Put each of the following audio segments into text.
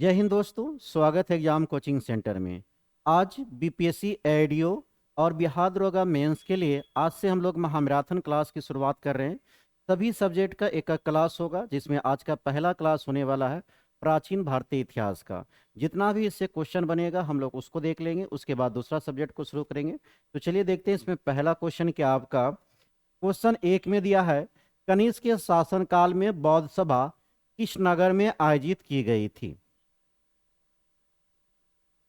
जय हिंद दोस्तों, स्वागत है एग्जाम कोचिंग सेंटर में। आज बीपीएससी एडीओ और बिहार दरोगा मेंस के लिए आज से हम लोग महामैराथन क्लास की शुरुआत कर रहे हैं। सभी सब्जेक्ट का एक एक क्लास होगा, जिसमें आज का पहला क्लास होने वाला है प्राचीन भारतीय इतिहास का। जितना भी इससे क्वेश्चन बनेगा हम लोग उसको देख लेंगे, उसके बाद दूसरा सब्जेक्ट को शुरू करेंगे। तो चलिए देखते हैं इसमें पहला क्वेश्चन क्या आपका। क्वेश्चन एक में दिया है, कनिष्क के शासनकाल में बौद्ध सभा किस नगर में आयोजित की गई थी।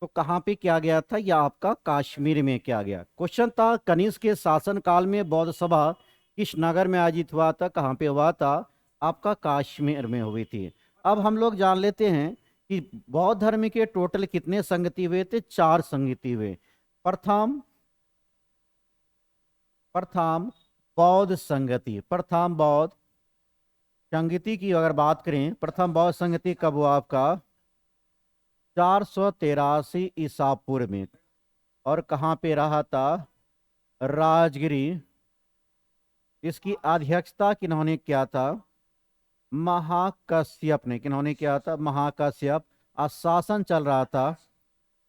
तो कहाँ पे किया गया था, या आपका कश्मीर में किया गया। क्वेश्चन था कनिष्क के शासनकाल में बौद्ध सभा किस नगर में आयोजित हुआ था, कहाँ पे हुआ था, आपका कश्मीर में हुई थी। अब हम लोग जान लेते हैं कि बौद्ध धर्म के टोटल कितने संगति हुए थे। 4 संगति हुए। प्रथम प्रथम बौद्ध संगति, प्रथम बौद्ध संगति की अगर बात करें, प्रथम बौद्ध संगति कब हुआ आपका 483 ईसा पूर्व में। और कहाँ पे रहा था, राजगिरी। इसकी अध्यक्षता किन्होंने किया था, महाकश्यप ने। किन्होंने किया था, महाकश्यप। और शासन चल रहा था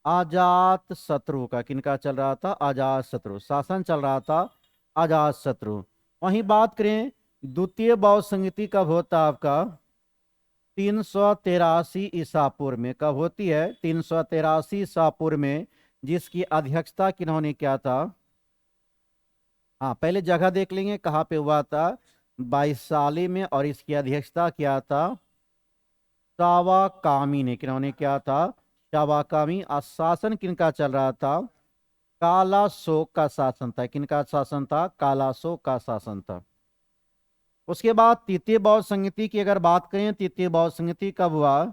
अजात शत्रु का। किनका चल रहा था, अजात शत्रु। शासन चल रहा था अजात शत्रु। वहीं बात करें द्वितीय बौद्ध संगति कब होता आपका 383 ईसा पूर्व में। कब होती है, 383 ईसा पूर्व में, जिसकी अध्यक्षता किन्होंने किया था। हाँ, पहले जगह देख लेंगे कहाँ पे हुआ था, बाईसाली में। और इसकी अध्यक्षता किया था सावाकामी ने। किन्होंने किया था, सावाकामी। और शासन किनका चल रहा था, कालाशोक का शासन था। किनका शासन था, कालाशोक का शासन था। उसके बाद तृतीय बौद्ध संगति की अगर बात करें, तृतीय बौद्ध संगति कब हुआ,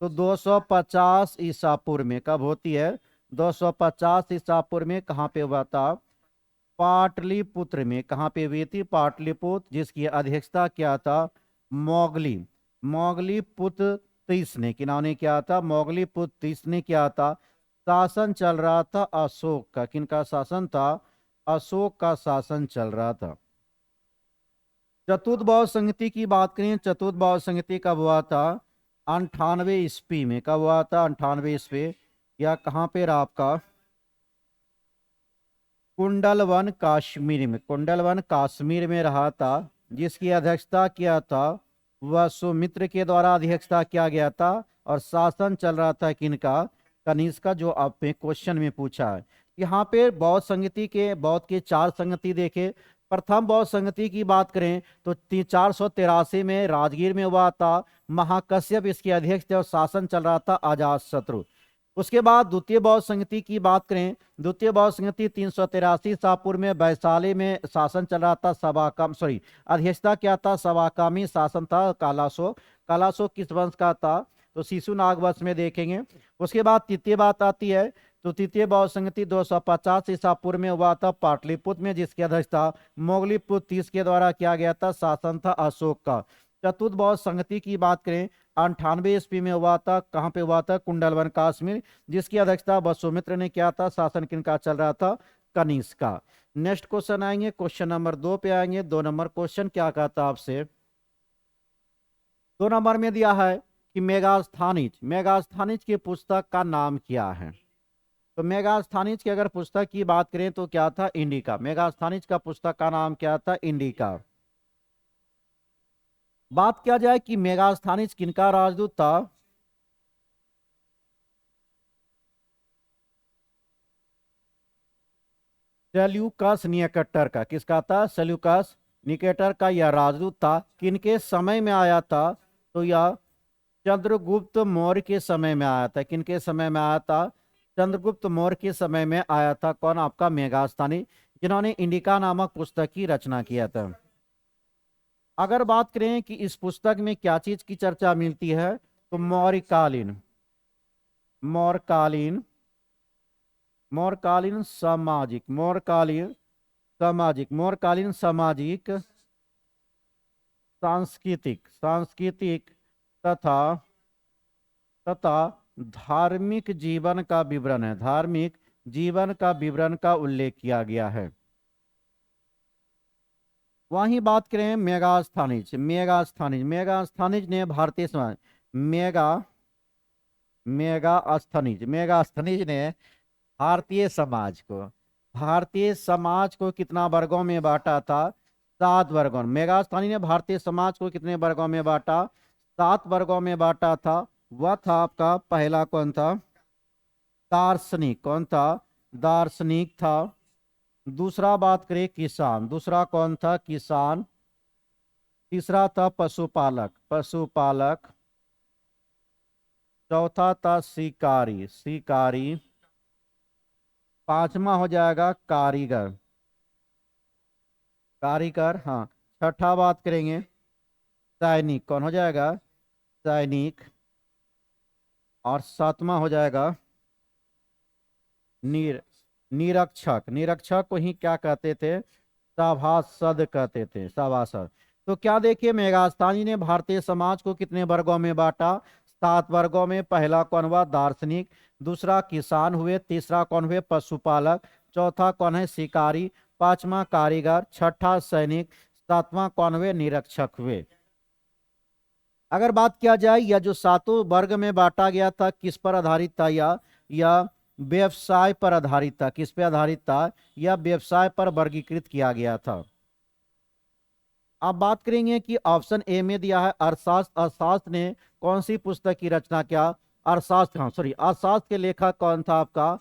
तो 250 ईसा पूर्व में। कब होती है, 250 ईसा पूर्व में। कहाँ पे हुआ था, पाटलिपुत्र में। कहाँ पे हुई थी, पाटलिपुत्र। जिसकी अध्यक्षता क्या था, मोगली मोगलीपुत्र तीस ने। किन्होंने किया था, मोगलीपुत्र तीस ने किया था। शासन चल रहा था अशोक का। किनका शासन था, अशोक का शासन चल रहा था। चतुर्थ बौद्ध संगति की बात करें, चतुर्थ बौद्ध संगति कब हुआ था, 98 ईस्वी में। कब हुआ था, 98 ईस्वी। या कहाँ पे रहा आपका, कुंडलवन कश्मीर में। कुंडलवन कश्मीर में रहा था। जिसकी अध्यक्षता किया था वह सुमित्र के द्वारा अध्यक्षता किया गया था। और शासन चल रहा था किनका, कनिष्क का, जो आपने क्वेश्चन में पूछा है। यहाँ पे बौद्ध संगति के, बौद्ध के 4 संगति देखे। प्रथम बौद्ध संगति की बात करें तो 483 में राजगीर में हुआ था। महाकश्यप इसके अध्यक्ष थे और शासन चल रहा था अजात शत्रु। उसके बाद द्वितीय बौद्ध संगति की बात करें, द्वितीय बौद्ध संगति 383 शाहपुर में वैशाली में शासन चल रहा था। सवाकाम सॉरी अध्यक्षता क्या था, सवाकामी शासन था। कालाशोक, कालाशोक किस वंश का था, तो शिशुनाग वंश में देखेंगे। उसके बाद तृतीय बात आती है, तो तृतीय बौद्ध संगति 250 ईसा पूर्व में हुआ था पाटलिपुत्र में। जिसकी अध्यक्षता मोगलीपुत्र तीस के द्वारा किया गया था। शासन था अशोक का। चतुर्थ बौद्ध संगति की बात करें, 98 ईस्वी में हुआ था। कहाँ पे हुआ था, कुंडलवन कश्मीर। जिसकी अध्यक्षता वसुमित्र ने किया था। शासन किनका चल रहा था, कनिष्क का। नेक्स्ट क्वेश्चन आएंगे, क्वेश्चन नंबर 2 पे आएंगे। 2 नंबर क्वेश्चन क्या कहता है आपसे, 2 नंबर में दिया है कि मेगास्थानिज, मेगास्थानिज की पुस्तक का नाम क्या है। तो मेगास्थानिज की अगर पुस्तक की बात करें तो क्या था, इंडिका। मेगास्थानिज का पुस्तक का नाम क्या था, इंडिका। बात किया जाए कि मेगास्थानिज किनका राजदूत था, सेल्यूकस निकेटर का। किसका था, सेल्यूकस निकेटर का यह राजदूत था। किनके समय में आया था, तो यह चंद्रगुप्त मौर्य के समय में आया था। किनके समय में आया था, चंद्रगुप्त मौर्य के समय में आया था। कौन, आपका मेगास्थानी, जिन्होंने इंडिका नामक पुस्तक की रचना किया था। अगर बात करें कि इस पुस्तक में क्या चीज की चर्चा मिलती है, तो मौर्यकालीन, मौर्यकालीन मौर्यकालीन सामाजिक, मौर्यकालीन सामाजिक, मौर्यकालीन सामाजिक, सांस्कृतिक, सांस्कृतिक तथा तथा धार्मिक जीवन का विवरण है। धार्मिक जीवन का विवरण का उल्लेख किया गया है। वहीं बात करें मेगास्थानिज, मेगास्थानिज, मेगास्थानिज ने भारतीय समाज, मेगा मेगास्थनीज। मेगास्थनीज ने भारतीय समाज को कितना वर्गों में बांटा था? 7 वर्गों में। मेगास्थनी ने भारतीय समाज को कितने वर्गों में बांटा? 7 वर्गों में बांटा था। वह था आपका पहला कौन था? दार्शनिक। कौन था? दार्शनिक था। दूसरा बात करें किसान, दूसरा कौन था? किसान। तीसरा था पशुपालक, पशुपालक। चौथा था शिकारी, शिकारी। पांचवा हो जाएगा कारीगर, कारीगर। हाँ। छठा बात करेंगे सैनिक, कौन हो जाएगा? सैनिक। और सातवां हो जाएगा नीर निरक्षक। निरक्षक को ही क्या कहते थे? सभासद कहते थे, सभासद। तो क्या देखिए, मेगास्थनी ने भारतीय समाज को कितने वर्गों में बांटा? 7 वर्गों में। पहला कौन हुआ? दार्शनिक। दूसरा किसान हुए। तीसरा कौन हुए? पशुपालक। चौथा कौन है? शिकारी। पांचवा कारीगर। छठा सैनिक। सातवां कौन हुए? निरक्षक हुए। अगर बात किया जाए, यह जो सातों वर्ग में बांटा गया था किस पर आधारित था? या व्यवसाय पर आधारित था। किस पे आधारित था? या व्यवसाय पर वर्गीकृत किया गया था। अब बात करेंगे कि ऑप्शन ए में दिया है अर्थशास्त्र। अर्थशास्त्र ने कौन सी पुस्तक की रचना किया? अर्थशास्त्र, हाँ सॉरी, अर्थशास्त्र के लेखक कौन था आपका?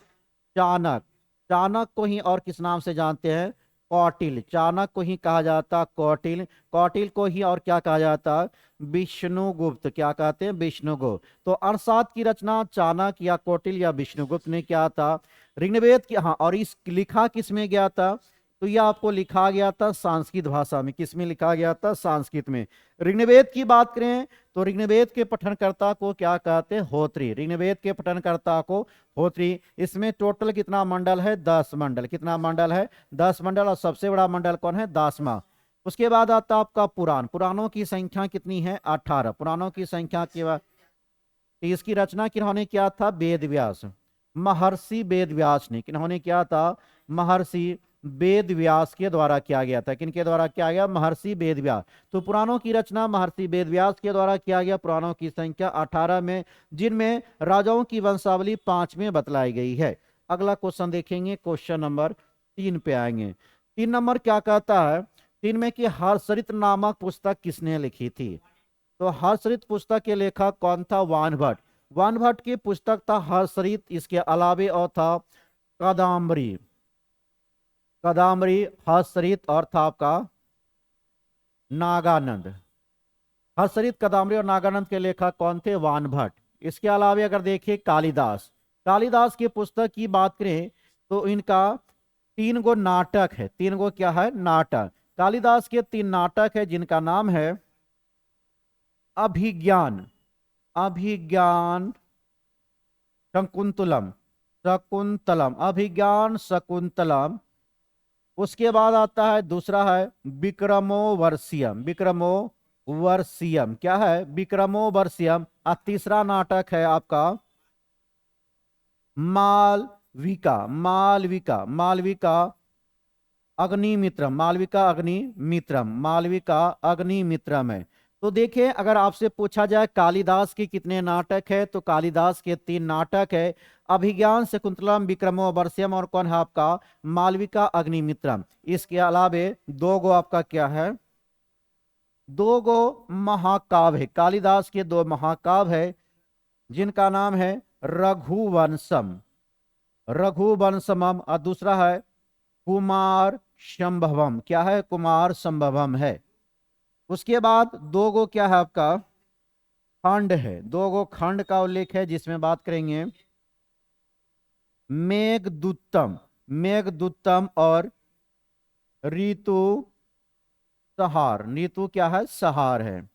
चाणक्य। चाणक्य को ही और किस नाम से जानते हैं? कौटिल्य। चाणक्य को ही कहा जाता कौटिल्य। कौटिल्य को ही और क्या कहा जाता? विष्णुगुप्त। क्या कहते हैं? विष्णुगुप्त। तो अर्थशास्त्र की रचना चाणक्य या कौटिल्य या विष्णुगुप्त ने किया था। ऋग्वेद की, हाँ, और इस लिखा किस में गया था? तो यह आपको लिखा गया था संस्कृत भाषा में। किस में लिखा गया था? संस्कृत में। ऋग्वेद की बात करें तो ऋग्वेद के पठनकर्ता को क्या कहते हैं? होत्री। ऋग्वेद के पठनकर्ता को होत्री। इसमें टोटल कितना मंडल है? 10 मंडल। कितना मंडल है? 10 मंडल। और सबसे बड़ा मंडल कौन है? 10वां। उसके बाद आता आपका पुराण। पुराणों की संख्या कितनी है? 18। पुराणों की संख्या के बाद इसकी रचना किन्होंने किया था? वेद व्यास। महर्षि वेद व्यास ने। किन्होंने किया था? महर्षि वेद व्यास के द्वारा किया गया था। किनके द्वारा किया गया? महर्षि वेद व्यास। तो पुराणों की रचना महर्षि वेद व्यास के द्वारा किया गया। पुराणों की संख्या 18 में, जिनमें राजाओं की वंशावली 5 में बतलाई गई है। अगला क्वेश्चन देखेंगे, क्वेश्चन नंबर 3 पे आएंगे। 3 नंबर क्या कहता है? 3 में कि हर्षरित नामक पुस्तक किसने लिखी थी? तो हर्षरित पुस्तक के लेखक कौन था? वानभट्ट। वानभट्ट की पुस्तक था हर्षरित। इसके अलावे और था कादम्बरी। कादम्बरी, हर्षरित और था आपका नागानंद। हर्षरित, कादम्बरी और नागानंद के लेखक कौन थे? वानभट्ट। इसके अलावे अगर देखिए कालिदास, कालिदास की पुस्तक की बात करें तो इनका 3 गो नाटक है। 3 गो क्या है? नाटक। कालिदास के 3 नाटक है जिनका नाम है अभिज्ञान, अभिज्ञान, शकुंतलम, शकुंतलम, अभिज्ञान शकुंतलम। उसके बाद आता है दूसरा है विक्रमोवर्षियम, विक्रमोवर्षियम। क्या है? विक्रमोवर्षियम। और तीसरा नाटक है आपका मालविका, मालविका, मालविका अग्निमित्रम, मालविका अग्निमित्रम, मालविका अग्निमित्रम है। तो देखिए, अगर आपसे पूछा जाए कालिदास के कितने नाटक है, तो कालिदास के 3 नाटक है। अभिज्ञान शकुंतलम, विक्रमोर्वशियम और कौन है आपका? मालविका अग्निमित्रम। इसके अलावे 2 गो आपका क्या है? 2 गो महाकाव्य है। कालिदास के 2 महाकाव्य है जिनका नाम है रघुवंशम, रघुवंशमम, और दूसरा है कुमार संभवम। क्या है? कुमार संभवम है। उसके बाद 2 गो क्या है आपका? खंड है। 2 गो खंड का उल्लेख है जिसमें बात करेंगे मेघदूतम, मेघदूतम और ऋतु सहार। ऋतु क्या है? सहार है।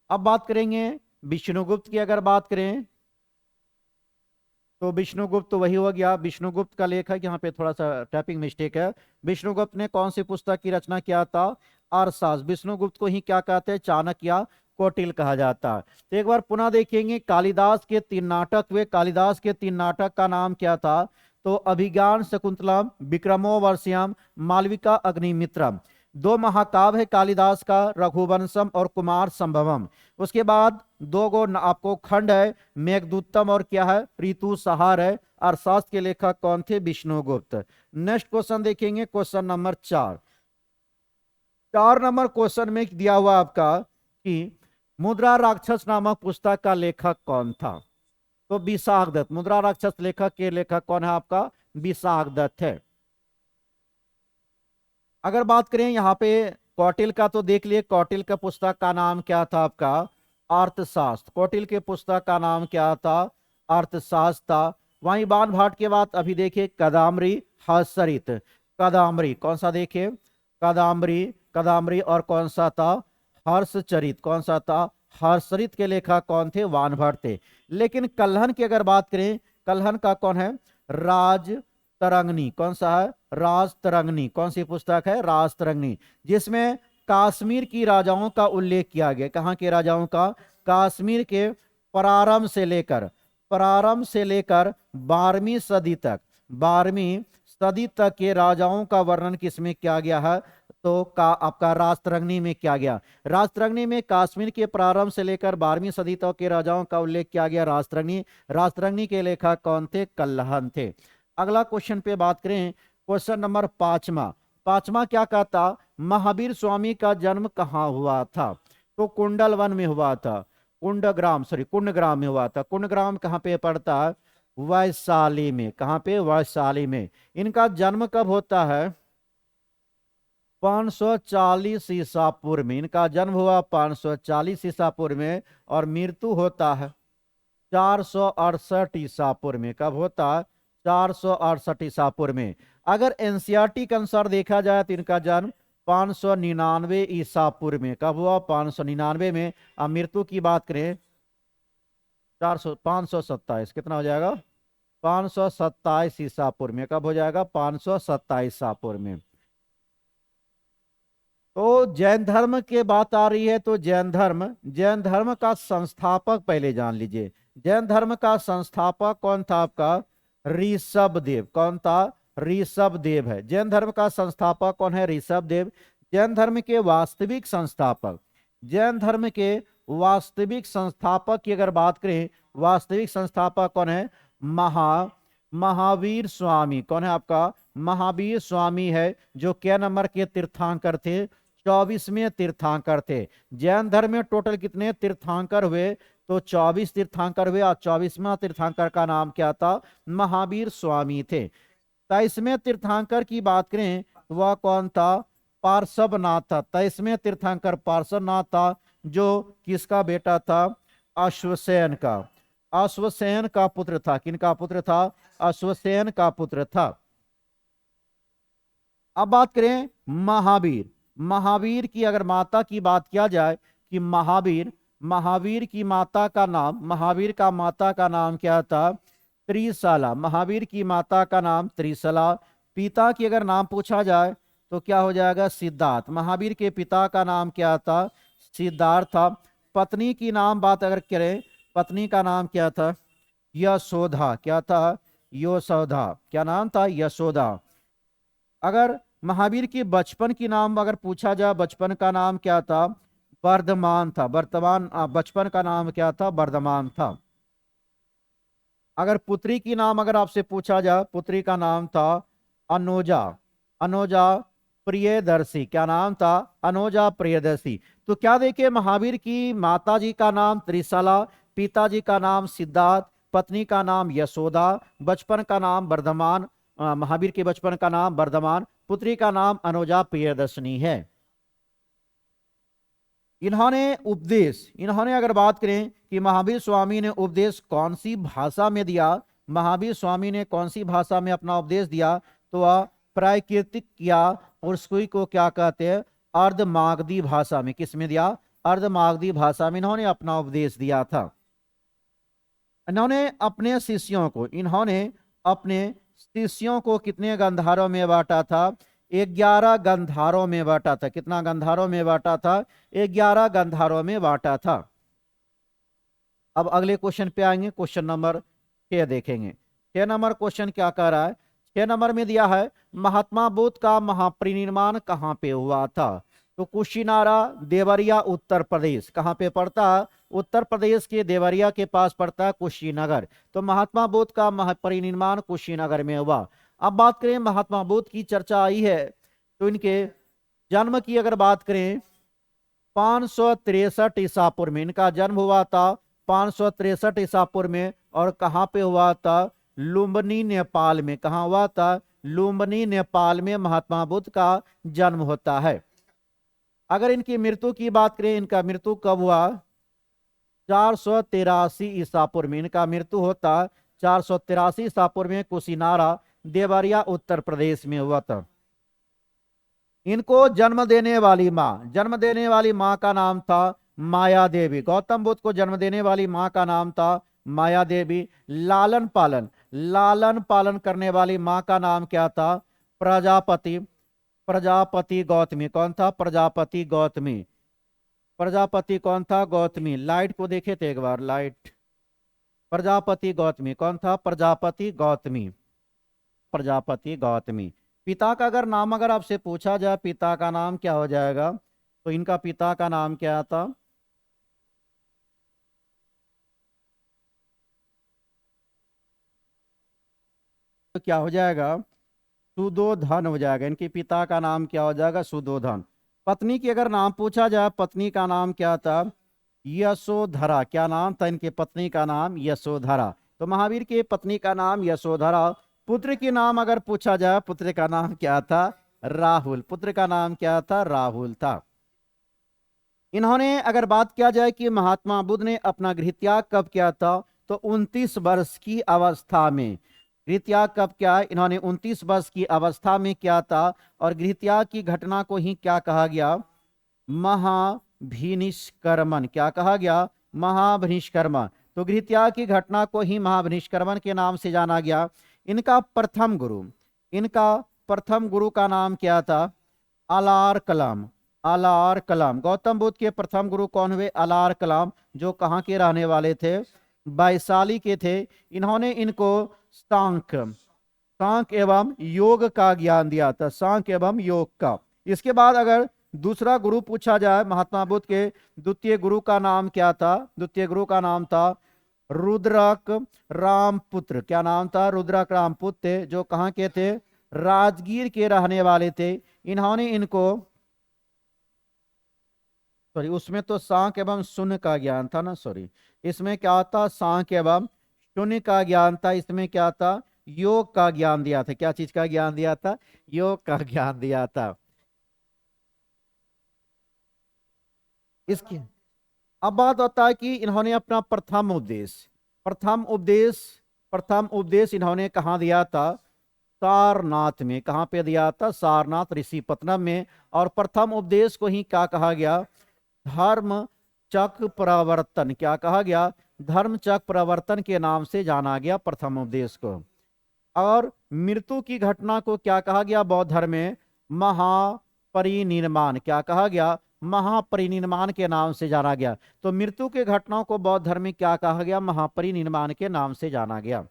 अब बात करेंगे विष्णुगुप्त की। अगर बात करें तो विष्णुगुप्त तो वही हो गया। विष्णुगुप्त का लेख है, यहाँ पे थोड़ा सा टाइपिंग मिस्टेक है। विष्णुगुप्त ने कौन सी पुस्तक की रचना किया था? अर्थशास्त्र। विष्णुगुप्त को ही क्या कहते हैं? चाणक्य या कौटिल्य कहा जाता है। तो एक बार पुनः देखेंगे, कालिदास के 3 नाटक हुए। कालिदास के 3 नाटक का नाम क्या था? तो अभिज्ञान शकुंतलम, विक्रमोर्वशियम, मालविका अग्निमित्रम। दो महाकाव्य है कालिदास का, रघुवंशम और कुमार संभवम। उसके बाद दो गो आपको खंड है, मेघदूतम और क्या है, ऋतु सहार है। अर्थशास्त्र के लेखक कौन थे, विष्णुगुप्त। नेक्स्ट क्वेश्चन देखेंगे, क्वेश्चन नंबर 4। 4 नंबर क्वेश्चन में दिया हुआ आपका कि मुद्रा राक्षस नामक पुस्तक का लेखक कौन था। तो विशाख दत्त। मुद्रा राक्षस लेखक के लेखक कौन है आपका, विशाख दत्त है। अगर बात करें यहाँ पे कौटिल्य का, तो देख लिए कौटिल्य का पुस्तक का नाम क्या था आपका, अर्थशास्त्र। कौटिल्य के पुस्तक का नाम क्या था, अर्थशास्त्र था। वहीं बाण भाट के बाद अभी देखिए कदाम्री, हर्षचरित। कदाम्री कौन सा, देखिए कदाम्री, कदाम्री और कौन सा था, हर्षचरित। कौन सा था, हर्षचरित के लेखक कौन थे, बाण भाट थे। लेकिन कल्हन की अगर बात करें, कल्हन का कौन है, राज तरंगनी। कौन सा है, राज तरंगनी। कौन सी पुस्तक है, राज तरंगनी, जिसमें काश्मीर की राजाओं का उल्लेख किया गया। कहां के राजाओं का, काश्मीर के प्रारंभ से लेकर 12वीं सदी तक, 12वीं सदी तक के राजाओं का वर्णन किसमें किया गया है, तो का आपका राजतरंगिणी में किया गया। राजतरंगिणी में काश्मीर के प्रारंभ से लेकर 12वीं सदी तक के राजाओं का उल्लेख किया गया, राजतरंगिणी। राजतरंगिणी के लेखक कौन थे, कल्हन थे। अगला क्वेश्चन पे बात करें, क्वेश्चन नंबर 5वां। 5वां क्या कहता, महावीर स्वामी का जन्म कहाँ हुआ था। तो कुंडलवन में हुआ था, कुंडग्राम में हुआ था। कुंडग्राम कहाँ पे पड़ता है, वैशाली में। कहाँ पे, वैशाली में। इनका जन्म कब होता है, 540 ईसा पूर्व में। इनका जन्म हुआ 540 ईसा पूर्व में, और मृत्यु होता है 468 ईसा पूर्व में। कब होता है, 468 ईसा पूर्व में। अगर एनसीईआरटी के अनुसार देखा जाए तो इनका जन्म 599 ईसा पूर्व में। कब हुआ, 599 में। अब मृत्यु की बात करें, 527, कितना हो जाएगा, 527 ईसा पूर्व में। कब हो जाएगा, 527 ईसा पूर्व में। तो जैन धर्म की बात आ रही है, तो जैन धर्म का संस्थापक पहले जान लीजिए। जैन धर्म का संस्थापक कौन था आपका, ऋषभ देव। कौन था, ऋषभ देव है। जैन धर्म का संस्थापक कौन है, ऋषभ देव। जैन धर्म के वास्तविक संस्थापक, जैन धर्म के वास्तविक संस्थापक की अगर बात करें, वास्तविक संस्थापक कौन है, महावीर स्वामी। कौन है आपका, महावीर स्वामी है, जो क्या नंबर के तीर्थंकर थे, 24वें तीर्थंकर थे। जैन धर्म में टोटल कितने तीर्थंकर हुए, तो 24 तीर्थंकर हुए, और 24वां तीर्थंकर का नाम क्या था, महावीर स्वामी थे। 23वें तीर्थंकर की बात करें, वह कौन था, पार्श्वनाथ था। 23वें तीर्थंकर पार्श्वनाथ था, जो किसका बेटा था, अश्वसेन का। अश्वसेन का पुत्र था। किनका पुत्र था, अश्वसेन का पुत्र था। अब बात करें महावीर। महावीर की अगर माता की बात किया जाए कि महावीर की माता का नाम, महावीर का माता का नाम क्या था, त्रिशला। महावीर की माता का नाम त्रिशला। पिता की अगर नाम पूछा जाए तो क्या हो जाएगा, सिद्धार्थ। महावीर के पिता का नाम क्या था, सिद्धार्थ था। पत्नी की नाम बात अगर करें, पत्नी का नाम क्या था, यशोदा। क्या था, यशोदा। क्या नाम था, यशोदा। अगर महावीर की बचपन की नाम अगर पूछा जाए, बचपन का नाम क्या था, वर्धमान था। बचपन का नाम क्या था, वर्धमान था। अगर पुत्री की नाम अगर आपसे पूछा जाए, पुत्री का नाम था अनुजा प्रियदर्शी। क्या नाम था, अनुजा प्रियदर्शी। तो क्या देखिए, महावीर की माताजी का नाम त्रिशला, पिताजी का नाम सिद्धार्थ, पत्नी का नाम यशोदा, बचपन का नाम वर्धमान, महावीर के बचपन का नाम वर्धमान, पुत्री का नाम अनुजा प्रियदर्शनी है। इन्होंने अगर बात करें कि महावीर स्वामी ने उपदेश कौन सी भाषा में दिया, महावीर स्वामी ने कौन सी भाषा में अपना उपदेश दिया, तो वह प्राकृतिक या पुरुषकुई को क्या कहते हैं, अर्धमागधी भाषा में। किस में दिया, अर्धमागधी भाषा में इन्होंने अपना उपदेश दिया था। इन्होंने अपने शिष्यों को कितने गंधारों में बांटा था, 11 गंधारों में बांटा था। कितना गंधारों में बांटा था, 11 गंधारों में बांटा था। अब अगले क्वेश्चन पे आएंगे, क्वेश्चन नंबर 6 देखेंगे। 6 नंबर क्वेश्चन क्या कह रहा है, 6 नंबर में दिया है महात्मा बुद्ध का महापरिनिर्वाण कहाँ पे हुआ था। तो कुशीनारा, देवरिया, उत्तर प्रदेश। कहाँ पे पड़ता है? उत्तर प्रदेश के देवरिया के पास पड़ता है कुशीनगर। तो महात्मा बुद्ध का महापरिनिर्वाण कुशीनगर में हुआ। अब बात करें, महात्मा बुद्ध की चर्चा आई है तो इनके जन्म की अगर बात करें 563 ईसा पूर्व में इनका जन्म हुआ था। 563 ईसा पूर्व में। और कहाँ पे हुआ था? लुम्बिनी, नेपाल में। कहाँ हुआ था? लुम्बिनी, नेपाल में महात्मा बुद्ध का जन्म होता है। अगर इनकी मृत्यु की बात करें, इनका मृत्यु कब हुआ? 483 ईसा पूर्व में इनका मृत्यु होता। 483 ईसा पूर्व में कुशीनारा, देवरिया, उत्तर प्रदेश में हुआ था। इनको जन्म देने वाली माँ का नाम था माया देवी। गौतम बुद्ध को जन्म देने वाली माँ का नाम था माया देवी। लालन पालन करने वाली माँ का नाम क्या था? प्रजापति गौतमी। कौन था? प्रजापति कौन था? गौतमी। लाइट को देखे थे एक बार, लाइट। प्रजापति गौतमी। कौन था? प्रजापति गौतमी। पिता का अगर नाम अगर आपसे पूछा जाए, पिता का नाम क्या हो जाएगा? तो इनका पिता का नाम क्या था? तो क्या हो जाएगा? सुदोधन हो जाएगा। इनके पिता का नाम क्या हो जाएगा? सुदोधन। पत्नी की अगर नाम पूछा जाए, पत्नी का नाम क्या था? यशोधरा। क्या नाम था इनके पत्नी का? नाम यशोधरा। तो महावीर की पत्नी का नाम यशोधरा। पुत्र की नाम अगर पूछा जाए, पुत्र का नाम क्या था? राहुल। पुत्र का नाम क्या था? राहुल था। इन्होंने अगर बात किया जाए कि महात्मा बुद्ध ने अपना गृह त्याग कब किया था, तो 29 वर्ष की अवस्था में। गृह त्याग कब किया? इन्होंने 29 वर्ष की अवस्था में किया था। और गृह त्याग की घटना को ही क्या कहा गया? महाभिनिष्क्रमण। क्या कहा गया? महाभिनिष्क्रमण। तो गृह त्याग की घटना को ही महाभिनिष्क्रमण के नाम से जाना गया। इनका प्रथम गुरु का नाम क्या था? अलार कलाम। गौतम बुद्ध के प्रथम गुरु कौन हुए? अलार कलाम, जो कहाँ के रहने वाले थे? वैशाली के थे। इन्होंने इनको सांख्य एवं योग का ज्ञान दिया था। सांख्य एवं योग का। इसके बाद अगर दूसरा गुरु पूछा जाए महात्मा बुद्ध के, द्वितीय गुरु का नाम क्या था? द्वितीय गुरु का नाम था रुद्रक रामपुत्र। क्या नाम था? रुद्रक रामपुत्र थे, जो कहाँ के थे? राजगीर के रहने वाले थे। इन्होंने इनको, सॉरी, उसमें तो सांख्य एवं शून्य का ज्ञान था ना, सॉरी। इसमें क्या था? सांख्य एवं शून्य का ज्ञान था। इसमें क्या था? योग का ज्ञान दिया था। क्या चीज का ज्ञान दिया था? योग का ज्ञान दिया था। इसकी अब बात होता है कि इन्होंने अपना प्रथम उपदेश इन्होंने कहाँ दिया था? सारनाथ में। कहाँ पे दिया था? सारनाथ, ऋषिपत्तनम में। और प्रथम उपदेश को ही क्या कहा गया? धर्म चक्र प्रवर्तन। क्या कहा गया? धर्म चक्र प्रवर्तन के नाम से जाना गया प्रथम उपदेश को। और मृत्यु की घटना को क्या कहा गया बौद्ध धर्म में? महापरिनिर्वाण। क्या कहा गया? महापरिनिर्वाण के नाम से जाना गया। तो मृत्यु के घटनाओं को बौद्ध धर्म में क्या कहा गया? महापरिनिर्वाण के नाम से जाना गया।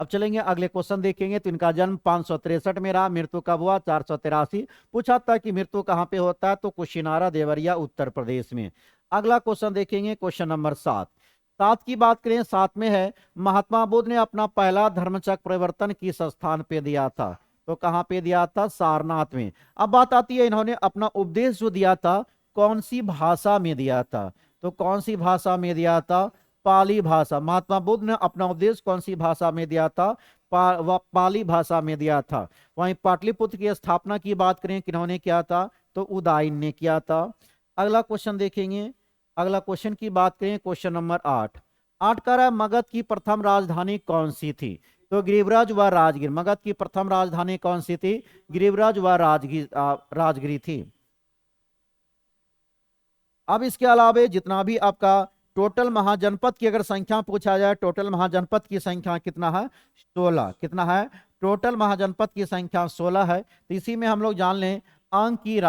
अब चलेंगे अगले क्वेश्चन देखेंगे। तो इनका जन्म 563 में रहा। मृत्यु कब हुआ? 483। पूछा था कि मृत्यु कहाँ पे होता है? तो कुशीनारा, देवरिया, उत्तर प्रदेश में। अगला क्वेश्चन देखेंगे, क्वेश्चन नंबर 7 की बात करें। 7 में है महात्मा बुद्ध ने अपना पहला धर्मचक्र परिवर्तन किस स्थान पे दिया था? तो कहाँ पे दिया था? सारनाथ में। अब बात आती है, इन्होंने अपना उपदेश जो दिया था कौन सी भाषा में दिया था? तो कौन सी भाषा में दिया था? पाली भाषा। महात्मा बुद्ध ने अपना उपदेश कौन सी भाषा में दिया था? पाली भाषा में दिया था। वहीं पाटलिपुत्र की स्थापना की बात करें, किन्होंने किया था? तो उदयन ने किया था। अगला क्वेश्चन देखेंगे। अगला क्वेश्चन की बात करें, क्वेश्चन नंबर 8 कह रहा है मगध की प्रथम राजधानी कौन सी थी? तो गिरिव्रज व राजगीर। मगध की प्रथम राजधानी कौन सी थी? गिरिव्रज व राजगिरी थी। अब इसके अलावा जितना भी आपका टोटल महाजनपद की अगर संख्या पूछा जाए, टोटल महाजनपद की संख्या कितना है? 16। कितना है? टोटल महाजनपद की संख्या 16 है। तो इसी में हम लोग जान लें अंग की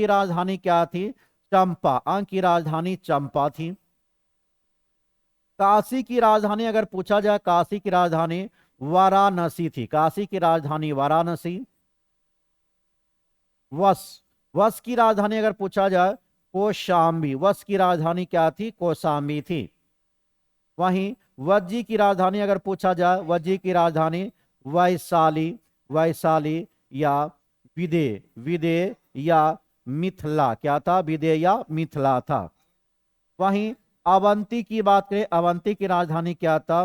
राजधानी क्या थी? चंपा। अंग की राजधानी चंपा थी। काशी की राजधानी अगर पूछा जाए, काशी की राजधानी वाराणसी थी, काशी की राजधानी वाराणसी। वस, वस की राजधानी अगर पूछा जाए कौशाम्बी, वस की राजधानी क्या थी? कौशाम्बी थी। वहीं वज्जी की राजधानी अगर पूछा जाए, वज्जी की राजधानी वैशाली, वैशाली या विदेह, विदेह या मिथिला, क्या था? विदेह या मिथिला था। वहीं अवंती की बात करें, अवंती की राजधानी क्या था?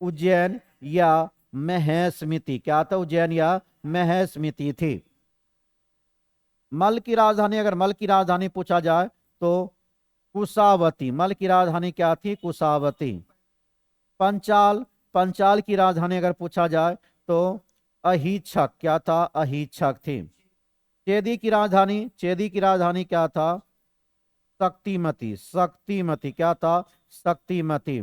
उज्जैन या महेशमिति, क्या था? उज्जैन या महेशमिति थी। मल की राजधानी, अगर मल की राजधानी पूछा जाए तो कुशावती, मल की राजधानी क्या थी? कुशावती। पंचाल, पंचाल की राजधानी अगर पूछा जाए तो अहिच्छक, क्या था? अहिच्छक थी। चेदी की राजधानी, चेदी की राजधानी क्या था? शक्तिमती, शक्तिमती, क्या था? शक्तिमती।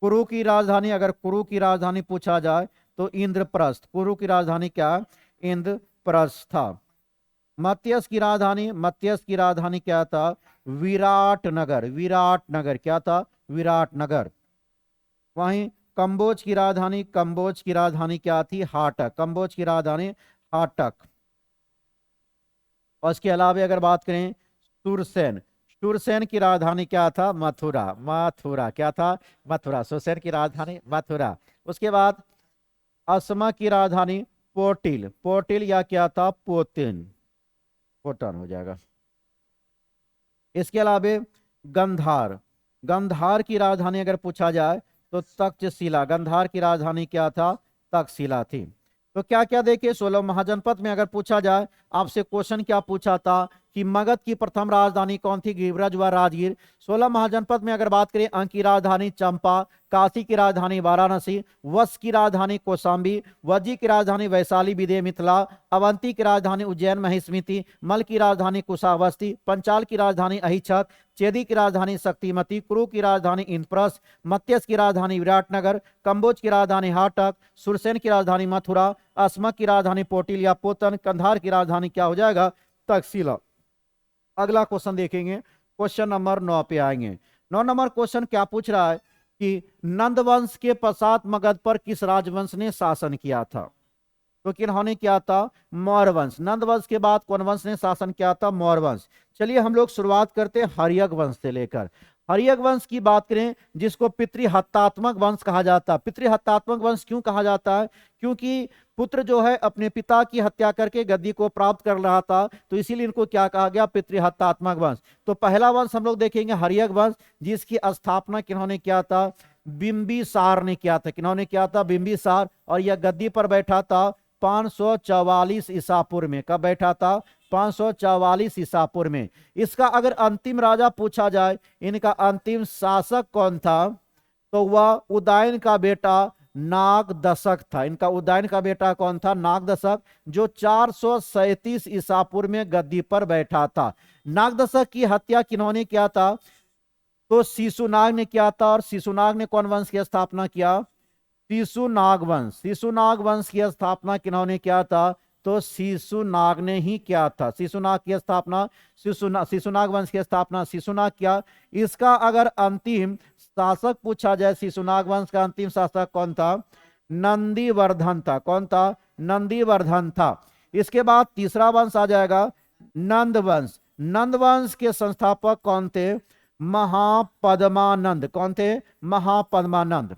कुरु की राजधानी, अगर कुरु की राजधानी पूछा जाए तो इंद्रप्रस्थ, कुरु की राजधानी क्या? इंद्रप्रस्थ था। मत्यस की राजधानी, मत्यस की राजधानी क्या था? विराटनगर, विराटनगर, क्या था? विराटनगर। वहीं कंबोज की राजधानी, कंबोज की राजधानी क्या थी? हाटक, कंबोज की राजधानी हाटक। और इसके अलावा अगर बात करें सुरसेन, सुरसेन की राजधानी क्या था? मथुरा, मथुरा, क्या था? मथुरा। सुरसेन की राजधानी मथुरा। उसके बाद असमा की राजधानी पोटिल, पोटिल या क्या था? पोतिन, पोटन हो जाएगा। इसके अलावा गंधार, गंधार की राजधानी अगर पूछा जाए तो तक्षशिला, गंधार की राजधानी क्या था? तक्षशिला थी। तो क्या क्या देखिए 16 महाजनपद में अगर पूछा जाए, आपसे क्वेश्चन क्या पूछा था कि मगध की प्रथम राजधानी कौन थी? गिरिव्रज व राजगीर। 16 महाजनपद में अगर बात करें, अंक की राजधानी चंपा, काशी की राजधानी वाराणसी, वश की राजधानी कौशाम्बी, वज्जी की राजधानी वैशाली विदेह मिथिला, अवंती की राजधानी उज्जैन महेशमिति, मल की राजधानी कुशावस्ती, पंचाल की राजधानी अहिच्छक, चेदी की राजधानी शक्तिमती, कुरु की राजधानी इंद्रप्रस्थ, मत्यस की राजधानी विराटनगर, कंबोज की राजधानी हाटक, सुरसेन की राजधानी मथुरा, असमक की राजधानी पोटिल या पोतन, कंधार की राजधानी क्या हो जाएगा? तक्षशिला। अगला क्वेश्चन देखेंगे, क्वेश्चन नंबर 9 पे आएंगे। 9 नंबर क्वेश्चन क्या पूछ रहा है कि नंदवंश के पश्चात मगध पर किस राजवंश ने शासन किया था? तो किन्होंने किया था? मौर्य वंश। नंदवंश के बाद कौन वंश ने शासन किया था? मौर्य वंश। चलिए हम लोग शुरुआत करते हैं हर्यक वंश से लेकर। हर्यक वंश की बात करें, जिसको पितृहत्यात्मक वंश कहा जाता है। पितृहत्यात्मक वंश क्यों कहा जाता है? क्योंकि पुत्र जो है अपने पिता की हत्या करके गद्दी को प्राप्त कर रहा था, तो इसीलिए इनको क्या कहा गया? पितृहत्यात्मक वंश। तो पहला वंश हम लोग देखेंगे हर्यक वंश, जिसकी स्थापना किन्होंने किया था? बिंबिसार ने किया था। किन्होंने किया था? बिंबिसार। और यह गद्दी पर बैठा था 544 ईसा पूर्व में। कब बैठा था? 544 ईसा पूर्व में। इसका अगर अंतिम राजा पूछा जाए, इनका अंतिम शासक कौन था, तो वह उदयन का बेटा नागदशक था। इनका उदयन का बेटा कौन था? नागदशक, जो 437 ईसा पूर्व में गद्दी पर बैठा था। नागदशक की हत्या किन्होंने किया था? तो शिशुनाग ने किया था। और शिशुनाग ने कौन वंश की स्थापना किया? शिशुनाग वंश। शिशुनाग वंश की स्थापना किन्होंने किया था? तो शिशुनाग ने ही किया था। शिशुनाग की स्थापना, शिशुनाग वंश की स्थापना शिशुनाग किया। इसका अगर अंतिम शासक पूछा जाए, शिशुनाग वंश का अंतिम शासक कौन था? नंदीवर्धन था। कौन था? नंदीवर्धन था। इसके बाद तीसरा वंश आ जाएगा नंद वंश। नंद वंश के संस्थापक कौन थे? महापद्मानंद। कौन थे? महापद्मानंद।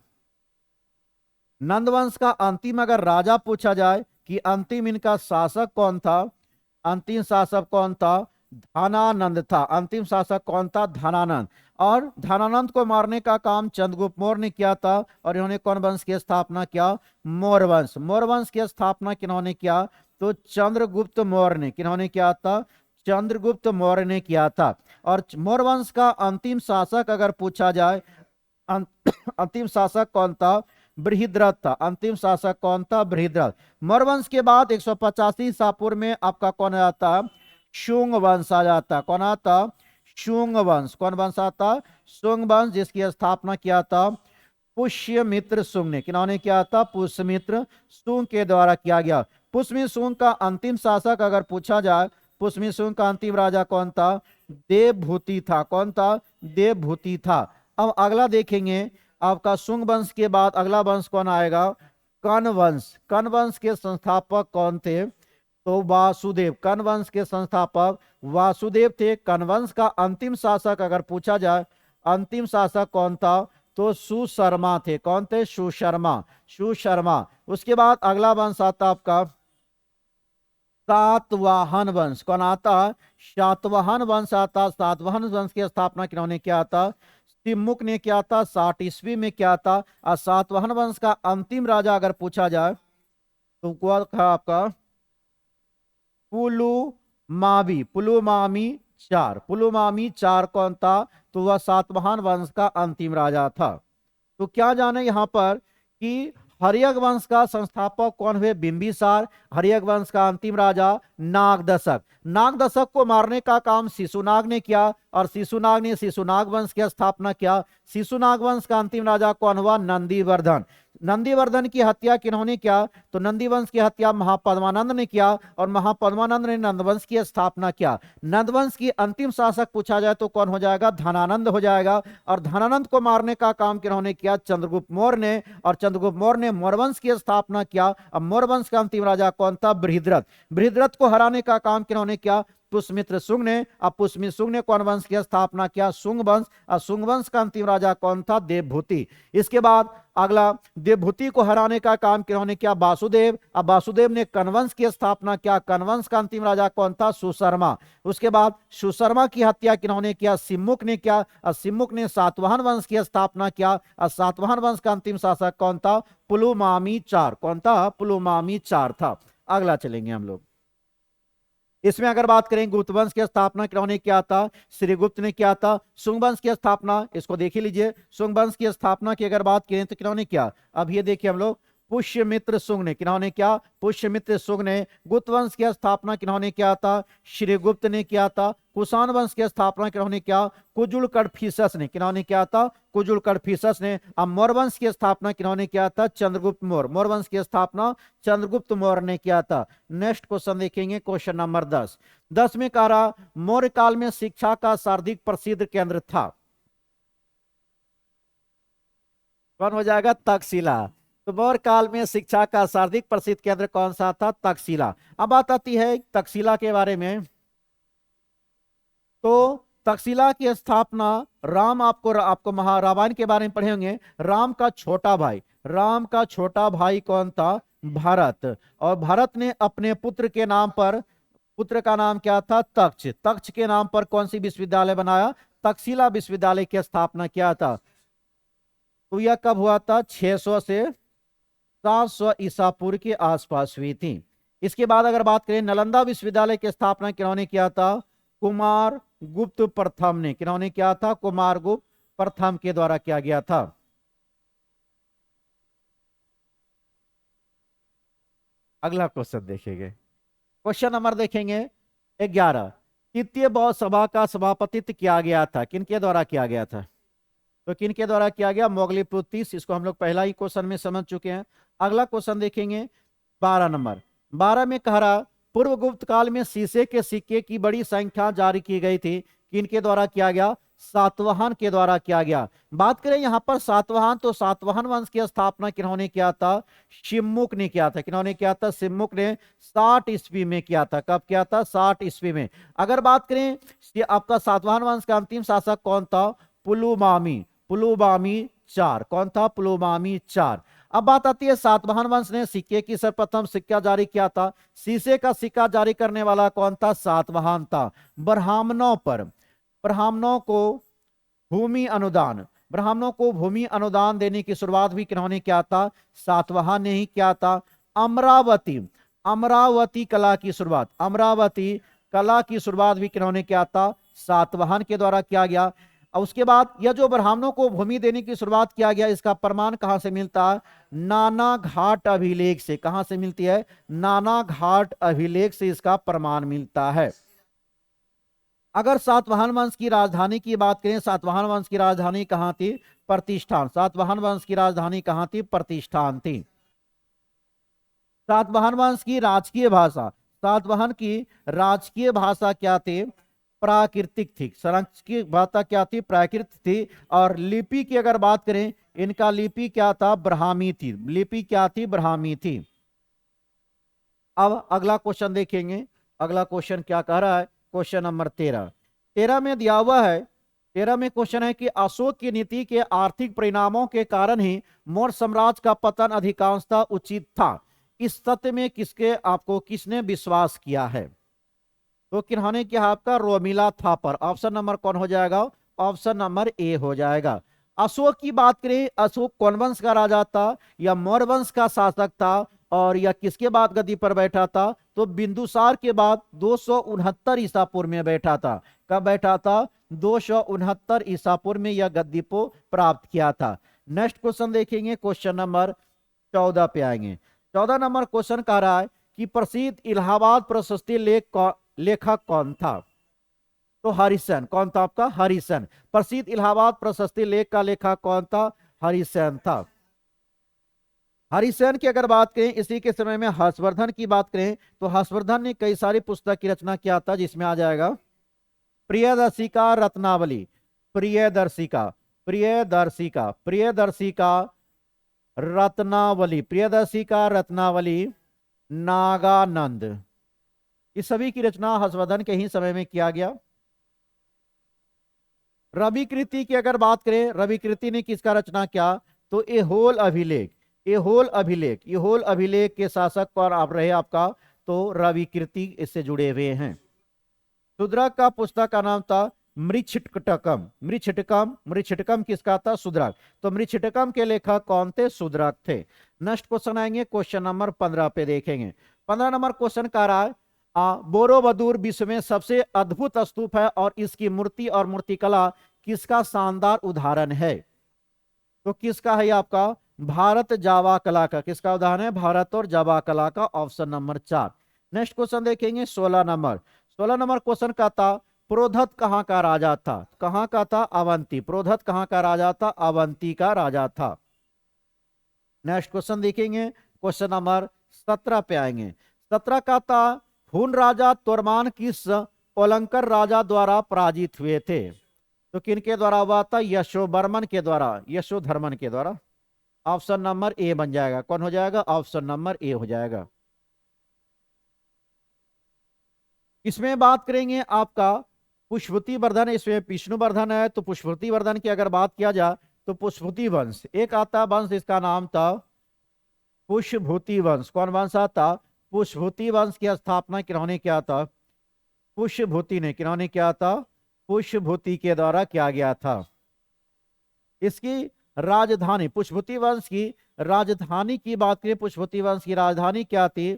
नंदवंश का अंतिम अगर राजा पूछा जाए कि अंतिम इनका शासक कौन था, अंतिम शासक कौन था? धनानंद था। अंतिम शासक कौन था? धनानंद। और धनानंद को मारने का काम चंद्रगुप्त मौर्य ने किया था। और इन्होंने कौन वंश की स्थापना किया? मौर्य वंश। मौर्य वंश की स्थापना किन्होंने किया? तो चंद्रगुप्त मौर्य ने। किन्होंने किया था? चंद्रगुप्त मौर्य ने किया था। और मौर्य वंश का अंतिम शासक अगर पूछा जाए, अंतिम शासक कौन था? बृहद्रथ था। अंतिम शासक कौन था? बृहद्रथ। मौर्य वंश के बाद 185 ईसा पूर्व में आपका कौन आता? शुंग वंश आ जाता। कौन आता? शुंग वंश। कौन वंश आता? शुंग वंश, जिसकी स्थापना किया था पुष्यमित्र शुंग ने। किन्होंने किया था? पुष्यमित्र शुंग के द्वारा किया गया। पुष्यमित्र शुंग का अंतिम शासक अगर पूछा जाए, पुष्यमित्र शुंग का अंतिम राजा कौन था? देवभूति था। कौन था? देवभूति था। अब अगला देखेंगे, आपका शुंग वंश के बाद अगला वंश कौन आएगा? कर्ण वंश, कर्ण वंश के संस्थापक कौन थे? तो वासुदेव, कर्ण वंश के संस्थापक वासुदेव थे। कर्ण वंश का अंतिम शासक अगर पूछा जाए, अंतिम शासक कौन था? तो सुशर्मा थे। कौन थे? सुशर्मा, सुशर्मा। उसके बाद अगला वंश आता आपका सातवाहन वंश। कौन आता? सातवाहन वंश आता। सातवाहन वंश की स्थापना किन्होंने किया था? सिमुक ने किया था 60 ईस्वी में किया था। और सातवाहन वंश का अंतिम राजा अगर पूछा जाए तो कौन था आपका? पुलुमावी, पुलुमावी चार, पुलुमावी चार कौन था? तो वह सातवाहन वंश का अंतिम राजा था। तो क्या जाने यहां पर कि हर्यक वंश का संस्थापक कौन हुए? बिंबिसार। हर्यक वंश का अंतिम राजा नागदशक। नागदशक को मारने का काम शिशुनाग ने किया और शिशुनाग ने शिशुनाग वंश की स्थापना किया। शिशुनाग वंश का अंतिम राजा कौन हुआ? नंदीवर्धन। नंदीवर्धन की हत्या किन्होंने किया? तो नंदीवंश की हत्या महापद्मानंद ने किया और महापद्मानंद ने नंदवंश की स्थापना किया। नंदवंश की अंतिम शासक पूछा जाए तो कौन हो जाएगा? धनानंद हो जाएगा। और धनानंद को मारने का काम किन्होंने किया? चंद्रगुप्त मौर्य ने। और चंद्रगुप्त मौर्य ने मौर्यवंश की स्थापना किया। अब मौर्यवंश का अंतिम राजा कौन था? बृहद्रथ। बृहद्रथ को हराने का काम किन्होंने किया? पुष्यमित्र शुंग ने। अब पुष्यमित्र शुंग ने कौन वंश की स्थापना किया? शुंग वंश। और शुंग वंश का अंतिम राजा कौन था? देवभूति। इसके बाद अगला देवभूति को हराने का काम किन्होंने किया? वासुदेव। अब वासुदेव ने कनवंश की स्थापना किया। कनवंश का अंतिम राजा कौन था? सुशर्मा। उसके बाद सुशर्मा की हत्या किन्होंने किया? सिमुक ने किया। और सिमुक ने सातवाहन वंश की स्थापना किया। और सातवाहन वंश का अंतिम शासक कौन था? पुलुमावी चार। कौन था? पुलुमावी चार था। अगला चलेंगे हम लोग। इसमें अगर बात करें गुप्त वंश की स्थापना किन्होंने किया था? श्रीगुप्त ने किया था। शुंग वंश की स्थापना इसको देख ही लीजिए। शुंग वंश की स्थापना की अगर बात करें तो किन्होंने किया? अब ये देखिए हम लोग, पुष्यमित्र शुंग ने। किन्होंने किया? पुष्यमित्र शुंग ने। गुप्त वंश की स्थापना किन्होंने किया था? श्रीगुप्त ने किया था। कुषाण वंश की स्थापना किन्होंने किया? कुजुल कडफिसस ने। किन्होंने किया था? कुजुल कडफिसस ने। अब मौर्य वंश की स्थापना किन्होंने किया था? चंद्रगुप्त मौर्य। मौर्य वंश की स्थापना चंद्रगुप्त मौर्य ने किया था। नेक्स्ट क्वेश्चन देखेंगे, क्वेश्चन नंबर 10। 10 में कह रहा मौर्य काल में शिक्षा का सर्वाधिक प्रसिद्ध केंद्र था। कौन हो जाएगा? तक्षशिला। तो मौर्य काल में शिक्षा का सर्वाधिक प्रसिद्ध केंद्र कौन सा था? तक्षशिला। अब बात आती है तक्षशिला के बारे में। तो तक्षशिला की स्थापना राम, आपको महारामायण के बारे में पढ़े होंगे। राम का छोटा भाई, राम का छोटा भाई कौन था? भरत। और भरत ने अपने पुत्र के नाम पर, पुत्र का नाम क्या था? तक्ष। तक्ष के नाम पर कौन सी विश्वविद्यालय बनाया? तक्षशिला विश्वविद्यालय की स्थापना किया था। तो यह कब हुआ था? 600 से 700 ईसा पूर्व के आसपास हुई थी। इसके बाद अगर बात करें नालंदा विश्वविद्यालय की स्थापना किन्होंने किया था? कुमार गुप्त प्रथम ने। किन्होंने किया था? कुमार गुप्त प्रथम के द्वारा किया गया था। अगला क्वेश्चन देखेंगे, क्वेश्चन नंबर देखेंगे 11। तृतीय बौद्ध सभा का सभापतित्व किया गया था? किनके द्वारा किया गया था? तो किनके द्वारा किया गया? मोगलीपुतीस। इसको हम लोग पहला ही क्वेश्चन में समझ चुके हैं। अगला क्वेश्चन देखेंगे 12 नंबर। 12 में कह रहा पूर्व गुप्त काल में शीशे के सिक्के की बड़ी संख्या जारी की गई थी। किनके द्वारा किया गया? सातवाहन के द्वारा किया गया। बात करें यहां पर सातवाहन, तो सातवाहन वंश की स्थापना किन्होंने किया था? सिमुक ने किया था। किन्होंने किया था? सिमुक ने 60 ईस्वी में किया था। कब किया था? 60 ईस्वी में। अगर बात करें आपका सातवाहन वंश का अंतिम शासक कौन था? पुलुमावी। पुलुमावी चार। कौन था? पुलुमावी चार। अब बात आती है सातवाहन वंश ने सिक्के की सर्वप्रथम सिक्का जारी किया था। शीशे का सिक्का जारी करने वाला कौन था? सातवाहन था। ब्राह्मणों पर, ब्राह्मणों को भूमि अनुदान, ब्राह्मणों को भूमि अनुदान देने की शुरुआत भी किन्होंने किया था? सातवाहन ने ही किया था। अमरावती, अमरावती कला की शुरुआत, अमरावती कला की शुरुआत भी किन्होंने किया था? सातवाहन के द्वारा किया गया। और उसके बाद यह जो ब्राह्मणों को भूमि देने की शुरुआत किया गया, इसका प्रमाण कहां से मिलता है? नाना घाट अभिलेख से। कहां से मिलती है? नाना घाट अभिलेख से इसका प्रमाण मिलता है। अगर सातवाहन वंश की राजधानी की बात करें, सातवाहन वंश की राजधानी कहां थी? प्रतिष्ठान। सातवाहन वंश की राजधानी कहां थी? प्रतिष्ठान थी। सातवाहन वंश की राजकीय भाषा, सातवाहन की राजकीय भाषा क्या थी? प्राकृतिक थी। संरक्षण की भाषा क्या थी? प्राकृतिक थी। और लिपि की अगर बात करें, इनका लिपि क्या था? ब्राह्मी थी। लिपि क्या थी? ब्राह्मी थी। अब अगला क्वेश्चन देखेंगे। अगला क्वेश्चन क्या कह रहा है? क्वेश्चन नंबर 13 में दिया हुआ है। 13 में क्वेश्चन है कि अशोक की नीति के आर्थिक परिणामों के कारण ही मौर्य साम्राज्य का पतन अधिकांशतः उचित था। इस तथ्य में किसने विश्वास किया है? तो किन्होंने किया? आपका रोमिला थापर। ऑप्शन नंबर कौन हो जाएगा? ऑप्शन नंबर ए हो जाएगा। अशोक की बात करें, अशोक कौन वंश का राजा था? या मौर्य वंश का शासक था? और या किसके बाद गद्दी पर बैठा था? तो बिंदुसार के बाद 269 ईसा पूर्व में बैठा था। कब बैठा था? 269 ईसा पूर्व में यह गद्दी को प्राप्त किया था। नेक्स्ट क्वेश्चन देखेंगे, क्वेश्चन नंबर 14 पे आएंगे। 14 नंबर क्वेश्चन कह रहा है कि प्रसिद्ध इलाहाबाद प्रशस्ति लेखक कौन था? तो हरिसेन। कौन था आपका? हरिसेन। प्रसिद्ध इलाहाबाद प्रशस्ति लेख का लेखक कौन था? हरिसेन था। हरिसेन की अगर बात करें, इसी के समय में हर्षवर्धन की बात करें तो हर्षवर्धन ने कई सारी पुस्तक की रचना किया था, जिसमें आ जाएगा प्रियदर्शिका रत्नावली, प्रियदर्शिका, प्रियदर्शिका, प्रियदर्शिका रत्नावली, प्रियदर्शिका रत्नावली, नागानंद, इस सभी की रचना हर्षवर्धन के ही समय में किया गया। रवि कृति की अगर बात करें, रवि कृति ने किसका रचना किया? तो एहोल अभिलेख, एहोल अभिलेख, एहोल अभिलेख के शासक कौन आप रहे आपका? तो रवि कृति इससे जुड़े हुए हैं। शूद्रक का पुस्तक का नाम था मृच्छकटकम, मृच्छकटकम, मृच्छकटकम किसका था? शूद्रक। तो मृच्छकटकम के लेखक कौन थे? शूद्रक थे। नेक्स्ट क्वेश्चन आएंगे, क्वेश्चन नंबर 15 पे देखेंगे। 15 नंबर क्वेश्चन का रहा है बोरोबदूर विश्व में सबसे अद्भुत स्तूप है और इसकी मूर्ति और मूर्तिकला किसका शानदार उदाहरण है? तो किसका है आपका? भारत जावा कला का। किसका उदाहरण है? भारत और जावा कला का। Option number 4। नेक्स्ट क्वेश्चन देखेंगे 16 नंबर। 16 नंबर क्वेश्चन का था प्रोधत कहां का राजा था? कहां का था? अवंती। प्रोधत कहां का राजा था? अवंती का राजा था। नेक्स्ट क्वेश्चन देखेंगे, क्वेश्चन नंबर 17 पे आएंगे। 17 का था हुन राजा तोरमान किस ओलंकर राजा द्वारा पराजित हुए थे? तो किनके द्वारा हुआ था? यशोवर्मन के द्वारा, यशोधर्मन के द्वारा। ऑप्शन नंबर ए बन जाएगा। कौन हो जाएगा? ऑप्शन नंबर ए हो जाएगा। इसमें बात करेंगे आपका पुष्पवती वर्धन, इसमें विष्णुवर्धन है। तो पुष्पवती वर्धन की अगर बात किया जाए तो पुष्पवती वंश एक आता वंश, इसका नाम था पुष्पभूति वंश। कौन वंश आता? पुष्पभूति वंश की स्थापना किन्होंने किया था? पुष्पभूति ने। किन्होंने किया था? पुष्पभूति के द्वारा किया गया था। इसकी राजधानी, पुष्पभूति वंश की राजधानी की बात करें, पुष्पभूति वंश की राजधानी क्या थी?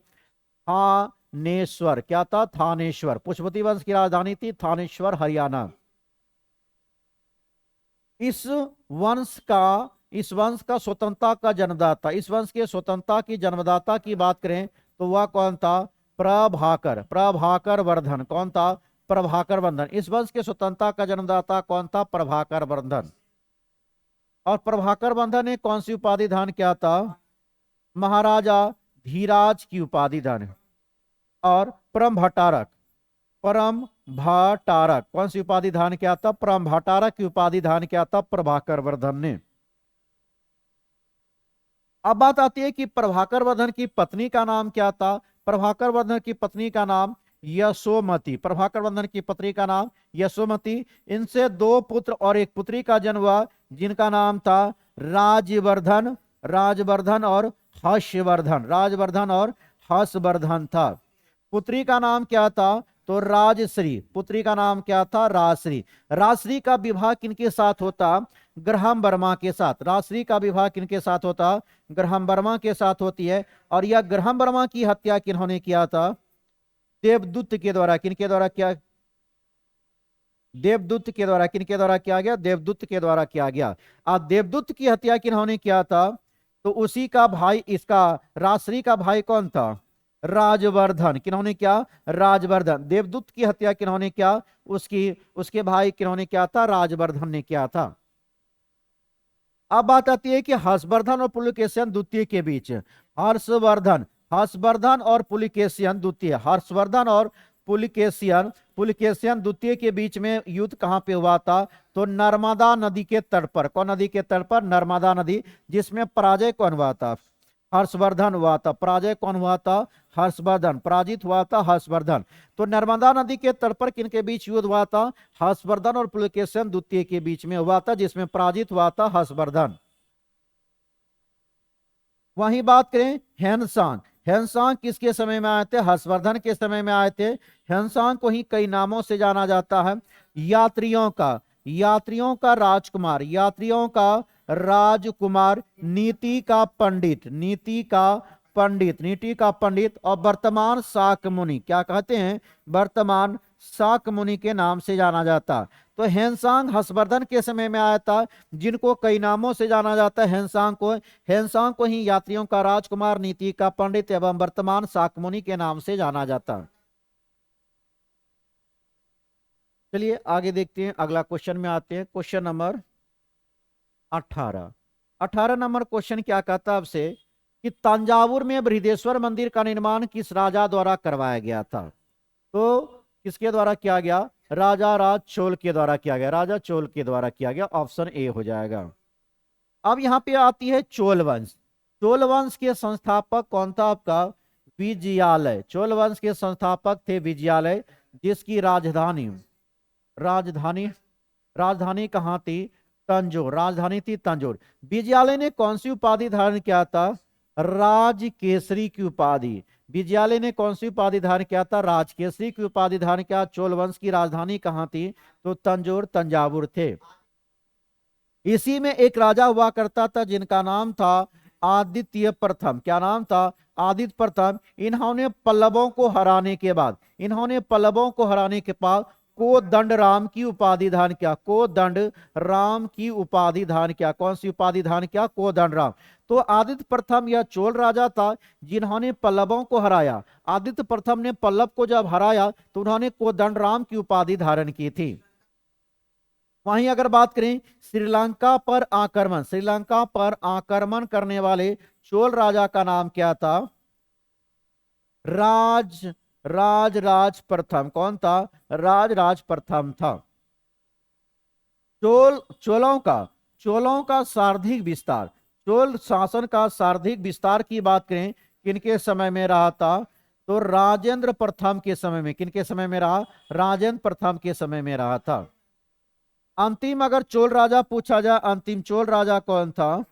थानेश्वर। क्या था? थानेश्वर। पुष्पभूति वंश की राजधानी थी थानेश्वर, हरियाणा। इस वंश का स्वतंत्रता का जन्मदाता, इस वंश के स्वतंत्रता की जन्मदाता की बात करें तो वह कौन था? प्रभाकर, प्रभाकर वर्धन। कौन था? प्रभाकर वर्धन। इस वंश के स्वतंत्रता का जन्मदाता कौन था? प्रभाकर वर्धन। और प्रभाकर वर्धन ने कौन सी उपाधि धारण किया था? महाराजा धीराज की उपाधि धारण। और परम भट्टारक, परम भट्टारक कौन सी उपाधि धारण किया था? परम भट्टारक की उपाधि धारण किया था प्रभाकर वर्धन ने। अब बात आती है कि प्रभाकर वर्धन की पत्नी का नाम क्या था? प्रभाकर वर्धन की पत्नी का नाम यशोमती। प्रभाकर वर्धन की पत्नी का नाम यशोमती। इनसे 2 पुत्र और 1 पुत्री का जन्म हुआ, जिनका नाम था राजवर्धन, राजवर्धन और हर्षवर्धन, राजवर्धन और हर्षवर्धन था। पुत्री का नाम क्या था? तो राजश्री। पुत्री का नाम क्या था? राजश्री। राजश्री का विवाह किनके साथ होता? ग्रहम वर्मा के साथ। राजश्री का विवाह किनके साथ होता? ग्रहम वर्मा के साथ होती है। और यह ग्रहम वर्मा की हत्या किन्होंने किया था? देवदूत के द्वारा। किनके द्वारा किया? देवदूत के द्वारा। किनके द्वारा किया गया? देवदूत के द्वारा किया गया। अब देवदूत की हत्या किन्होंने किया था? तो उसी का भाई, इसका राजश्री का भाई कौन था? राजवर्धन। किन्होंने क्या? राजवर्धन। देवदूत की हत्या किन्होंने किया? उसके भाई किन्होंने किया था? राजवर्धन ने किया था। अब बात आती है कि हर्षवर्धन और पुलकेशियन द्वितीय के बीच। हर्षवर्धन, हर्षवर्धन और पुलकेशियन द्वितीय, हर्षवर्धन और पुलकेशियन पुलकेशिन द्वितीय के बीच में युद्ध कहां पे हुआ था? तो नर्मदा नदी के तट पर। कौन नदी के तट पर? नर्मदा नदी। जिसमें पराजय कौन हुआ था? हर्षवर्धन हुआ था। पराजय कौन हुआ था? हर्षवर्धन। पराजित हुआ था हर्षवर्धन। तो नर्मदा नदी के तट पर किनके बीच युद्ध हुआ था? हर्षवर्धन और पुलकेशिन द्वितीय के बीच में हुआ था, जिसमें पराजित हुआ था हर्षवर्धन। वहीं बात करें हेनसांग। हेनसांग किसके समय में आए थे? हर्षवर्धन के समय में आए थे। हेनसांग को ही कई नामों से जाना जाता है। यात्रियों का राजकुमार, यात्रियों का राजकुमार, नीति का पंडित, नीति का पंडित और वर्तमान शाक्य मुनि। क्या कहते हैं? वर्तमान शाक्य मुनि के नाम से जाना जाता। तो हेनसांग हर्षवर्धन के समय में आया था, जिनको कई नामों से जाना जाता है। हेनसांग को ही यात्रियों का राजकुमार, नीति का पंडित एवं वर्तमान शाक्य मुनि के नाम से जाना जाता है। चलिए आगे देखते हैं, अगला क्वेश्चन में आते हैं। क्वेश्चन नंबर 18 नंबर क्वेश्चन क्या कहता है आपसे कि तंजावुर में बृहदेश्वर मंदिर का निर्माण किस राजा द्वारा करवाया गया था? तो किसके द्वारा किया गया? राजा राज चोल के द्वारा किया गया। राजा चोल के द्वारा किया गया। ऑप्शन ए हो जाएगा। अब यहां पे आती है चोल वंश। चोल वंश के संस्थापक कौन था आपका? विजयालय। चोल वंश के संस्थापक थे विजयालय, जिसकी राजधानी राजधानी राजधानी कहाँ थी? तंजौर। राजधानी थी तंजौर। विजयालय ने कौन सी उपाधि धारण किया था? राजकेसरी की उपाधि। विजयालय ने कौन सी उपाधि धारण किया था? राजकेसरी की उपाधि धारण किया। चोल वंश की राजधानी कहाँ थी? तो तंजौर, तंजावुर थे। इसी में एक राजा हुआ करता था जिनका नाम था आदित्य प्रथम। क्या नाम था? आदित्य प्रथम। इन्होंने पल्लवों को हराने के बाद कोदंड राम की उपाधि धारण किया। कोदंड राम की उपाधि धारण किया। कौन सी उपाधि धारण किया? कोदंड राम। तो आदित्य प्रथम यह चोल राजा था जिन्होंने पल्लवों को हराया। आदित्य प्रथम ने पल्लव को जब हराया तो उन्होंने कोदंड राम की उपाधि धारण की थी। वहीं अगर बात करें श्रीलंका पर आक्रमण करने वाले चोल राजा का नाम क्या था? राज प्रथम। कौन था? राज प्रथम था। चोलों का सार्धिक विस्तार, चोल शासन का सार्धिक विस्तार की बात करें किनके समय में रहा था? तो राजेंद्र प्रथम के समय में। किनके समय में रहा? राजेंद्र प्रथम के समय में रहा था। अंतिम अगर चोल राजा पूछा जाए, अंतिम चोल राजा कौन था?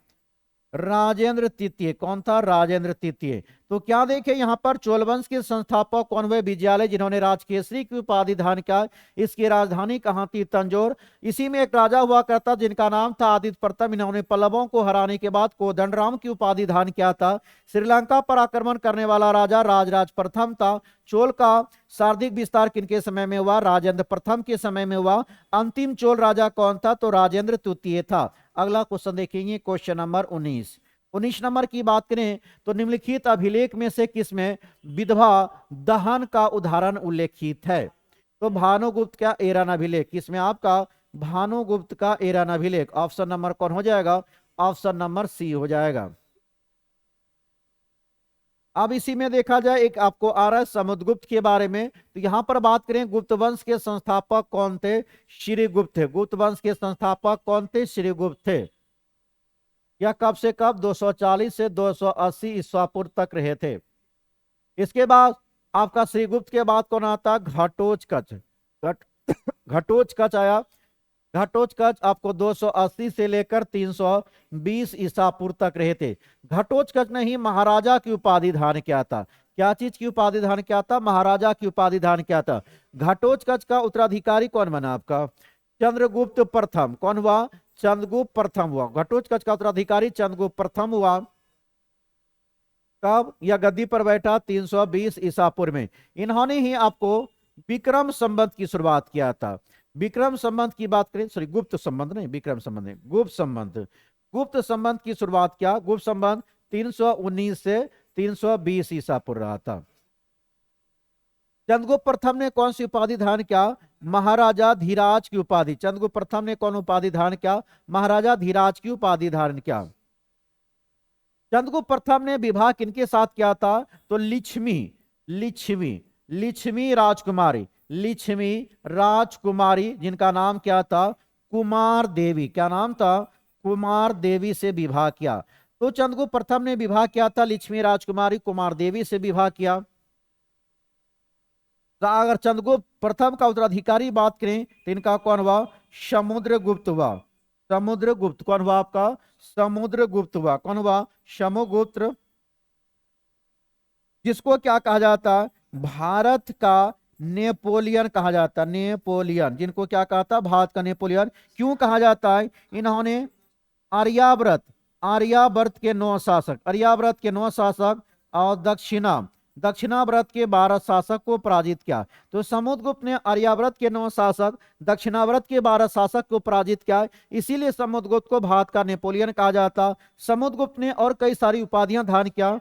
राजेंद्र तृतीय। कौन था? राजेंद्र तृतीय। तो क्या देखे यहाँ पर चोल वंश के संस्थापक कौन हुए? विजयालय, जिन्होंने राजकेसरी की उपाधि धारण किया। इसकी राजधानी कहाँ थी? तंजौर। इसी में एक राजा हुआ करता जिनका नाम था आदित्य प्रथम। इन्होंने पल्लवों को हराने के बाद कोदंडराम की उपाधि धारण किया था। श्रीलंका पर आक्रमण करने वाला राजा राज प्रथम था। चोल का सार्धिक विस्तार किनके समय में हुआ? राजेंद्र प्रथम के समय में हुआ। अंतिम चोल राजा कौन था? तो राजेंद्र तृतीय था। अगला क्वेश्चन देखेंगे, क्वेश्चन नंबर 19 नंबर की बात करें तो निम्नलिखित अभिलेख में से किसमें विधवा दहन का उदाहरण उल्लेखित है? तो भानुगुप्त का एरन अभिलेख। किसमें आपका? भानुगुप्त का एरन अभिलेख। ऑप्शन नंबर कौन हो जाएगा? ऑप्शन नंबर सी हो जाएगा। अब इसी में देखा जाए, एक आपको आ रहा है समुद्रगुप्त के बारे में। तो यहां पर बात करें गुप्त वंश के संस्थापक कौन थे? श्रीगुप्त थे। गुप्त वंश के संस्थापक कौन थे? श्रीगुप्त थे। यह कब से कब? 240 से 280 ईसा पूर्व तक रहे थे। इसके बाद आपका श्रीगुप्त के बाद कौन आता? घटोत्कच। घटोत्कच आया। घटोत्कच आपको 280 से लेकर 320 ईसा पूर्व तक रहे थे। घटोत्कच ने ही महाराजा की उपाधि धारण किया था। क्या चीज की उपाधि धारण किया था? महाराजा की उपाधि धारण किया था। घटोत्कच का उत्तराधिकारी कौन बना आपका? चंद्रगुप्त प्रथम। कौन हुआ? चंद्रगुप्त प्रथम हुआ। घटोत्कच का उत्तराधिकारी चंद्रगुप्त प्रथम हुआ। कब यह गद्दी पर बैठा? 320 ईसा पूर्व में। इन्होंने ही आपको विक्रम संबंध की शुरुआत किया था। विक्रम संबंध की बात करें, सॉरी गुप्त संबंध नहीं, विक्रम संबंध नहीं, गुप्त संबंध की शुरुआत क्या? गुप्त संबंध 319 से 320 ईसा पूर्व रहा था। चंद्रगुप्त प्रथम ने कौन सी उपाधि धारण किया? महाराजा धीराज की उपाधि। चंद्रगुप्त प्रथम ने कौन उपाधि धारण किया? महाराजा धीराज की उपाधि धारण किया। चंद्रगुप्त प्रथम ने विवाह किनके साथ किया था? तो लिच्छवी राजकुमारी। लिच्छवी राजकुमारी, जिनका नाम क्या था, कुमार देवी, क्या नाम था, कुमार देवी से विवाह किया। तो चंद्रगुप्त प्रथम ने विवाह किया था लिच्छवी राजकुमारी कुमार देवी से विवाह किया। तो अगर चंद्रगुप्त प्रथम का उत्तराधिकारी बात करें तो इनका कौन हुआ, समुद्रगुप्त हुआ। समुद्रगुप्त कौन हुआ आपका, समुद्रगुप्त हुआ। कौन हुआ, समुद्रगुप्त, जिसको क्या कहा जाता है, भारत का नेपोलियन कहा जाता है। नेपोलियन, जिनको क्या कहा था, भारत का नेपोलियन। क्यों कहा जाता है, इन्होंने आर्यावर्त, आर्यावर्त के 9 शासक, आर्यावर्त के 9 शासक और दक्षिणावर्त के 12 शासक को पराजित किया। तो समुद्रगुप्त ने आर्यावर्त के 9 शासक, दक्षिणावर्त के 12 शासक को पराजित किया, इसीलिए समुद्रगुप्त को भारत का नेपोलियन कहा जाता। समुद्रगुप्त ने और कई सारी उपाधियां धारण किया,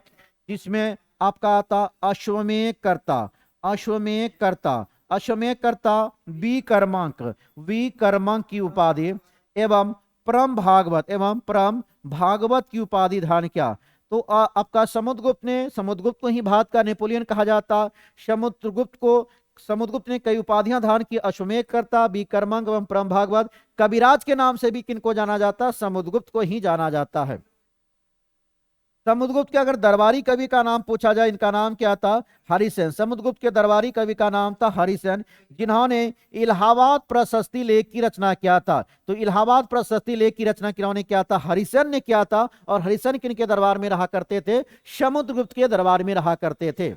जिसमें आपका आता अश्वमेध कर्ता, अश्वमेध कर्ता, अश्वमेध कर्ता, विकर्मांक, विकर्मांक की उपाधि, एवं परम भागवत, एवं परम भागवत की उपाधि धारण किया। तो आपका समुद्रगुप्त को ही भारत का नेपोलियन कहा जाता। समुद्रगुप्त ने कई उपाधियां धारण की, अश्वमेध कर्ता, विकर्मांक एवं परम भागवत। कविराज के नाम से भी किनको जाना जाता, समुद्रगुप्त को ही जाना जाता है। समुद्रगुप्त के अगर दरबारी कवि का नाम पूछा जाए, इनका नाम क्या था, हरिसेन। समुद्रगुप्त के दरबारी कवि का नाम था हरिसेन, जिन्होंने इलाहाबाद प्रशस्ति लेख की रचना किया था। तो इलाहाबाद प्रशस्ति लेख की रचना किन्होंने किया था, हरिसेन ने किया था। और हरिसेन किनके दरबार में रहा करते थे, समुद्रगुप्त के दरबार में रहा करते थे।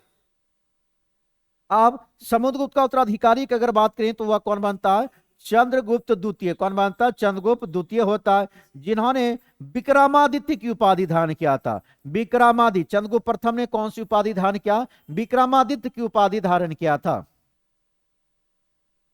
अब समुद्रगुप्त का उत्तराधिकारी की अगर बात करें तो वह कौन बनता है, चंद्रगुप्त द्वितीय। कौन बनता है, चंद्रगुप्त द्वितीय होता है, जिन्होंने विक्रमादित्य की उपाधि धारण किया था। विक्रमादित्य, चंद्रगुप्त प्रथम ने कौन सी उपाधि धारण किया, विक्रमादित्य की उपाधि धारण किया था।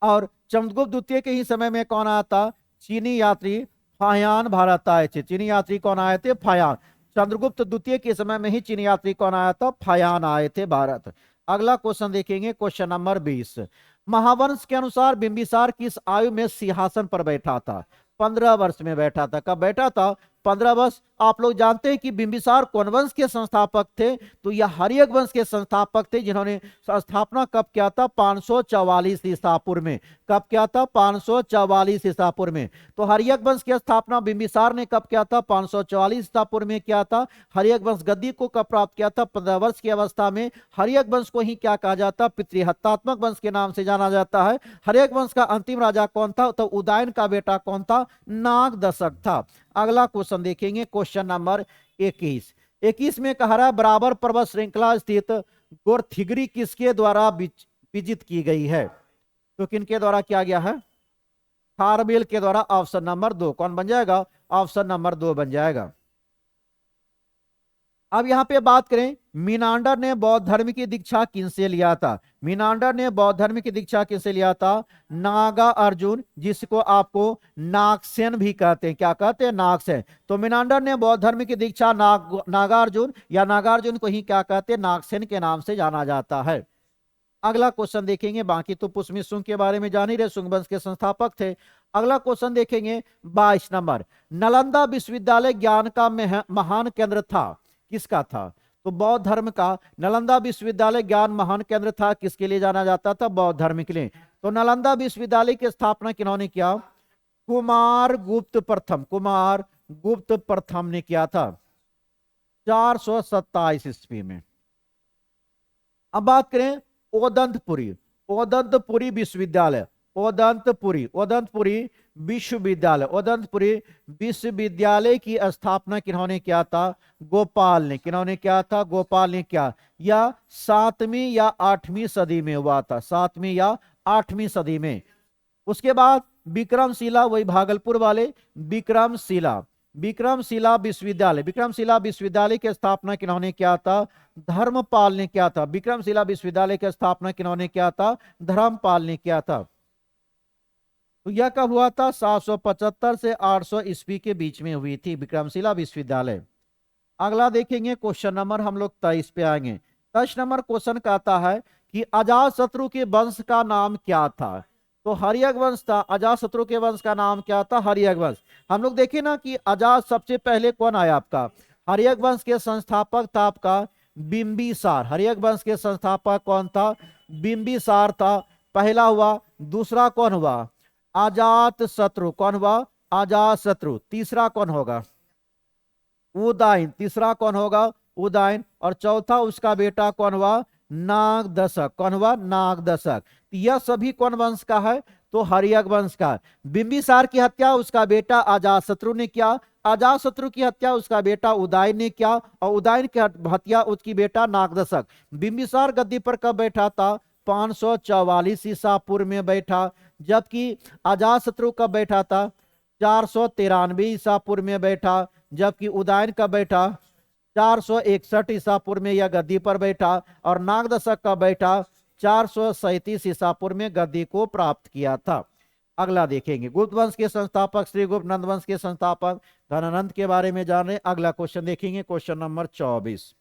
और चंद्रगुप्त द्वितीय के ही समय में कौन आया था, चीनी यात्री फायान भारत आए थे। चीनी यात्री कौन आए थे, फायान। चंद्रगुप्त द्वितीय के समय में ही चीनी यात्री कौन आया था, फायान आए थे भारत। अगला क्वेश्चन देखेंगे, क्वेश्चन नंबर 20। महावंश के अनुसार बिंबिसार किस आयु में सिंहासन पर बैठा था, 15 वर्ष में बैठा था। कब बैठा था, 15 वर्ष। आप लोग जानते हैं कि बिंबिसार कौन वंश के संस्थापक थे, तो यह हर्यक वंश के संस्थापक थे, जिन्होंने स्थापना कब किया था, 544 ईसा पूर्व में। कब किया था, 544 ईसा पूर्व में। तो हर्यक वंश की स्थापना बिंबिसार ने कब किया था, 544 ईसा पूर्व में किया था। हर्यक वंश गद्दी को कब प्राप्त किया था, 15 वर्ष की अवस्था में। हर्यक वंश को ही क्या कहा जाता, पितृहत्यात्मक वंश के नाम से जाना जाता है। हर्यक वंश का अंतिम राजा कौन था, तो उदयन का बेटा कौन था, नाग दशक था। अगला क्वेश्चन देखेंगे, क्वेश्चन नंबर 21। 21 में कह रहा है, बराबर पर्वत श्रृंखला स्थित गोरथिगरी किसके द्वारा विजित की गई है, तो किनके द्वारा किया गया है, खारबेल के द्वारा। ऑप्शन नंबर 2 कौन बन जाएगा, ऑप्शन नंबर 2 बन जाएगा। अब यहां पे बात करें, मीनांडर ने बौद्ध धर्म की दीक्षा किनसे लिया था। मीनांडर ने बौद्ध धर्म की दीक्षा किनसे लिया था, नागा अर्जुन, जिसको आपको नागसेन भी कहते हैं। क्या कहते हैं, नागसेन। तो मीनांडर ने बौद्ध धर्म की दीक्षा नागार्जुन, या नागार्जुन को ही क्या कहते हैं, नागसेन के नाम से जाना जाता है। अगला क्वेश्चन देखेंगे, बाकी तो पुष्मित शुंग के बारे में जान ही रहे, शुंग वंश के संस्थापक थे। अगला क्वेश्चन देखेंगे 22 नंबर, नालंदा विश्वविद्यालय ज्ञान का महान केंद्र था, किसका था, तो बौद्ध धर्म का। नालंदा विश्वविद्यालय ज्ञान महान केंद्र था, किसके लिए जाना जाता था, बौद्ध धर्म के लिए। तो नालंदा विश्वविद्यालय की स्थापना किन्होंने किया, कुमार गुप्त प्रथम, कुमार गुप्त प्रथम ने किया था 427 ईस्वी में। अब बात करें ओदंतपुरी, ओदंतपुरी विश्वविद्यालय, ओदंतपुरी विश्वविद्यालय, ओदंतपुरी विश्वविद्यालय की स्थापना किन्होंने किया था, गोपाल ने। किन्होंने किया था, गोपाल ने किया। यह 7वीं या 8वीं सदी में हुआ था, 7वीं या 8वीं सदी में। उसके बाद विक्रमशिला, वही भागलपुर वाले विक्रमशिला विश्वविद्यालय की स्थापना किन्होंने किया था, धर्मपाल ने किया था। विक्रमशिला विश्वविद्यालय की स्थापना किन्होंने किया था, धर्मपाल ने किया था। तो यह कब हुआ था, 775 से 800 ईस्वी के बीच में हुई थी विक्रमशिला विश्वविद्यालय। अगला देखेंगे, क्वेश्चन नंबर हम लोग 23 पे आएंगे। 23 नंबर क्वेश्चन कहता है कि अजातशत्रु के वंश का नाम क्या था, तो हर्यक वंश था। अजातशत्रु के वंश का नाम क्या था, हर्यक वंश। हम लोग देखें ना कि अजात सबसे पहले कौन आया आपका, हर्यक वंश के संस्थापक था आपका बिंबिसार। हर्यक वंश के संस्थापक कौन था, बिंबिसार था। पहला हुआ, दूसरा कौन हुआ, अजात शत्रु, कौन हुआ, अजात शत्रु। तीसरा कौन होगा, उदयन, तीसरा कौन होगा, उदयन। और चौथा उसका बेटा कौन हुआ, नागदशक, कौन हुआ, नागदशक। यह सभी कौन वंश का है, तो हर्यक वंश का। बिंबिसार की हत्या उसका बेटा अजातशत्रु ने किया, अजातशत्रु की हत्या उसका बेटा उदयन ने किया, और उदयन की हत्या उसकी बेटा नागदशक। बिंबिसार गद्दी पर कब बैठा था, 544 ईसा पूर्व में बैठा, जबकि अजातशत्रु कब बैठा था, 493 ईसा पूर्व में बैठा, जबकि उदयन कब बैठा, 461 ईसा पूर्व में यह गद्दी पर बैठा, और नागदशक का बैठा 437 ईसा पूर्व में गद्दी को प्राप्त किया था। अगला देखेंगे, गुप्त वंश के संस्थापक श्री गुप्त, नंद वंश के संस्थापक धनानंद के बारे में जान रहे हैं। अगला क्वेश्चन देखेंगे, क्वेश्चन नंबर 24।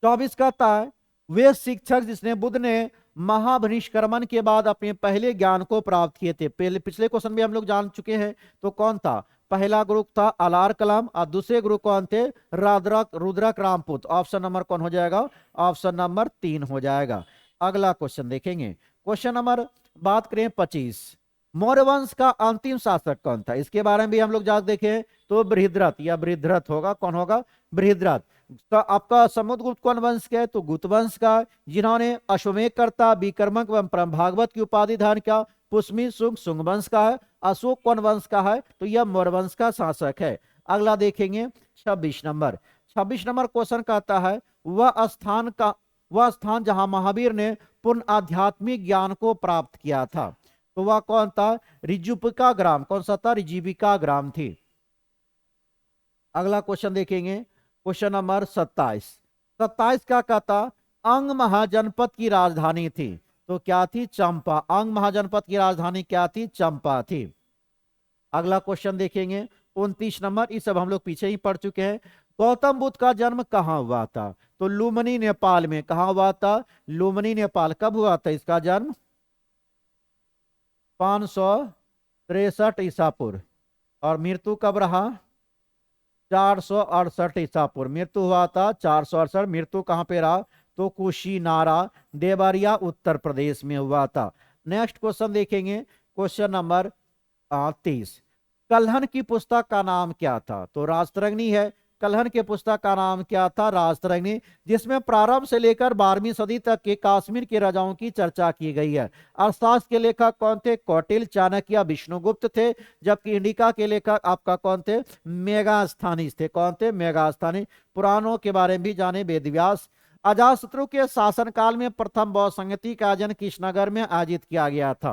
24 कहता है, वे शिक्षक जिसने बुद्ध ने महाभनिष्कर्मण के बाद अपने पहले ज्ञान को प्राप्त किए थे। पहले पिछले क्वेश्चन में हम लोग जान चुके हैं, तो कौन था, पहला गुरु था अलार कलाम, और दूसरे गुरु कौन थे, रुद्रक रामपुत। ऑप्शन नंबर कौन हो जाएगा, ऑप्शन नंबर 3 हो जाएगा। अगला क्वेश्चन देखेंगे, क्वेश्चन नंबर बात करें 25। मौर्य वंश का अंतिम शासक कौन था, इसके बारे में भी हम लोग जाकर देखें, तो बृहद्रथ, या बृहद्रथ होगा, कौन होगा, बृहद्रथ। तो आपका समुद्रगुप्त कौन वंश का है, तो गुप्त वंश का, जिन्होंने अश्वमेधकर्ता, विक्रमक एवं परमभागवत की उपाधि धारण किया। पुष्मी शुंग वंश का है। अशोक कौन वंश का है, तो यह मौर्य वंश का शासक है। अगला देखेंगे 26 नंबर। 26 नंबर क्वेश्चन कहता है, वह स्थान जहां महावीर ने पूर्ण आध्यात्मिक ज्ञान को प्राप्त किया था, तो वह कौन था, रिजुपिका ग्राम, कौन सा था, रिजीविका ग्राम थी। अगला क्वेश्चन देखेंगे, क्वेश्चन नंबर 27। 27 क्या कहता, अंग महाजनपद की राजधानी थी, तो क्या थी, चंपा। अंग महाजनपद की राजधानी क्या थी, चंपा थी। अगला क्वेश्चन देखेंगे 29 नंबर, इस सब हम लोग पीछे ही पढ़ चुके हैं। गौतम बुद्ध का जन्म कहाँ हुआ था, तो लुम्बिनी नेपाल में। कहाँ हुआ था, लुम्बिनी नेपाल। कब हुआ था इसका जन्म, 563 ईसा पूर्व। और मृत्यु कब रहा, 468 ईसा पूर्व मृत्यु हुआ था, 468। मृत्यु कहाँ पे रहा, तो कुशीनारा, देवरिया, उत्तर प्रदेश में हुआ था। नेक्स्ट क्वेश्चन देखेंगे, क्वेश्चन नंबर 30। कल्हन की पुस्तक का नाम क्या था, तो राजतरंगिणी है। कल्हन के पुस्तक का नाम क्या था, राजतरंगिणी, जिसमें प्रारंभ से लेकर 12वीं सदी तक के कश्मीर के राजाओं की चर्चा की गई है। अर्थशास्त्र के लेखक कौन थे, कौटिल्य, चाणक्य, विष्णुगुप्त थे। जबकि इंडिका के लेखक आपका कौन थे, मेगास्थनीज थे। कौन थे, मेगास्थनी। पुराणों के बारे में भी जाने, वेदव्यास। अजातशत्रु के शासनकाल में प्रथम बौद्ध संगति का आयोजन किस नगर में आयोजित किया गया था,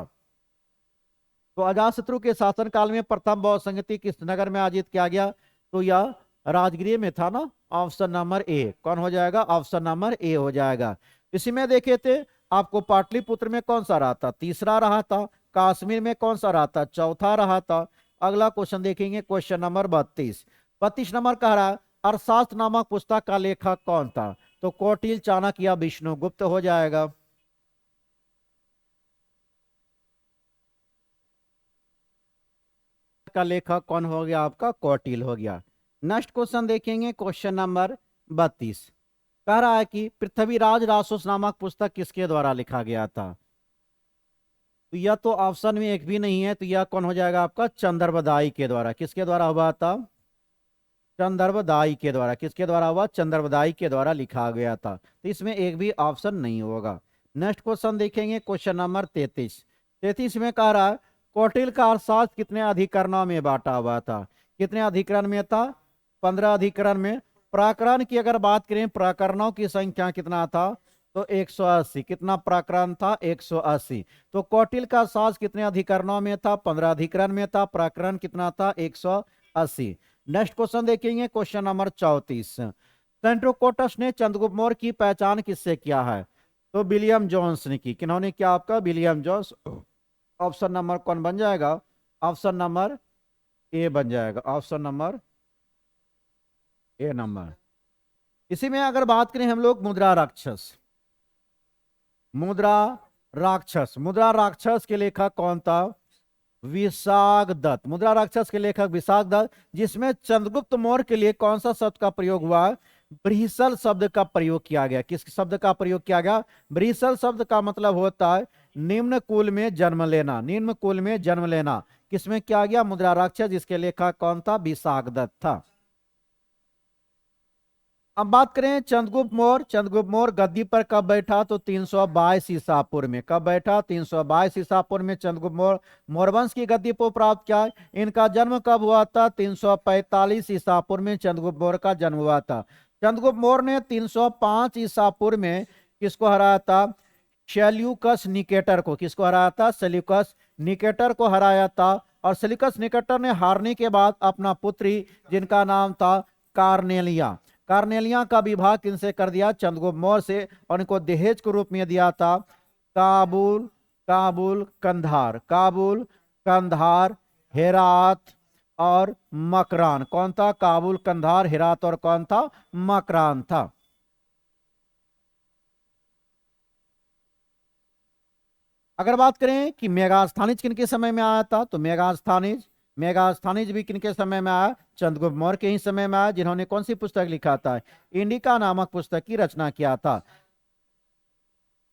तो अजातशत्रु के शासनकाल में प्रथम बौद्ध संगति किस नगर में आयोजित किया गया, तो यह राजगृह में था ना। ऑप्शन नंबर ए कौन हो जाएगा, ऑप्शन नंबर ए हो जाएगा। इसी में देखे थे आपको, पाटलिपुत्र में कौन सा रहा था, तीसरा रहा था। कश्मीर में कौन सा रहा था, चौथा रहा था। अगला क्वेश्चन देखेंगे, क्वेश्चन नंबर 32। 32 नंबर कह रहा है, अर्थशास्त्र नामक पुस्तक का लेखक कौन था, तो कौटिल्य, चाणक्य या विष्णुगुप्त हो जाएगा। का लेखक कौन हो गया, आपका कौटिल्य हो गया। नेक्स्ट क्वेश्चन देखेंगे, क्वेश्चन नंबर 32। कह रहा है कि पृथ्वीराज रासोस नामक पुस्तक किसके द्वारा लिखा गया था, तो यह तो ऑप्शन में एक भी नहीं है, तो यह कौन हो जाएगा, आपका चंद्रवदाई के द्वारा। किसके द्वारा हुआ था, चंद्रवदाई के द्वारा। किसके द्वारा हुआ, चंद्रवदाई के द्वारा लिखा गया था, तो इसमें एक भी ऑप्शन नहीं होगा। नेक्स्ट क्वेश्चन देखेंगे, क्वेश्चन नंबर 33। 33 में कह रहा है, कौटिल्य का अर्थशास्त्र कितने अधिकरणों में बांटा हुआ था, कितने अधिकरण में था, 15 अधिकरण में। प्रकरण की अगर बात करें, प्रकरणों की संख्या कितना था, तो 180। कितना प्रकरण था, 180। तो कौटिल्य का शास्त्र कितने अधिकरणों में था, 15 अधिकरण में था। प्रकरण कितना था, 180। नेक्स्ट क्वेश्चन देखेंगे, क्वेश्चन नंबर 34। सेंट्रोकोटस ने चंद्रगुप्त मौर्य की पहचान किससे किया है, तो विलियम जोन्स ने की। किन्होंने क्या, आपका विलियम जोन्स। ऑप्शन नंबर कौन बन जाएगा, ऑप्शन नंबर ए बन जाएगा, ऑप्शन नंबर ए नंबर। इसी में अगर बात करें हम लोग, मुद्रा राक्षस। मुद्रा राक्षस के लेखक कौन था, विशाख दत्त। मुद्रा राक्षस के लेखक विशाख दत्त, जिसमें चंद्रगुप्त मौर्य के लिए कौन सा शब्द का प्रयोग हुआ है, ब्रीसल शब्द का प्रयोग किया गया। किस शब्द का प्रयोग किया गया? ब्रीसल शब्द का मतलब होता है निम्न कुल में जन्म लेना, निम्न कुल में जन्म लेना। किसमें किया गया? मुद्राराक्षस, जिसके लेखक कौन था? विशाखदत्त था। अब बात करें चंद्रगुप्त मौर्य। चंद्रगुप्त मौर्य गद्दी पर कब बैठा? तो 322 ईसा पूर्व में। कब बैठा? 322 ईसा पूर्व में चंद्रगुप्त मौर्य मौर्यवंश की गद्दी को प्राप्त किया। इनका जन्म कब हुआ था? 345 ईसा पूर्व में चंद्रगुप्त मौर्य का जन्म हुआ था। चंद्रगुप्त मौर्य ने 305 ईसा पूर्व में किसको हराया था? सेल्यूकस निकेटर को। किसको हराया था? सेल्यूकस निकेटर को हराया था। और सेल्यूकस निकेटर ने हारने के बाद अपना पुत्री, जिनका नाम था कार्नेलिया, कार्नेलिया का विवाह किनसे कर दिया? चंद्रगुप्त मौर्य से। और इनको दहेज के रूप में दिया था काबुल, काबुल कंधार, काबुल कंधार, हेरात और मकरान। कौन था? काबुल कंधार, हेरात और कौन था? मकरान था। अगर बात करें कि मेगास्थानिज किनके समय में आया था, तो मेगास्थानिज, मेगास्थानिज भी किनके समय में आया? चंद्रगुप्त मौर्य के ही समय में आया, जिन्होंने कौन सी पुस्तक लिखा था? इंडिका नामक पुस्तक की रचना किया था।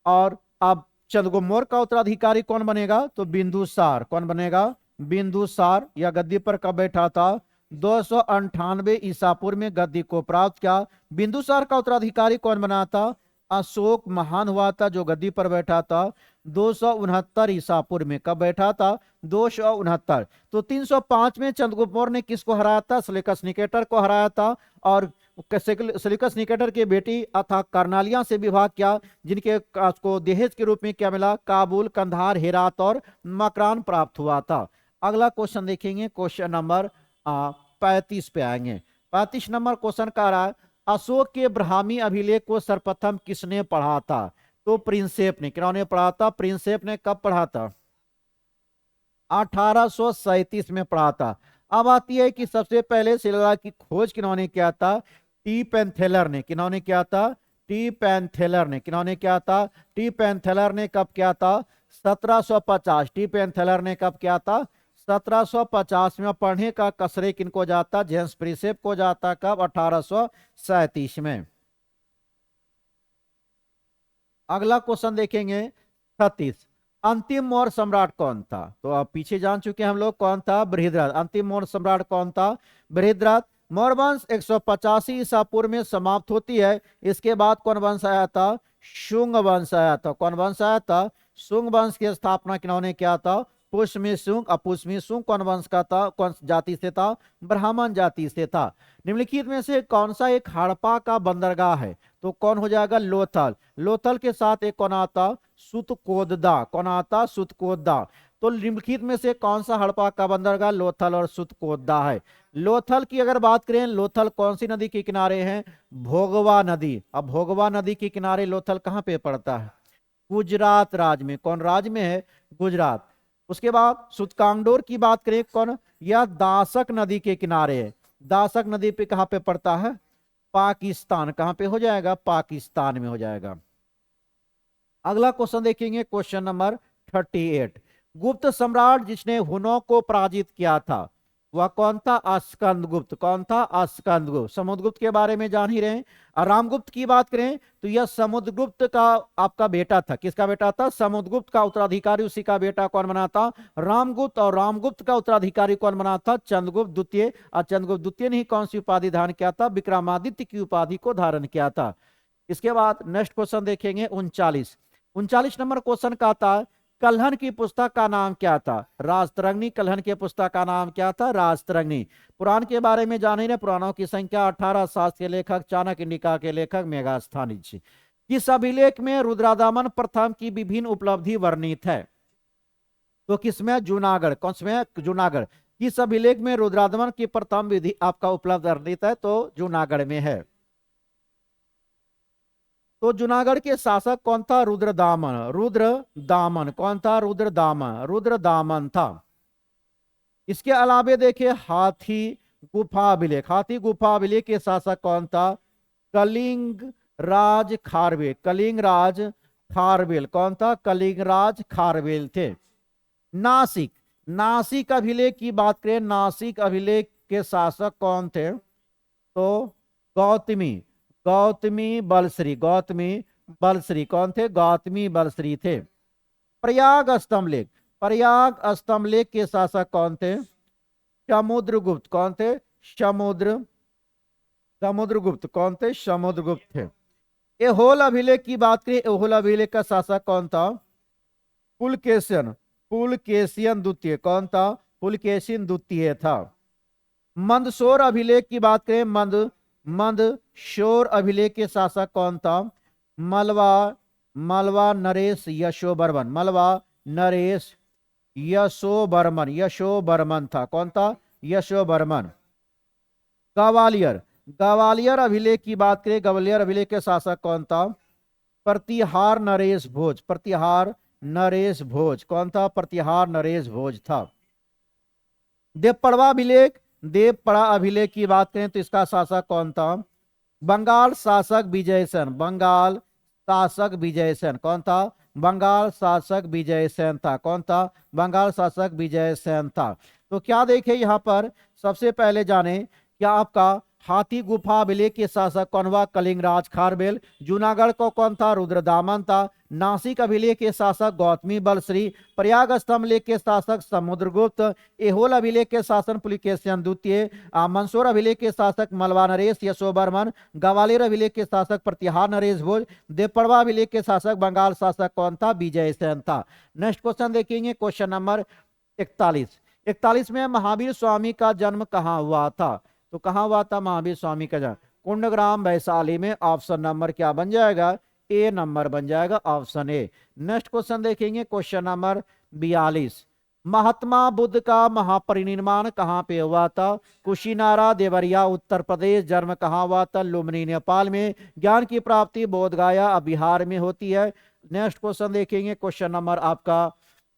और अब चंद्रगुप्त मौर्य का उत्तराधिकारी कौन बनेगा? तो बिंदुसार। कौन बनेगा? बिंदुसार। यह गद्दी पर कब बैठा था? 298 ईसा पूर्व में गद्दी को प्राप्त किया। बिंदुसार का उत्तराधिकारी कौन बना था? अशोक महान हुआ था, जो गद्दी पर बैठा था 269 ईसा पूर्व में। कब बैठा था? 269। तो 305 में चंद्रगुप्त मौर्य ने किसको हराया था? सेल्यूकस निकेटर को हराया था। और सेल्यूकस निकेटर की बेटी अर्थात कर्नालिया से विवाह किया, जिनके को दहेज के रूप में क्या मिला? काबुल, कंधार, हेरात और मकरान प्राप्त हुआ था। अगला क्वेश्चन देखेंगे, क्वेश्चन नंबर 35 पे आएंगे। 35 नंबर क्वेश्चन का रहा है, अशोक के ब्राह्मी अभिलेख को सर्वप्रथम किसने पढ़ा था? तो प्रिंसेप ने। किन्होंने पढ़ा था? प्रिंसेप ने। कब पढ़ा था? 1837 में पढ़ा था। अब आती है कि सबसे पहले शिला की खोज किन्होंने किया था? टी पेंथेलर ने। किन्होंने किया था? टी पेंथेलर ने। किन्होंने किया था? टी पेंथेलर ने। कब किया था? 1750। टी पेंथेलर ने कब किया था? 1750 में। पढ़ने का कसरे किनको जाता? जेम्स प्रिंसेप को जाता। कब? 1837 में। अगला क्वेश्चन देखेंगे 36। अंतिम मौर्य सम्राट कौन था? तो आप पीछे जान चुके हैं हम लोग, कौन था? बृहद्रथ। अंतिम मौर्य सम्राट कौन था? बृहद्रथ। मौर्य वंश 185 ईसा पूर्व में समाप्त होती है। इसके बाद कौन वंश आया था? शुंग वंश आया था। कौन वंश आया था? शुंग वंश की स्थापना किन्होंने किया था? पुष्यमी शुंग। पुष्यमी शुंग कौन वंश का था? कौन जाति से था? ब्राह्मण जाति से था। निम्नलिखित में से कौन सा एक हड़प्पा का बंदरगाह है? तो कौन हो जाएगा? लोथल। लोथल के साथ एक कौन आता? सुतकोदा। कौन आता? सुतकोदा। तो निम्नलिखित में से कौन सा हड़प्पा का बंदरगाह लोथल और सुतकोदा है? लोथल की अगर बात करें, लोथल कौन सी नदी के किनारे है? भोगवा नदी। अब भोगवा नदी के किनारे लोथल कहाँ पे पड़ता है? गुजरात राज्य में। कौन राज्य में है? गुजरात। उसके बाद सुतकांगडोर की बात करें, कौन? यह दासक नदी के किनारे है। दासक नदी पे कहाँ पे पड़ता है? पाकिस्तान। कहां पे हो जाएगा? पाकिस्तान में हो जाएगा। अगला क्वेश्चन देखेंगे, क्वेश्चन नंबर 38। गुप्त सम्राट जिसने हुनों को पराजित किया था वह कौन था? अस्कंदगुप्त। कौन था? अस्कंदगुप्त। समुद्रगुप्त के बारे में जान ही रहे हैं। और रामगुप्त की बात करें तो यह समुद्रगुप्त का आपका बेटा था। किसका बेटा था? समुद्रगुप्त का उत्तराधिकारी उसी का बेटा कौन बना था? रामगुप्त। और रामगुप्त का उत्तराधिकारी कौन बना था? चंद्रगुप्त द्वितीय। और चंद्रगुप्त द्वितीय ने ही कौन सी उपाधि धारण किया था? विक्रमादित्य की उपाधि को धारण किया था। इसके बाद नेक्स्ट क्वेश्चन देखेंगे 39। 39 नंबर क्वेश्चन का था, कल्हन की पुस्तक का नाम क्या था? राजतरंगिणी। कल्हन की पुस्तक का नाम क्या था? राजतरंगिणी। पुराण के बारे में जाने ने, पुराणों की संख्या 18, शास्त्र के लेखक चाणक्य, इंडिका के लेखक मेगास्थानिज। किस अभिलेख में रुद्रादामन प्रथम की विभिन्न उपलब्धि वर्णित है? तो किसमें? जूनागढ़। कौन में? जूनागढ़। किस अभिलेख में रुद्रादामन की प्रथम विधि आपका उपलब्ध वर्णित है? तो जूनागढ़ में है। तो जूनागढ़ के शासक कौन था? रुद्रदामन। रुद्रदामन। कौन था? रुद्रदामन। रुद्रदामन था। इसके अलावे देखिए हाथी गुफा अभिलेख। हाथी गुफा अभिलेख के शासक कौन था? कलिंग राज खारवेल। कलिंग राज खारवेल। कौन था? कलिंग राज खारवेल थे। नासिक। नासिक अभिलेख की बात करें, नासिक अभिलेख के शासक कौन थे? तो गौतमी। गौतमी बलश्री, गौतमी बलश्री कौन थे? गौतमी बलश्री थे। प्रयाग स्तंभलेख, प्रयाग स्तंभलेख के शासक कौन थे? समुद्रगुप्त। कौन थे? समुद्रगुप्त कौन थे? समुद्रगुप्त थे। एहोल अभिलेख की बात करें, एहोल अभिलेख का शासक कौन था? पुलकेशियन, पुलकेशियन द्वितीय। कौन था? पुलकेशियन द्वितीय था। मंदसौर अभिलेख की बात करें, मंदसौर अभिलेख के शासक कौन था? मलवा, मलवा नरेश यशोवर्मन, मलवा नरेश यशोवर्मन, यशोवर्मन था। कौन था? यशोवर्मन। ग्वालियर, ग्वालियर अभिलेख की बात करें, ग्वालियर अभिलेख के शासक कौन था? प्रतिहार नरेश भोज, प्रतिहार नरेश भोज। कौन था? प्रतिहार नरेश भोज था। देवपड़वा अभिलेख, देवपड़ा अभिलेख की बात करें तो इसका शासक कौन था? बंगाल शासक विजयसेन, बंगाल शासक विजयसेन। कौन था? बंगाल शासक विजयसेन था। कौन था? बंगाल शासक विजयसेन था। तो क्या देखें यहां पर, सबसे पहले जाने क्या आपका हाथी गुफा अभिलेख के शासक कौन हुआ? कलिंगराज खारवेल। जूनागढ़ को कौन था? रुद्रदामन था। नासिक अभिलेख के शासक गौतमी बलश्री। प्रयाग स्तंभ लेख के शासक समुद्रगुप्त। एहोल अभिलेख के शासन पुलिकेशियन द्वितीय। मंदसौर अभिलेख के शासक मलवा नरेश यशोवर्मन। ग्वालियर अभिलेख के शासक प्रतिहार नरेश भोज। देवपड़वा अभिलेख के शासक बंगाल शासक कौन था? विजयसेन था। नेक्स्ट क्वेश्चन देखेंगे, क्वेश्चन नंबर 41। 41 में महावीर स्वामी का जन्म कहाँ हुआ था? तो कहाँ हुआ था महावीर स्वामी का जन्म? कुंडग्राम वैशाली में। ऑप्शन नंबर क्या बन जाएगा? ए नंबर बन जाएगा, ऑप्शन ए। नेक्स्ट क्वेश्चन देखेंगे, क्वेश्चन नंबर 42। महात्मा बुद्ध का महापरिनिर्वाण कहाँ पे हुआ था? कुशीनारा, देवरिया, उत्तर प्रदेश। जन्म कहाँ हुआ था? लुम्बिनी, नेपाल में। ज्ञान की प्राप्ति बोधगया बिहार में होती है। नेक्स्ट क्वेश्चन देखेंगे, क्वेश्चन नंबर आपका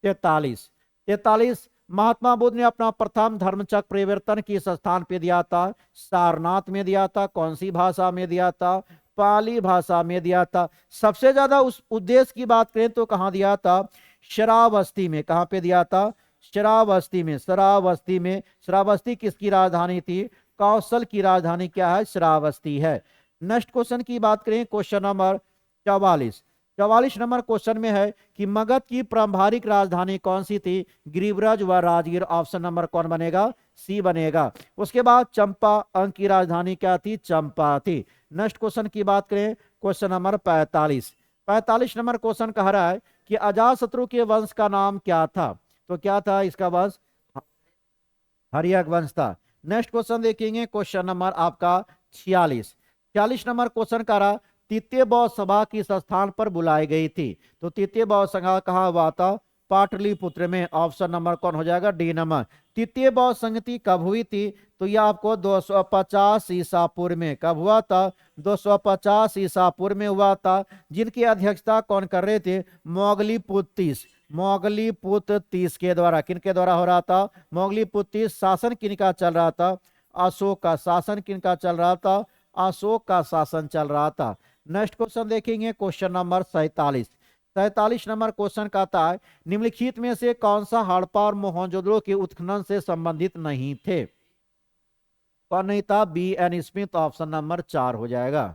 43। 43 महात्मा बुद्ध ने अपना प्रथम धर्मचक्र परिवर्तन किस स्थान पे दिया था? सारनाथ में दिया था। कौन सी भाषा में दिया था? पाली भाषा में दिया था। सबसे ज्यादा उस उद्देश्य की बात करें तो कहां दिया था? श्रावस्ती में। कहां पे दिया था? श्रावस्ती में, श्रावस्ती में। श्रावस्ती किसकी राजधानी थी? कौशल की राजधानी क्या है? श्रावस्ती है। नेक्स्ट क्वेश्चन की बात करें, क्वेश्चन नंबर 44। 44 नंबर क्वेश्चन में है कि मगध की प्रारंभिक राजधानी कौन सी थी? गिरिब्रज व राजगीर। ऑप्शन नंबर कौन बनेगा? सी बनेगा। उसके बाद चंपा, अंक की राजधानी क्या थी? चंपा थी। नेक्स्ट क्वेश्चन की बात करें, क्वेश्चन नंबर 45। 45 नंबर क्वेश्चन कह रहा है कि अजातशत्रु के वंश का नाम क्या था? तो क्या था इसका वंश? हर्यक वंश था। नेक्स्ट क्वेश्चन देखेंगे, क्वेश्चन नंबर आपका 46। 46 नंबर क्वेश्चन कह रहा तृतीय बौद्ध सभा किस स्थान पर बुलाई गई थी? तो तृतीय बौद्ध सभा कहाँ हुआ था? पाटलिपुत्र में। ऑप्शन नंबर कौन हो जाएगा? D number. तृतीय बौद्ध संगति कब हुई थी? तो यह आपको 250 ईसा पूर्व में। कब हुआ था? 250 ईसा पूर्व में हुआ था। जिनकी अध्यक्षता कौन कर रहे थे? मोगलीपुत्र तीस, मोगलीपुत्र तीस के द्वारा। किनके द्वारा हो रहा था? मोगलीपुत्र तीस। शासन किनका चल रहा था? अशोक का। शासन किनका चल रहा था? अशोक का शासन चल रहा था। नेक्स्ट क्वेश्चन देखेंगे, क्वेश्चन नंबर 47। 47 नंबर क्वेश्चन कहता है निम्नलिखित में से कौन सा हड़प्पा और मोहनजोदड़ो के उत्खनन से संबंधित नहीं थे? कौन नहीं था? B N Smith. Option number 4 हो जाएगा।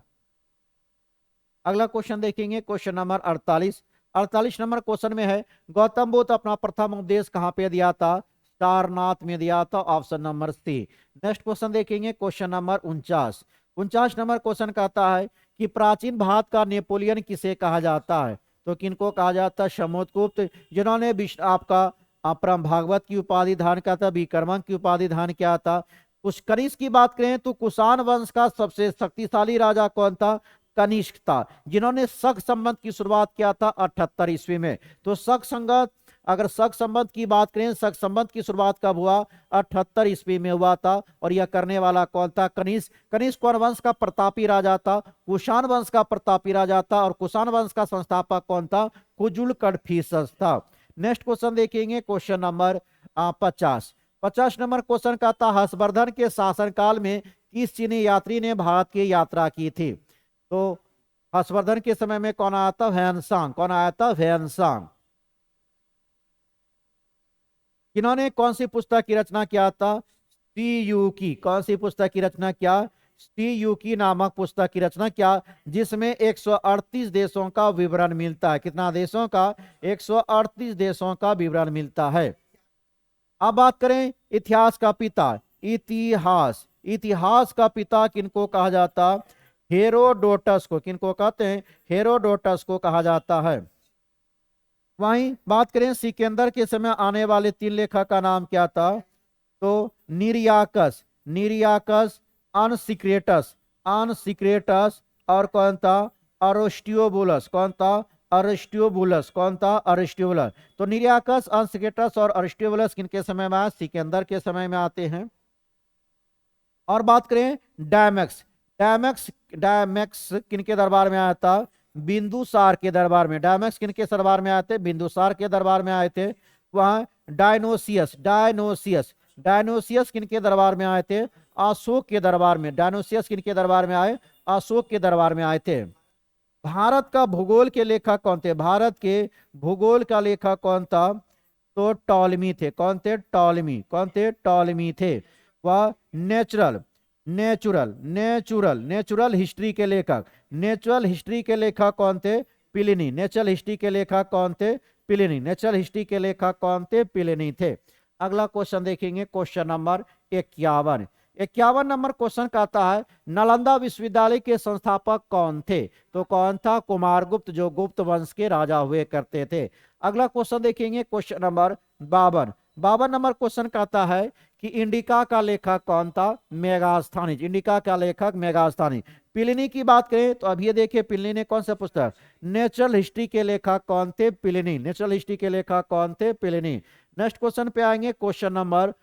अगला क्वेश्चन देखेंगे, क्वेश्चन नंबर 48। 48 नंबर क्वेश्चन में है गौतम बुद्ध अपना प्रथम उपदेश कहां पे दिया था? सारनाथ में दिया था। Option number C. Next question देखेंगे, क्वेश्चन नंबर 49। 49 नंबर क्वेश्चन कहता है कि प्राचीन भारत का नेपोलियन किसे कहा जाता है? तो किनको कहा जाता है? समुद्रगुप्त, जिन्होंने आपका अपरम भागवत की उपाधि धारण किया था, विक्रमन की उपाधि धारण किया था। कुछ कनिष्क की बात करें तो कुषाण वंश का सबसे शक्तिशाली राजा कौन था? कनिष्क था, जिन्होंने शक संबंध की शुरुआत किया था 78 ईस्वी में। तो शक संगत, अगर शक संबंध की बात करें, शक संबंध की शुरुआत कब हुआ? 78 ईस्वी में हुआ था। और यह करने वाला कौन था? कनिष्क। कनिष्क कौन वंश का प्रतापी राजा था? कुषाण वंश का प्रतापी राजा था। और कुषाण वंश का संस्थापक कौन था? कुजुल कड़फिसस था। नेक्स्ट क्वेश्चन देखेंगे, क्वेश्चन नंबर 50। 50 नंबर क्वेश्चन का था हर्षवर्धन के शासनकाल में किस चीनी यात्री ने भारत की यात्रा की थी? तो हर्षवर्धन के समय में कौन आया था? ह्वेनसांग। कौन आया था? ह्वेनसांग। किन्होंने कौन सी पुस्तक की रचना किया था? सीयू की। कौन सी पुस्तक की रचना किया? CUK नामक पुस्तक की रचना क्या, जिसमें 138 देशों का विवरण मिलता है। कितना देशों का? 138 देशों का विवरण मिलता है। अब बात करें इतिहास का पिता। इतिहास, इतिहास का पिता किनको कहा जाता? हेरोडोटस को। किनको कहते हैं? हेरोडोटस को कहा जाता है। वहीं बात करें सिकंदर के समय आने वाले 3 लेखक का नाम क्या था? तो निरियाकस, निरियाकस, अनसिक्रेटस, अनसिक्रेटस, और कौन था? अरिस्टोबुलस। कौन था? अरिस्टोबुलस। कौन था? अरिस्टोबुलस। तो निरियाकस, अनसिक्रेटस और अरिस्टोबुलस किनके समय में आए? सिकंदर के समय में आते हैं। और बात करें डायमैक्स, डायमैक्स, डायमैक्स किनके दरबार में आया था? बिंदुसार के दरबार में। डायमैक्स किनके दरबार में आए थे? बिंदुसार के दरबार में आए थे। वहां डायनोसियस, डायनोसियस, डायनोसियस किनके दरबार में आए थे? अशोक के दरबार में। डायनोसियस किनके दरबार में आए? अशोक के दरबार में आए थे। भारत का भूगोल के लेखक कौन थे? भारत के भूगोल का लेखक कौन था? तो टॉलमी थे। कौन थे? टॉलमी। कौन थे? टॉलमी थे। वह natural, natural, natural, natural history के लेखक, नेचुरल हिस्ट्री के लेखक कौन थे? प्लिनी। नेचुरल हिस्ट्री के लेखक कौन थे? प्लिनी। नेचुरल हिस्ट्री के लेखक कौन थे? प्लिनी थे। अगला क्वेश्चन देखेंगे, क्वेश्चन नंबर 51। 51 नंबर क्वेश्चन कहता है नालंदा विश्वविद्यालय के संस्थापक कौन थे? तो कौन था? कुमारगुप्त, जो गुप्त वंश के राजा हुए करते थे। अगला क्वेश्चन देखेंगे, क्वेश्चन नंबर 52। 52 नंबर क्वेश्चन कहता है कि इंडिका का लेखक कौन था? मेगास्थनीज। इंडिका का लेखक मेगास्थनीज। प्लिनी की बात करें तो अब ये देखिए प्लिनी ने कौन सा पुस्तक? नेचुरल हिस्ट्री के लेखक कौन थे? प्लिनी। नेचुरल हिस्ट्री के लेखक कौन थे? प्लिनी। नेक्स्ट क्वेश्चन पे आएंगे, क्वेश्चन नंबर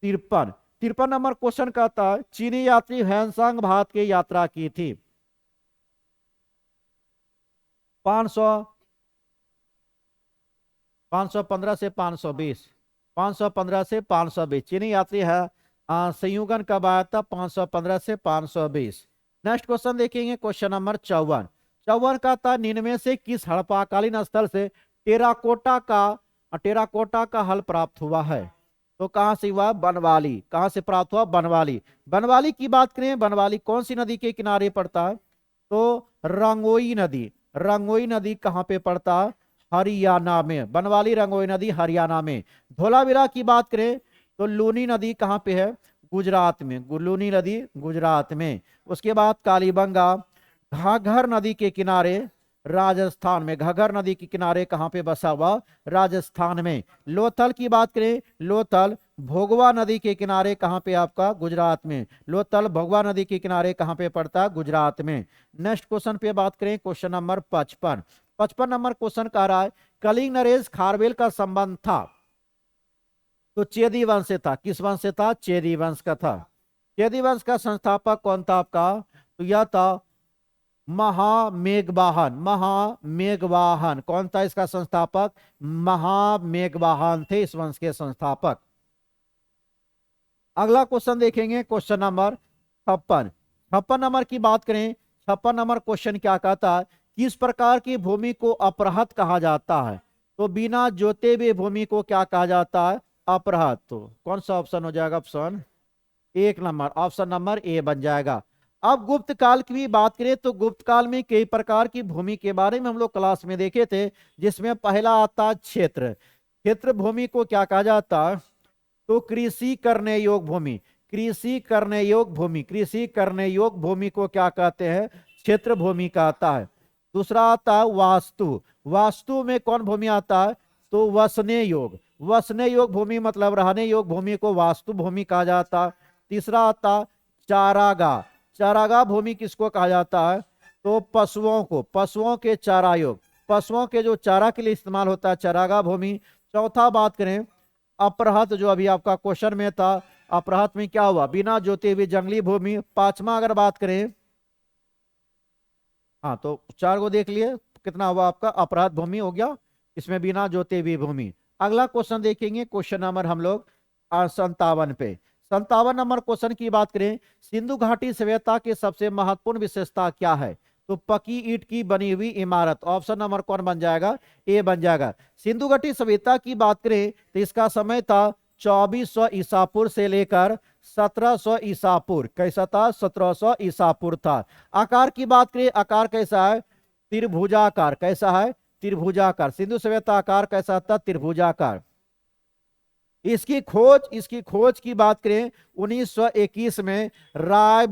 53। 53 नंबर क्वेश्चन कहता है चीनी यात्री हैंसांग भारत की यात्रा की थी। 500, 515 से 520, 515 से 520 चीनी यात्री है। संयुगन कब आया था? 515 से 520। नेक्स्ट क्वेश्चन देखेंगे, क्वेश्चन नंबर 54। 54 का था निम्न से किस हड़प्पाकालीन स्थल से टेराकोटा का हल प्राप्त हुआ है? तो कहां से हुआ? बनवाली। कहां से प्राप्त हुआ? बनवाली। बनवाली की बात करें, बनवाली कौन सी नदी के किनारे पड़ता है? तो रंगोई नदी। रंगोई नदी कहां पे पड़ता है? हरियाणा में। बनवाली रंगोई नदी हरियाणा में। धोलावीरा की बात करें तो लूनी नदी कहां पे है? गुजरात में। लूनी नदी गुजरात में। उसके बाद कालीबंगा घाघर नदी के किनारे राजस्थान में। घाघर नदी के किनारे कहां पे बसा हुआ? राजस्थान में। लोथल की बात करें, लोथल भोगवा नदी के किनारे कहां पे आपका? गुजरात में। लोथल भोगवा नदी के किनारे कहां पे पड़ता है? गुजरात में। नेक्स्ट क्वेश्चन पे बात करें, क्वेश्चन नंबर 55। 55 नंबर क्वेश्चन कह रहा है कलिंग नरेश खारवेल का संबंध था तो चेदी वंश से था। किस वंश से था? चेदी वंश का था। चेदी वंश का संस्थापक कौन था आपका? तो यह था महामेघवाहन। महामेघवाहन कौन था इसका संस्थापक? महामेघवाहन थे इस वंश के संस्थापक। अगला क्वेश्चन देखेंगे, क्वेश्चन नंबर 56। 56 नंबर की बात करें, 56 नंबर क्वेश्चन क्या कहता है किस प्रकार की भूमि को अपरहत कहा जाता है? तो बिना जोते हुए भूमि को क्या कहा जाता है? अपरहत। तो कौन सा ऑप्शन हो जाएगा? Option 1 number, option number A बन जाएगा। अब गुप्त काल की भी बात करें तो गुप्त काल में कई प्रकार की भूमि के बारे में हम लोग क्लास में देखे थे, जिसमें पहला आता क्षेत्र। क्षेत्र भूमि को क्या कहा जाता है? तो कृषि करने योग्य भूमि। कृषि करने योग्य भूमि, कृषि करने योग्य भूमि को क्या कहते हैं? क्षेत्र भूमि कहता है। दूसरा आता है वास्तु। वास्तु में कौन भूमि आता है? तो वसने योग। वसने योग भूमि मतलब रहने योग्य भूमि को वास्तु भूमि कहा जाता है। तीसरा आता चारागाह। चारागाह भूमि किसको कहा जाता है? तो पशुओं को, पशुओं के चारा योग, पशुओं के जो चारा के लिए इस्तेमाल होता है, चारागाह भूमि। चौथा बात करें अपरहत, जो अभी आपका क्वेश्चन में था, अपरहत में क्या हुआ? बिना जोते हुए जंगली भूमि। पांचवा अगर बात करें, हाँ तो 4 को देख लिए, कितना हुआ आपका? अपराध भूमि हो गया, इसमें बिना जोते हुए भूमि। अगला क्वेश्चन देखेंगे, क्वेश्चन नंबर हम लोग 57 पे। 57 नंबर क्वेश्चन की बात करें सिंधु घाटी सभ्यता की सबसे महत्वपूर्ण विशेषता क्या है? तो पकी ईंट की बनी हुई इमारत। ऑप्शन नंबर कौन बन जाएगा? ए बन जाएगा। सिंधु घाटी सभ्यता की बात करें तो इसका समय था 2400 ईसा पूर्व से लेकर 1700 ईसा पूर्व। कैसा था? 1700 ईसा पूर्व था। आकार की बात करें, आकार कैसा है? त्रिभुजाकार। कैसा है? त्रिभुजाकार। सिंधु सभ्यता आकार कैसा था? त्रिभुजाकार। इसकी खोज की बात करें 1921 में राय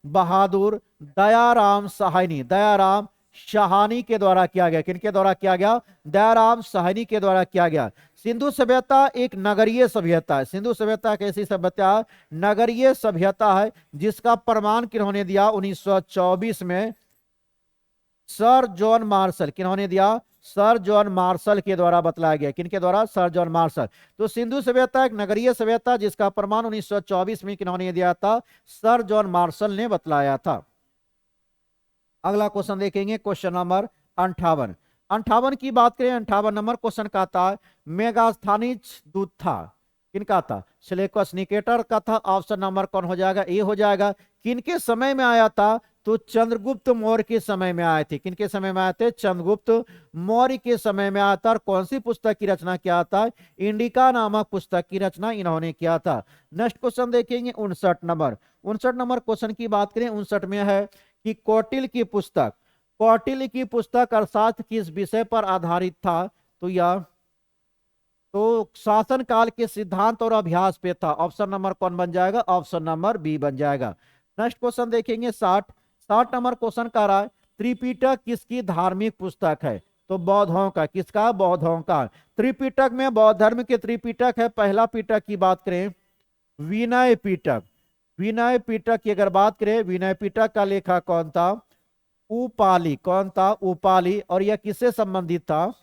बहादुर दयाराम साहनी के द्वारा किया गया। किनके द्वारा किया गया? दयाराम साहनी के द्वारा किया गया। सिंधु सभ्यता एक नगरीय सभ्यता है। सिंधु सभ्यता कैसी सभ्यता है? नगरीय सभ्यता है, जिसका प्रमाण किन्होंने दिया 1924 में? Sir John Marshall. किन्होंने दिया? सर जॉन मार्शल के द्वारा बतलाया गया। किनके द्वारा? Sir John Marshall. तो सिंधु सभ्यता एक नगरीय सभ्यता, जिसका प्रमाण 1924 में किन्होंने दिया था? सर जॉन मार्शल ने बतलाया था। अगला क्वेश्चन देखेंगे, क्वेश्चन नंबर 58 की बात करें, 58 नंबर क्वेश्चन का था मेगास्थनीज दूत था। किनका था? सेलेकस निकेटर का था। ऑप्शन नंबर कौन हो जाएगा? ए हो जाएगा। किनके समय में आया था? तो चंद्रगुप्त मौर्य के समय में आए थे। किनके समय में आए थे? चंद्रगुप्त मौर्य के समय में आया था। और कौन सी पुस्तक की रचना किया था? इंडिका नामक पुस्तक की रचना इन्होंने किया था। नेक्स्ट क्वेश्चन देखेंगे 59 नंबर क्वेश्चन की बात करें, 59 में है कि कौटिल्य की पुस्तक अर्थशास्त्र किस विषय पर आधारित था? तो शासन काल के सिद्धांत और अभ्यास पे था। ऑप्शन नंबर कौन बन जाएगा? ऑप्शन नंबर बी बन जाएगा। नेक्स्ट क्वेश्चन देखेंगे 60 नंबर क्वेश्चन का रहा है त्रिपिटक किसकी धार्मिक पुस्तक है? तो बौद्धों का। किसका? बौद्धों का। त्रिपिटक में बौद्ध धर्म के त्रिपिटक है। पहला पिटक की बात करें विनय पिटक की अगर बात करें, विनय पिटक का लेखक कौन था? उपाली। कौन था? उपाली। और यह किससे संबंधित था?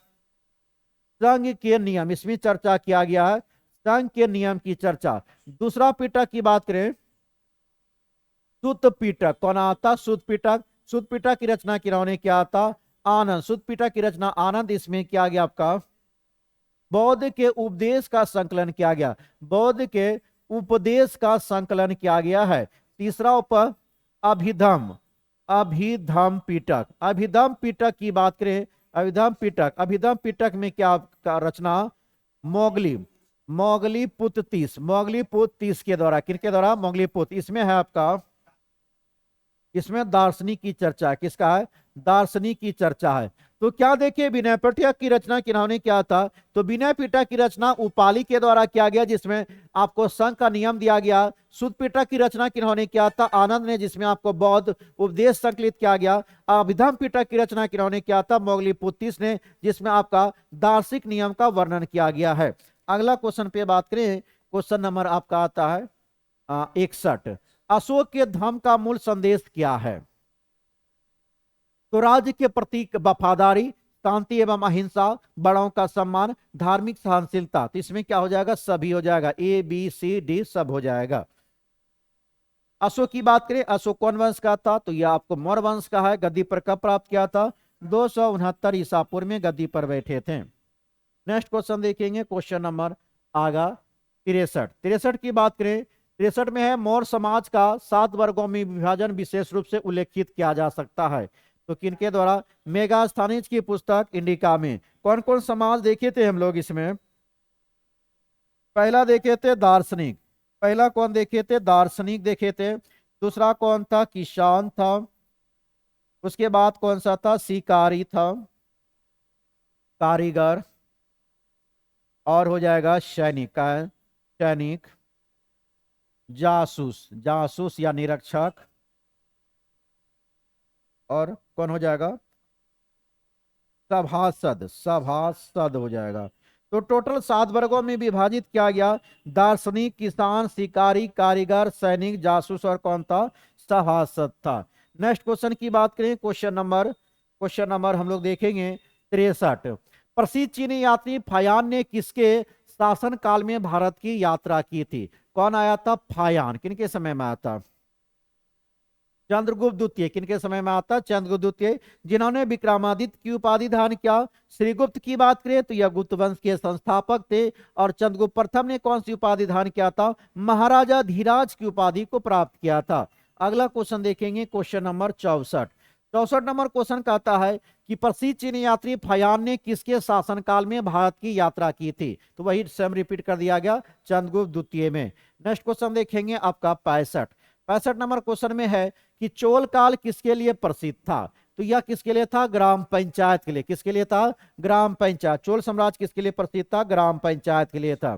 संघ के नियम। इसमें चर्चा किया गया है संघ के नियम की चर्चा। दूसरा पिटक की बात करें सुत पिटक। कौन आता? सुत पिटक की रचना किन्होंने किया था? आनंद। सुत पिटक की रचना आनंद। इसमें किया गया आपका बौद्ध के उपदेश का संकलन किया गया। बौद्ध के उपदेश का संकलन किया गया है। तीसरा ऊपर अभिधम पिटक की बात करें, अभिधम पिटक में क्या का रचना? मोगली पुत 30 के द्वारा। किनके द्वारा? मोगली पुत। इसमें है आपका, इसमें दार्शनिक की चर्चा। किसका है? दार्शनिक की चर्चा है। तो क्या देखिए विनय पिटक की रचना किन्होंने किया था? तो विनय पिटक की रचना उपाली के द्वारा किया गया, जिसमें आपको संघ का नियम दिया गया। सुत पिटक की रचना किन्होंने किया था? आनंद ने, जिसमें आपको बौद्ध उपदेश संकलित किया गया। अभिधम पिटक की रचना किन्होंने किया था? मोगलीपुत्तीस ने, जिसमें आपका दार्शनिक नियम का वर्णन किया गया है। अगला क्वेश्चन पे बात करें, क्वेश्चन नंबर आपका आता है 61। अशोक के धम्म का मूल संदेश क्या है? तो राज्य के प्रति वफादारी, शांति एवं अहिंसा, बड़ों का सम्मान, धार्मिक सहनशीलता। तो इसमें क्या हो जाएगा? सभी हो जाएगा। ए बी सी डी सब हो जाएगा। अशोक की बात करें, अशोक कौन वंश का था? तो यह आपको मौर्य वंश का है। गद्दी पर कब प्राप्त किया था? 269 ईसा पूर्व में गद्दी पर बैठे थे। नेक्स्ट क्वेश्चन देखेंगे, क्वेश्चन नंबर आगा 63 की बात करें, 63 में है मौर्य समाज का 7 वर्गों में विभाजन विशेष रूप से उल्लेखित किया जा सकता है। तो किनके द्वारा? मेगास्थनीज की पुस्तक इंडिका में। कौन कौन समाज देखे थे हम लोग इसमें? पहला देखे थे दार्शनिक। पहला कौन देखे थे? दार्शनिक देखे थे। दूसरा कौन था? किसान था। उसके बाद कौन सा था? शिकारी था, कारीगर, और हो जाएगा सैनिक, जासूस या निरीक्षक, और कौन हो जाएगा? सभासद हो जाएगा। तो टोटल 7 वर्गों में विभाजित किया गया। दार्शनिक, किसान, शिकारी, कारीगर, सैनिक, जासूस और कौन था? सभासद था। नेक्स्ट क्वेश्चन की बात करें, क्वेश्चन नंबर हम लोग देखेंगे 63। प्रसिद्ध चीनी यात्री फायान ने किसके शासन काल में भारत की यात्रा की थी? कौन आया था? फायान। किनके समय में आया था? चंद्रगुप्त द्वितीय। किनके समय में आता? चंद्रगुप्त द्वितीय, जिन्होंने विक्रमादित्य की उपाधि धारण किया। श्रीगुप्त की बात करें तो यह गुप्त वंश के संस्थापक थे। और चंद्रगुप्त प्रथम ने कौन सी उपाधि धारण किया था? महाराजा धीराज की उपाधि को प्राप्त किया था। अगला क्वेश्चन देखेंगे, क्वेश्चन नंबर 64। 64 नंबर क्वेश्चन कहता है कि प्रसिद्ध चीनी यात्री फयान ने किसके शासनकाल में भारत की यात्रा की थी? तो वही सेम रिपीट कर दिया गया, चंद्रगुप्त द्वितीय में। नेक्स्ट क्वेश्चन देखेंगे आपका 65 नंबर क्वेश्चन में है कि चोल काल किसके लिए प्रसिद्ध था? तो यह किसके लिए था? ग्राम पंचायत के लिए। किसके लिए था? ग्राम पंचायत। चोल साम्राज्य किसके लिए प्रसिद्ध था? ग्राम पंचायत के लिए था।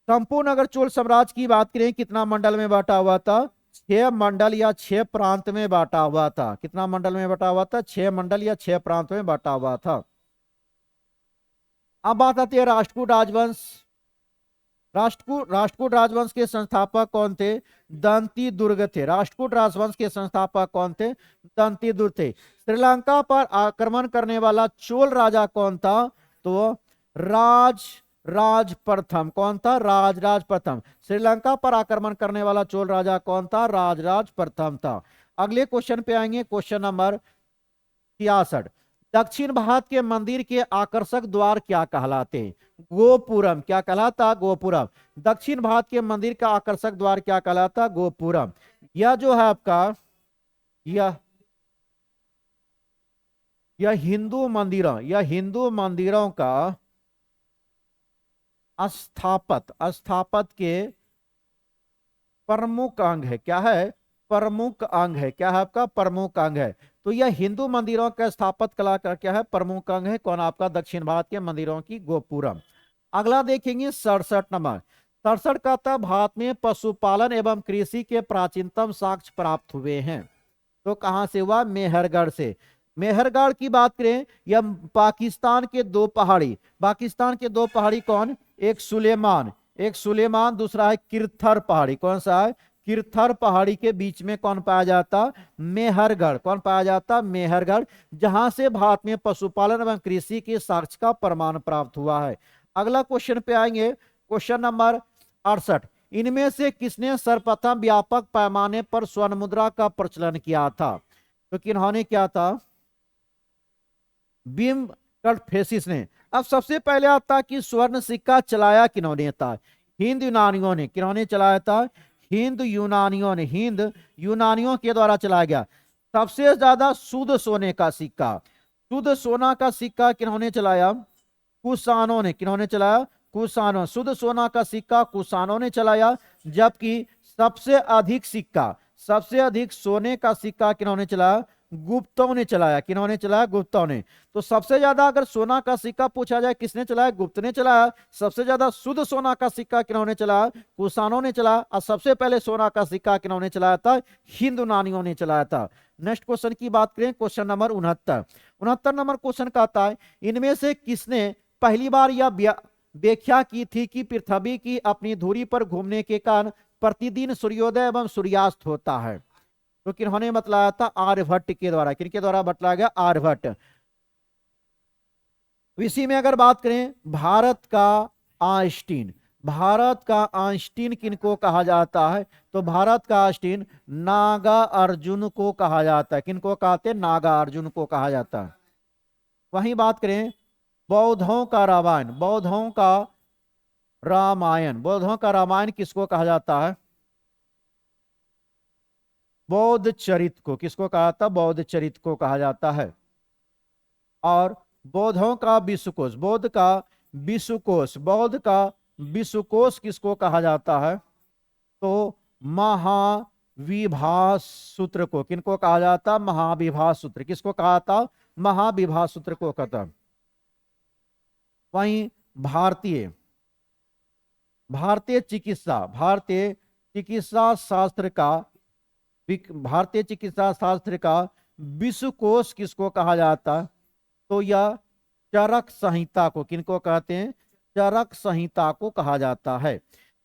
संपूर्ण अगर चोल साम्राज्य की बात करें कितना मंडल में बांटा हुआ था? 6 मंडल या 6 प्रांत में बांटा हुआ था। कितना मंडल में बांटा हुआ था? 6 मंडल या 6 प्रांत में बांटा हुआ था। अब बात आती है राष्ट्रकूट राजवंश। राष्ट्रकूट राजवंश के संस्थापक कौन थे? दंती दुर्ग थे। राष्ट्रकूट राजवंश के संस्थापक कौन थे? दंती दुर्ग थे। श्रीलंका पर आक्रमण करने वाला चोल राजा कौन था? तो राज प्रथम। कौन था? राज प्रथम। श्रीलंका पर आक्रमण करने वाला चोल राजा कौन था? राज प्रथम था। अगले क्वेश्चन पे आएंगे, क्वेश्चन नंबर 66। दक्षिण भारत के मंदिर के आकर्षक द्वार क्या कहलाते? गोपुरम। क्या कहलाता? गोपुरम। दक्षिण भारत के मंदिर का आकर्षक द्वार क्या कहलाता? गोपुरम। यह जो है आपका यह हिंदू मंदिरों का स्थापत के प्रमुख अंग है। क्या है? प्रमुख अंग है। क्या है आपका? प्रमुख अंग है। तो यह हिंदू मंदिरों का स्थापत कला का क्या है? प्रमुख अंग है। कौन? आपका दक्षिण भारत के मंदिरों की गोपुरम। अगला देखेंगे 67 नंबर। 67 का था भारत में पशुपालन एवं कृषि के प्राचीनतम साक्ष्य प्राप्त हुए हैं। तो कहां से हुआ? मेहरगढ़ से। मेहरगढ़ की बात करें, यह पाकिस्तान के दो पहाड़ी कौन? एक सुलेमान, दूसरा है किरथर पहाड़ी। कौन सा है? किरथर पहाड़ी के बीच में कौन पाया जाता? मेहरगढ़। कौन पाया जाता? मेहरगढ़, जहां से भारत में पशुपालन एवं कृषि के साक्ष्य का प्रमाण प्राप्त हुआ है। अगला क्वेश्चन पे आएंगे, क्वेश्चन नंबर 68। इनमें से किसने सर्वप्रथम व्यापक पैमाने पर स्वर्ण मुद्रा का प्रचलन किया था? तो किन्होंने क्या था? बीम कटफेसिस ने। अब सबसे पहले आता कि स्वर्ण सिक्का चलाया किन्होंने था? हिंद यूनानियों ने। किन्होंने चलाया था? हिंद यूनानियों के द्वारा चलाया गया। सबसे ज्यादा शुद्ध सोने का सिक्का, शुद्ध सोना का सिक्का किन्होंने चलाया? कुषाणों ने। किन्होंने चलाया? कुषाणों। शुद्ध सोना का सिक्का कुषाणों ने चलाया। जबकि सबसे अधिक सोने का सिक्का किन्होंने चलाया? गुप्तों ने चलाया। किन्होंने चलाया? गुप्तों ने। तो सबसे ज्यादा अगर सोना का सिक्का पूछा जाए किसने चलाया? गुप्त ने चलाया। सबसे ज्यादा शुद्ध सोना का सिक्का किन्होंने चलाया? कुषाणों ने चलाया। और सबसे पहले सोना का सिक्का किन्होंने चलाया था? हिंदू यूनानियों ने चलाया था। नेक्स्ट क्वेश्चन की बात करें, क्वेश्चन नंबर 69 नंबर क्वेश्चन कहता है इनमें से किसने पहली बार यह व्याख्या की थी कि पृथ्वी की अपनी धुरी पर घूमने के कारण प्रतिदिन सूर्योदय एवं सूर्यास्त होता है? तो किन्होंने बतलाया था? आर्यभट्ट के द्वारा। किनके द्वारा बतलाया गया? आर्यभट्ट। इसी में अगर बात करें भारत का आइंस्टीन किनको कहा जाता है? तो भारत का आइंस्टीन नागा अर्जुन को कहा जाता है। किनको कहते हैं? नागा अर्जुन को कहा जाता है। वहीं बात करें बौद्धों का रामायण किसको कहा जाता है? बौद्ध चरित्र को। किसको कहा था? बौद्ध चरित्र को कहा जाता है। और बौद्धों का विश्वकोश, बौद्ध का विश्वकोश किसको कहा जाता है? तो महाविभास सूत्र को। किनको कहा जाता? महाविभास सूत्र। किसको कहा था? महाविभास सूत्र को कहता। वहीं भारतीय चिकित्सा शास्त्र का विश्वकोश किसको कहा जाता? तो यह चरक संहिता को। किनको कहते हैं? चरक संहिता को कहा जाता है।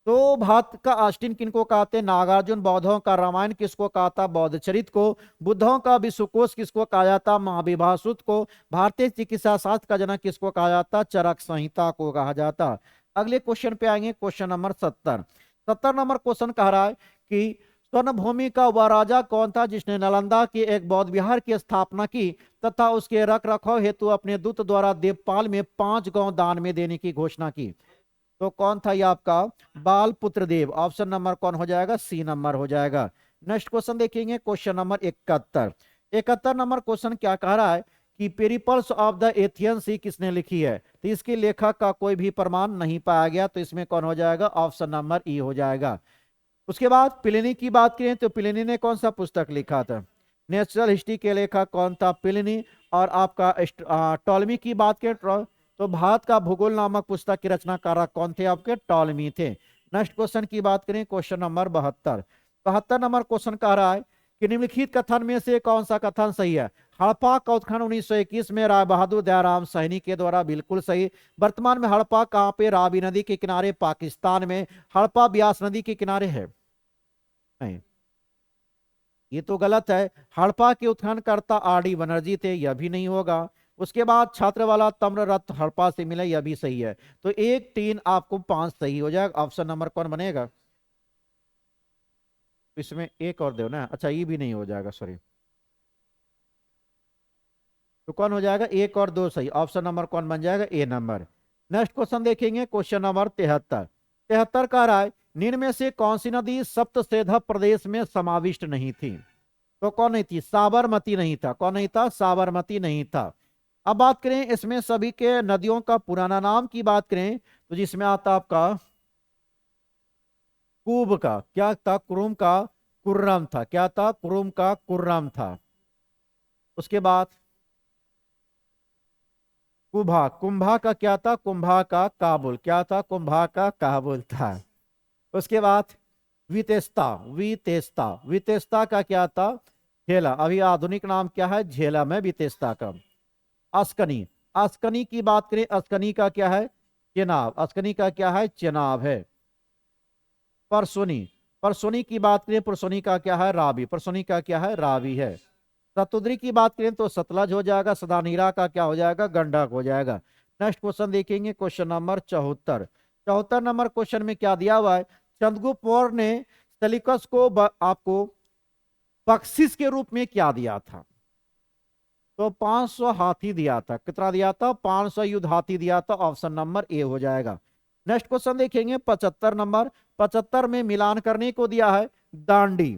तो भारत का आइंस्टीन किनको कहते हैं? नागार्जुन। बौद्धों का रामायण किसको कहता? बौद्ध चरित्र को। बुद्धों का विश्वकोश किसको कहा जाता? महाविभास सूत्र को। भारतीय चिकित्सा शास्त्र का जनक किसको कहा जाता? चरक संहिता को कहा जाता। अगले क्वेश्चन पे आएंगे, क्वेश्चन नंबर 70 नंबर क्वेश्चन कह रहा है कि स्वर्ण भूमि का वह राजा कौन था जिसने नालंदा के एक बौद्ध विहार की स्थापना की तथा उसके रख रखाव हेतु अपने दूत द्वारा देवपाल में 5 गांव दान में देने की घोषणा की? तो कौन था ये आपका? बाल पुत्र देव। ऑप्शन नंबर कौन हो जाएगा? सी नंबर हो जाएगा। नेक्स्ट क्वेश्चन देखेंगे क्वेश्चन नंबर 71। 71 नंबर क्वेश्चन क्या कह रहा है कि पेरिपल्स ऑफ द एथियन सी किसने लिखी है? तो इसके लेखक का कोई भी प्रमाण नहीं पाया गया, तो इसमें कौन हो जाएगा? ऑप्शन नंबर ई हो जाएगा। उसके बाद प्लिनी की बात करें तो प्लिनी ने कौन सा पुस्तक लिखा था? नेचुरल हिस्ट्री के लेखक कौन था? प्लिनी। और आपका टॉलमी की बात करें तो भारत का भूगोल नामक पुस्तक के रचनाकार कौन थे? आपके टॉलमी थे। नेक्स्ट क्वेश्चन की बात करें क्वेश्चन नंबर 72। 72 नंबर क्वेश्चन कह रहा है कि निम्नलिखित कथन में से कौन सा कथन सही है? हड़प्पा का उत्खनन 1921 में राय बहादुर दयाराम साहनी के द्वारा, बिल्कुल सही। वर्तमान में हड़प्पा कहाँ पे? रावी नदी के किनारे पाकिस्तान में। हड़प्पा ब्यास नदी के किनारे है? नहीं, ये तो गलत है। हड़प्पा के उत्खननकर्ता आर.डी. बनर्जी थे, यह भी नहीं होगा। उसके बाद छात्र वाला तम्र रत्न हड़प्पा से मिला, यह भी सही है। तो 1, 3 आपको 5 सही हो जाएगा। ऑप्शन नंबर कौन बनेगा? इसमें एक और दो ना, अच्छा ये भी नहीं हो जाएगा, सॉरी। तो कौन हो जाएगा? 1 और 2 सही। ऑप्शन नंबर कौन बन जाएगा? ए नंबर। नेक्स्ट क्वेश्चन देखेंगे क्वेश्चन नंबर 73। 73 का राय निम्न में से कौन सी नदी सप्तसेधप प्रदेश में समाविष्ट नहीं थी? तो कौन नहीं थी? साबरमती नहीं था। कौन नहीं था? साबरमती नहीं था। अब बात करें इसमें सभी के नदियों का पुराना नाम की बात करें तो जिसमें आता आपका कूब का क्या था? कुरुम का कुर्रम था। क्या था? कुरुम का कुर्रम था। उसके बाद कुंभा, कुंभा का क्या था? कुंभा का काबुल। क्या था? कुंभा का काबुल था। उसके बाद वितेस्ता, वितेस्ता, वितेस्ता का क्या था? झेला। अभी आधुनिक नाम क्या है? झेलम है वितेस्ता का। अस्कनी, अस्कनी की बात करें, अस्कनी का क्या है? चेनाब। अस्कनी का क्या है? चेनाब है। परसोनी, परसोनी की बात करें, परसोनी का क्या है? रावी। परसोनी का क्या है? रावी है। सतुद्री की बात करें तो सतलज हो जाएगा। सदानीरा का क्या हो जाएगा? गंडक हो जाएगा। नेक्स्ट क्वेश्चन देखेंगे क्वेश्चन नंबर 74। 74 नंबर क्वेश्चन में क्या दिया हुआ है? चंद्रगुप्त मौर्य ने सेल्यूकस को आपको बख्शिश के रूप में क्या दिया था? तो 500 हाथी दिया था। कितना दिया था? 500 युद्ध हाथी दिया था। ऑप्शन नंबर ए हो जाएगा। नेक्स्ट क्वेश्चन देखेंगे 75 नंबर। 75 में मिलान करने को दिया है दांडी।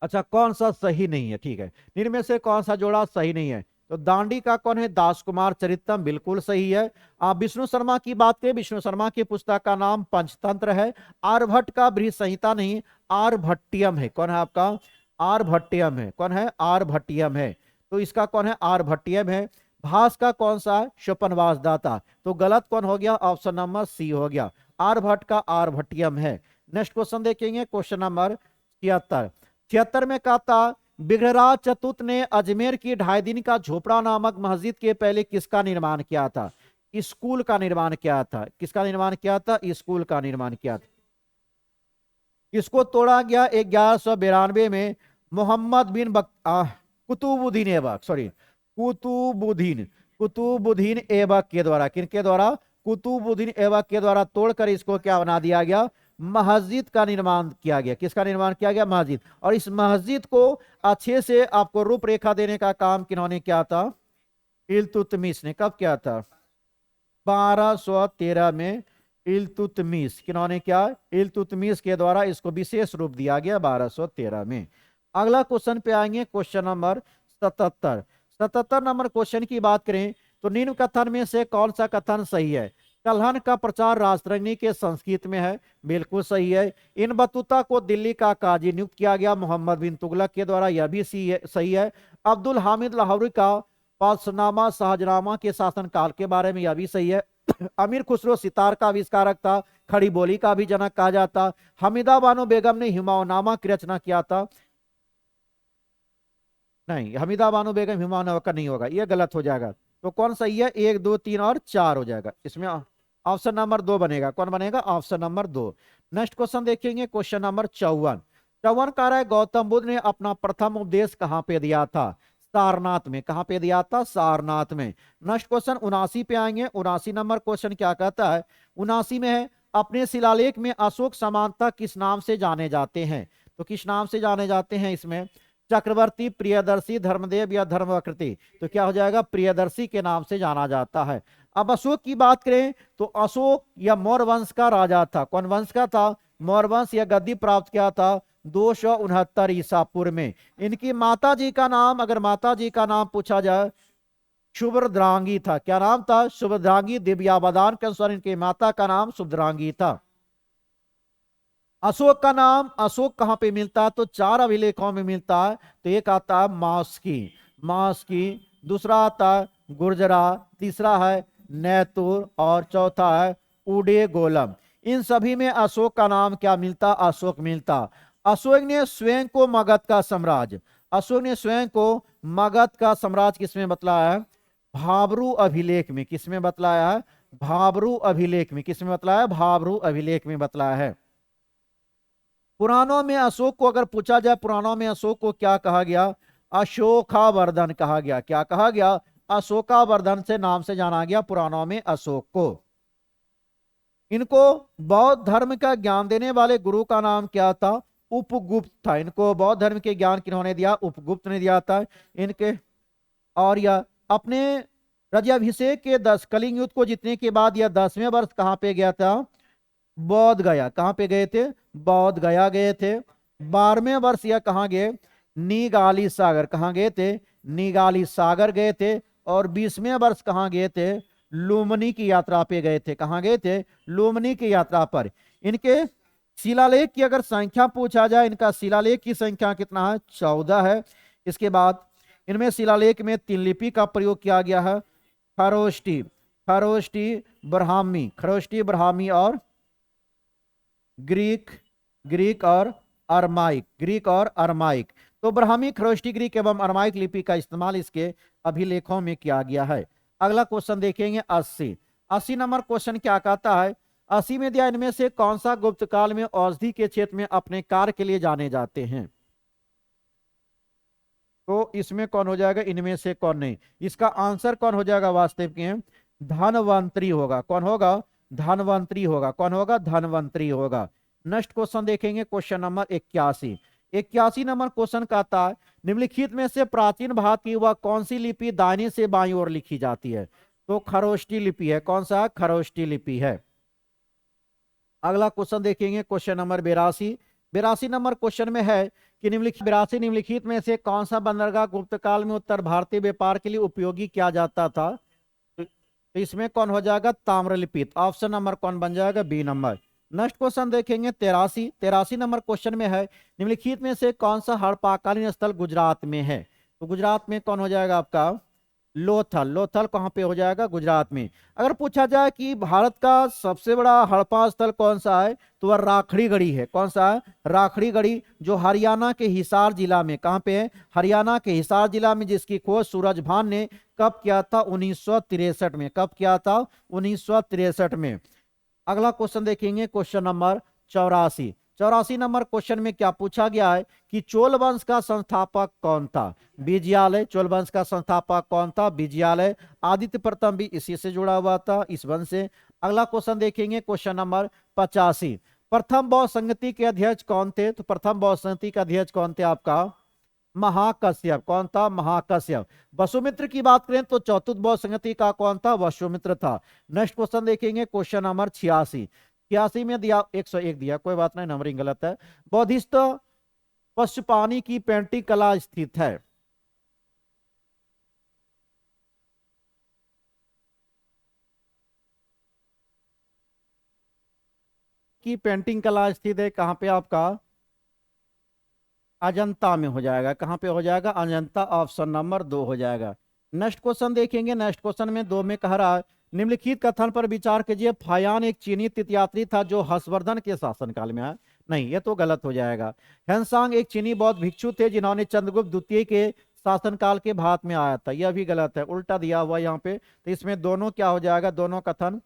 अच्छा, कौन सा सही नहीं है? ठीक है, इनमें से कौन सा जोड़ा सही नहीं है? तो दांडी का कौन है? दास कुमार चरितम, बिल्कुल सही है। आप विष्णु शर्मा की बात करें, विष्णु शर्मा की पुस्तक का नाम पंचतंत्र है। आर्यभट्ट का बृहद संहिता नहीं, आर्यभट्टियम है। कौन है आपका? आर्यभट्टियम है। कौन है? आर्यभट्टियम है। तो इसका कौन है? आर्यभट्टियम है। भास का कौन सा है? शोपनवास दाता। तो गलत कौन हो गया? ऑप्शन नंबर सी हो गया। आर्यभट्ट का आर्यभट्टियम है। नेक्स्ट क्वेश्चन देखेंगे क्वेश्चन नंबर 76। 76 में कहा था बिग्रहराज चतुर्थ ने अजमेर की 2.5 दिन का झोपड़ा नामक मस्जिद के पहले किसका निर्माण किया था? स्कूल का निर्माण किया था। किसका निर्माण किया था? स्कूल का निर्माण किया था। किसको तोड़ा गया 1192 में? मोहम्मद बिन कुतुबुद्दीन ऐबक, सॉरी, कुतुबुद्दीन, कुतुबुद्दीन ऐबक के द्वारा। किनके द्वारा? कुतुबुद्दीन ऐबक के द्वारा तोड़कर इसको क्या बना दिया गया? मस्जिद का निर्माण किया गया। किसका निर्माण किया गया? मस्जिद। और इस मस्जिद को अच्छे से आपको रूपरेखा देने का काम किन्होंने किया था? इल्तुतमिश ने। कब किया था? 1213 में इल्तुतमिश। किन्होंने क्या? इल्तुतमिश के द्वारा इसको विशेष रूप दिया गया 1213 में। अगला क्वेश्चन पे आएंगे क्वेश्चन नंबर 77। 77 नंबर क्वेश्चन की बात करें तो निम्न कथन में से कौन सा कथन सही है? कलहन का प्रचार राजतरंगिणी के संस्कृत में है, बिल्कुल सही है। इन बतूता को दिल्ली का काजी नियुक्त किया गया मोहम्मद बिन तुगलक के द्वारा, यह भी सही है। अब्दुल हामिद लाहौरी का पासनामा शाहजनामा के शासनकाल के बारे में, यह भी सही है। अमीर खुसरो सितार का आविष्कारक था, खड़ी बोली का भी जनक कहा जाता। हमीदा बानो बेगम ने हुमायूंनामा की रचना किया था। नहीं, हमीदा बानो बेगम हुमायूं का नहीं होगा, यह गलत हो जाएगा। तो कौन सही है? 1, 2, 3 और 4 हो जाएगा। इसमें ऑप्शन नंबर 2 बनेगा। कौन बनेगा? Option number 2। नेक्स्ट क्वेश्चन देखेंगे क्वेश्चन नंबर 54। 54 कह रहा है गौतम बुद्ध ने अपना प्रथम उपदेश कहां पे दिया था? सारनाथ में। कहां पे दिया था? सारनाथ में। नेक्स्ट क्वेश्चन 79 पे आएंगे। 79 नंबर क्वेश्चन क्या कहता है? 79 में है अपने शिलालेख में अशोक समानता किस नाम से जाने जाते हैं? तो किस नाम से जाने जाते हैं इसमें? चक्रवर्ती, प्रियदर्शी, धर्मदेव या धर्मवकृति। तो क्या हो जाएगा? प्रियदर्शी के नाम से जाना जाता है। अब अशोक की बात करें तो अशोक या मौर्य वंश का राजा था। कौन वंश का था? मौर्य वंश। या गद्दी प्राप्त किया था 269 ईसा पूर्व में। इनकी माता जी का नाम, अगर माता जी का नाम पूछा जाए, शुभद्रांगी था। क्या नाम था? शुभद्रांगी। दिव्यावदान के अनुसार इनकी माता का नाम शुभद्रांगी था। अशोक का नाम, अशोक कहां पे मिलता है? तो 4 अभिलेखों में मिलता है। तो एक आता है मास्की, मास्की, दूसरा आता है गुर्जरा, तीसरा है नैतुर और चौथा है उडे गोलम। इन सभी में अशोक का नाम क्या मिलता? अशोक मिलता। अशोक ने स्वयं को मगध का साम्राज्य, अशोक ने स्वयं को मगध का साम्राज्य किसमें बतलाया है? भाब्रू अभिलेख में। किसमें बतलाया है? भाब्रू अभिलेख में। किसमें बतलाया है? भाब्रू अभिलेख में बतलाया है। पुराणों में अशोक को अगर पूछा जाए, पुराणों में अशोक को क्या कहा गया? अशोकावर्धन कहा गया। क्या कहा गया? अशोकावर्धन से नाम से जाना गया पुराणों में अशोक को। इनको बौद्ध धर्म का ज्ञान देने वाले गुरु का नाम क्या था? उपगुप्त था। इनको बौद्ध धर्म के ज्ञान किन्होंने दिया? उपगुप्त ने दिया था इनके। और यह अपने राज्याभिषेक के 10 कलिंग युद्ध को जीतने के बाद यह 10वें वर्ष कहां पे गया था? बौद्ध गया। कहां पे गए थे? बौद्ध गया गए थे। 12वें वर्ष यह कहां गए? निगाली सागर। कहां गए थे? निगाली सागर गए थे। और 20वें वर्ष कहां गए थे? लुम्बिनी की यात्रा पे गए थे। कहां गए थे? लुम्बिनी की यात्रा पर। इनके शिलालेख की अगर संख्या पूछा जाए, इनका शिलालेख की संख्या कितना है? 14 है। इसके बाद इनमें शिलालेख में 3 लिपि का प्रयोग किया गया है। खरोष्टी, खरोष्टी, ब्राह्मी, खरोष्टी, ब्राह्मी और ग्रीक, ग्रीक और अरमाइक, ग्रीक और अरमाइक। तो ब्राह्मी, खरोष्टी, ग्रीक एवं अरमाइक लिपि का इस्तेमाल इसके अभिलेखों में किया गया है। अगला क्वेश्चन देखेंगे 80। 80 नंबर क्वेश्चन क्या कहता है? 80 में दिया इनमें से कौन सा गुप्त काल में औषधि के क्षेत्र में अपने कार्य के लिए जाने जाते हैं? तो इसमें कौन हो जाएगा? इनमें से कौन नहीं? इसका आंसर कौन हो जाएगा? वास्तविक में धनवंतरी होगा। कौन होगा? धनवंतरी होगा। कौन होगा? धनवंतरी होगा। नेक्स्ट क्वेश्चन देखेंगे, क्वेश्चन नंबर 81। 81 नंबर क्वेश्चन कहता है निम्नलिखित में से प्राचीन भारत की वह कौन सी लिपि दाहिनी से बाईं ओर लिखी जाती है? तो खरोष्टी लिपि है। कौन सा? खरोष्टी लिपि है। अगला क्वेश्चन देखेंगे, क्वेश्चन नंबर 82। 82 नंबर क्वेश्चन में है कि निम्नलिखित में से कौन सा बंदरगाह गुप्त काल में उत्तर भारतीय व्यापार के लिए उपयोगी किया जाता था? तो इसमें कौन हो जाएगा? ताम्रलिप्त। ऑप्शन नंबर कौन बन जाएगा? B number. नेक्स्ट क्वेश्चन देखेंगे 83। 83 नंबर क्वेश्चन में है निम्नलिखित में से कौन सा हड़प्पाकालीन स्थल गुजरात में है? तो गुजरात में कौन हो जाएगा आपका? लोथल। लोथल कहां पे हो जाएगा? गुजरात में। अगर पूछा जाए कि भारत का सबसे बड़ा हड़प्पा स्थल कौन सा है, तो वह राखड़ी गढ़ी है। कौन सा है? राखड़ी गढ़ी, जो हरियाणा के हिसार जिला में, कहां पे है? हरियाणा के हिसार जिला में, जिसकी खोज सूरजभान ने कब किया था? 1963 में। कब किया था? 1963 में। अगला क्वेश्चन देखेंगे, क्वेश्चन नंबर 84। 84 नंबर क्वेश्चन में क्या पूछा गया है कि चोल वंश का संस्थापक कौन था? विजयालय। चोल वंश का संस्थापक कौन था? विजयालय। आदित्य प्रथम भी इसी से जुड़ा हुआ था, इस वंश से। अगला क्वेश्चन देखेंगे, क्वेश्चन नंबर 85। प्रथम बौद्ध संगति के अध्यक्ष कौन थे? तो प्रथम बौद्ध संगति के अध्यक्ष कौन थे आपका? महाकश्यप। कौन था? महाकश्यप। वसुमित्र की बात करें तो चतुर्थ बौद्ध संगति का कौन था? वसुमित्र था। नेक्स्ट क्वेश्चन देखेंगे, क्वेश्चन नंबर 86। 86 में दिया 101 दिया, कोई बात नहीं, नंबरिंग गलत है। बौद्धिस्ट पशुपानी की पेंटिंग कला स्थित है? की पेंटिंग कला स्थित है कहां पे आपका? अजंता में हो जाएगा। कहां पे हो जाएगा? अजंता। ऑप्शन नंबर 2 हो जाएगा। नेक्स्ट क्वेश्चन देखेंगे। नेक्स्ट क्वेश्चन में 2 में कह रहा है निम्नलिखित कथन पर विचार कीजिए। फायान एक चीनी तीर्थयात्री था जो हर्षवर्धन के शासनकाल में आया। नहीं, ये तो गलत हो जाएगा। हेनसांग एक चीनी बौद्ध भिक्षु थे जिन्होंने चंद्रगुप्त द्वितीय के शासनकाल के भारत में आया था। यह भी गलत है, उल्टा दिया हुआ यहाँ पे। तो इसमें दोनों क्या हो जाएगा? दोनों कथन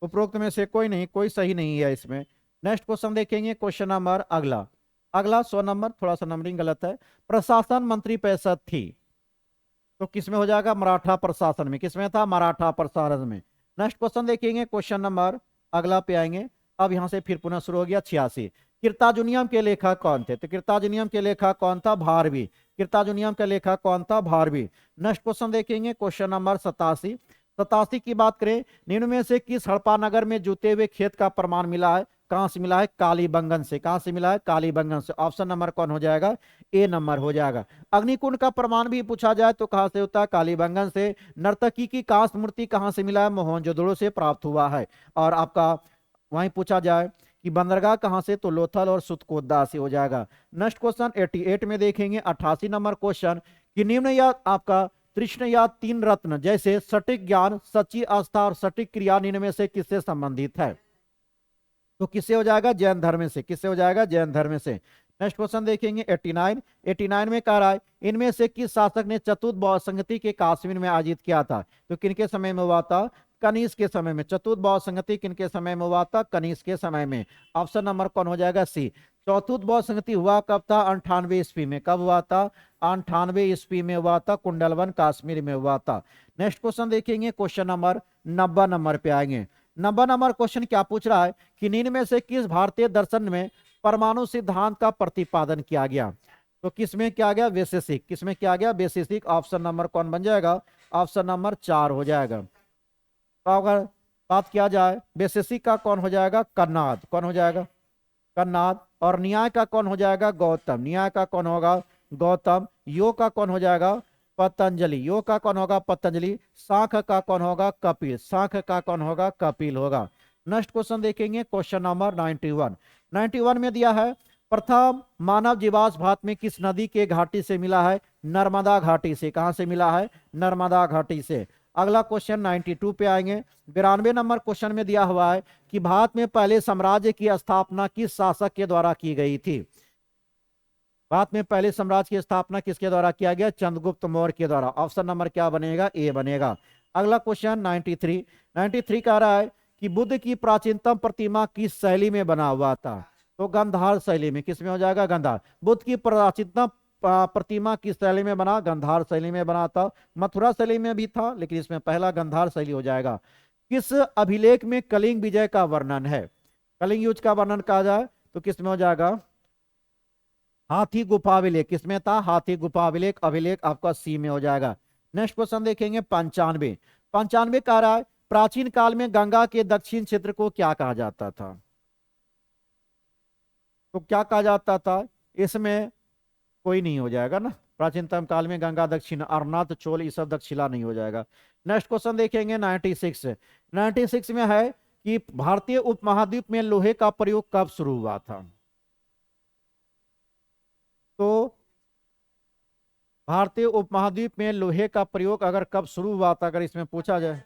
उपरोक्त में से कोई नहीं, कोई सही नहीं है इसमें। नेक्स्ट क्वेश्चन देखेंगे, क्वेश्चन नंबर अगला अगला 100 नंबर, थोड़ा सा नंबरिंग गलत है। प्रशासन मंत्री परिषद थी, तो किसमें हो जाएगा? मराठा प्रशासन में। किसमें था? मराठा प्रशासन में। नेक्स्ट क्वेश्चन देखेंगे, क्वेश्चन नंबर अगला पे आएंगे। अब यहां से फिर पुनः शुरू हो गया 86। किर्ताजुनियम के लेखक कौन थे? तो किर्ताजुनियम के लेखक कौन था? भारवी। किर्ताजुनियम का लेखक कौन था? भारवी। नेक्स्ट क्वेश्चन देखेंगे, क्वेश्चन नंबर 87। 87 की बात करें, निम्न में से किस हड़प्पा नगर में जूते हुए खेत का प्रमाण मिला है? कहां से मिला है? कालीबंगन से। कहां से मिला है? कालीबंगन से। ऑप्शन नंबर कौन हो जाएगा? ए नंबर हो जाएगा। अग्निकुंड का प्रमाण भी पूछा जाए तो कहां से होता है? कालीबंगन से। नर्तकी की कांस्य मूर्ति कहां से मिला है? मोहनजोदड़ो से प्राप्त हुआ है। और आपका वहीं पूछा जाए कि बंदरगाह कहां से? तो लोथल और सुतकोदा से हो जाएगा। नेक्स्ट क्वेश्चन 88 में देखेंगे, 88 नंबर क्वेश्चन, कि निम्न या आपका कृष्ण या तीन रत्न जैसे सटीक ज्ञान, सच्ची आस्था और सटीक क्रिया निम्न में से किससे संबंधित है? तो किससे हो जाएगा? जैन धर्म से। किससे हो जाएगा? जैन धर्म से। नेक्स्ट क्वेश्चन देखेंगे 89। 89 में कह रहा है, इनमें से किस शासक ने चतुर्थ बौद्ध संगति के कश्मीर में आयोजित किया था? तो किनके समय में हुआ था? कनिष्क के समय में। चतुर्थ बौद्ध संगति किनके समय में हुआ था? कनिष्क के समय में। ऑप्शन नंबर कौन हो जाएगा? सी। चौथुत बौद्ध संगति हुआ कब था? 98 ईस्वी में। कब हुआ था? 98 ईस्वी में हुआ था, कुंडलवन कश्मीर में हुआ था। नेक्स्ट क्वेश्चन देखेंगे, क्वेश्चन नंबर 90 नंबर पे आएंगे। 90 नंबर क्वेश्चन क्या पूछ रहा है कि निम्न में से किस भारतीय दर्शन में परमाणु सिद्धांत का प्रतिपादन किया गया? तो किसमें किया गया? वैशेषिक। किसमें किया गया? वैशेषिक। ऑप्शन नंबर कौन बन जाएगा? ऑप्शन नंबर 4 हो जाएगा। तो अगर बात किया जाए वैशेषिक का, कौन हो जाएगा? कन्नाद। कौन हो जाएगा? कन्नाद। और न्याय का कौन हो जाएगा? गौतम। न्याय का कौन होगा? गौतम। योग का कौन हो जाएगा? पतंजलि। योग का कौन होगा? पतंजलि। सांख का कौन होगा? कपिल। सांख का कौन होगा? कपिल होगा। नेक्स्ट क्वेश्चन देखेंगे, क्वेश्चन नंबर 91। 91 में दिया है, प्रथम मानव जीवाश्म भारत में किस नदी के घाटी से मिला है? नर्मदा घाटी से। कहां से मिला है? नर्मदा घाटी से। अगला क्वेश्चन 92 पे आएंगे। 92 नंबर क्वेश्चन में दिया हुआ है कि भारत में पहले साम्राज्य की स्थापना किस शासक के द्वारा की गई थी? भारत में पहले साम्राज्य की स्थापना किसके द्वारा किया गया? चंद्रगुप्त मौर्य के द्वारा। ऑप्शन नंबर क्या बनेगा? ए बनेगा। अगला क्वेश्चन 93। 93 कह रहा है कि बुद्ध की प्राचीनतम प्रतिमा किस शैली में बना हुआ था? तो गंधार शैली में। किस में हो जाएगा? गंधार। बुद्ध की प्राचीनतम प्रतिमा किस शैली में बना? गंधार शैली में बना था। मथुरा शैली में भी था, लेकिन इसमें पहला गंधार शैली हो जाएगा। किस अभिलेख में कलिंग विजय का वर्णन है? कलिंग युद्ध का वर्णन कहा जाए तो किस में हो जाएगा? हाथी गुफा अभिलेख। किसमें था? हाथी गुफा अभिलेख। अभिलेख आपका सी में हो जाएगा। नेक्स्ट क्वेश्चन देखेंगे 95। 95 कह रहा है, प्राचीन काल में गंगा के दक्षिण क्षेत्र को क्या कहा जाता था? तो क्या कहा जाता था? इसमें कोई नहीं हो जाएगा ना। प्राचीनतम काल में गंगा दक्षिण, अरनाथ, चोल, ये सब दक्षिणा नहीं हो जाएगा। नेक्स्ट क्वेश्चन देखेंगे 96। 96 में है कि भारतीय उपमहाद्वीप में लोहे का प्रयोग कब शुरू हुआ था? तो भारतीय उपमहाद्वीप में लोहे का प्रयोग अगर कब शुरू हुआ था, अगर इसमें पूछा जाए,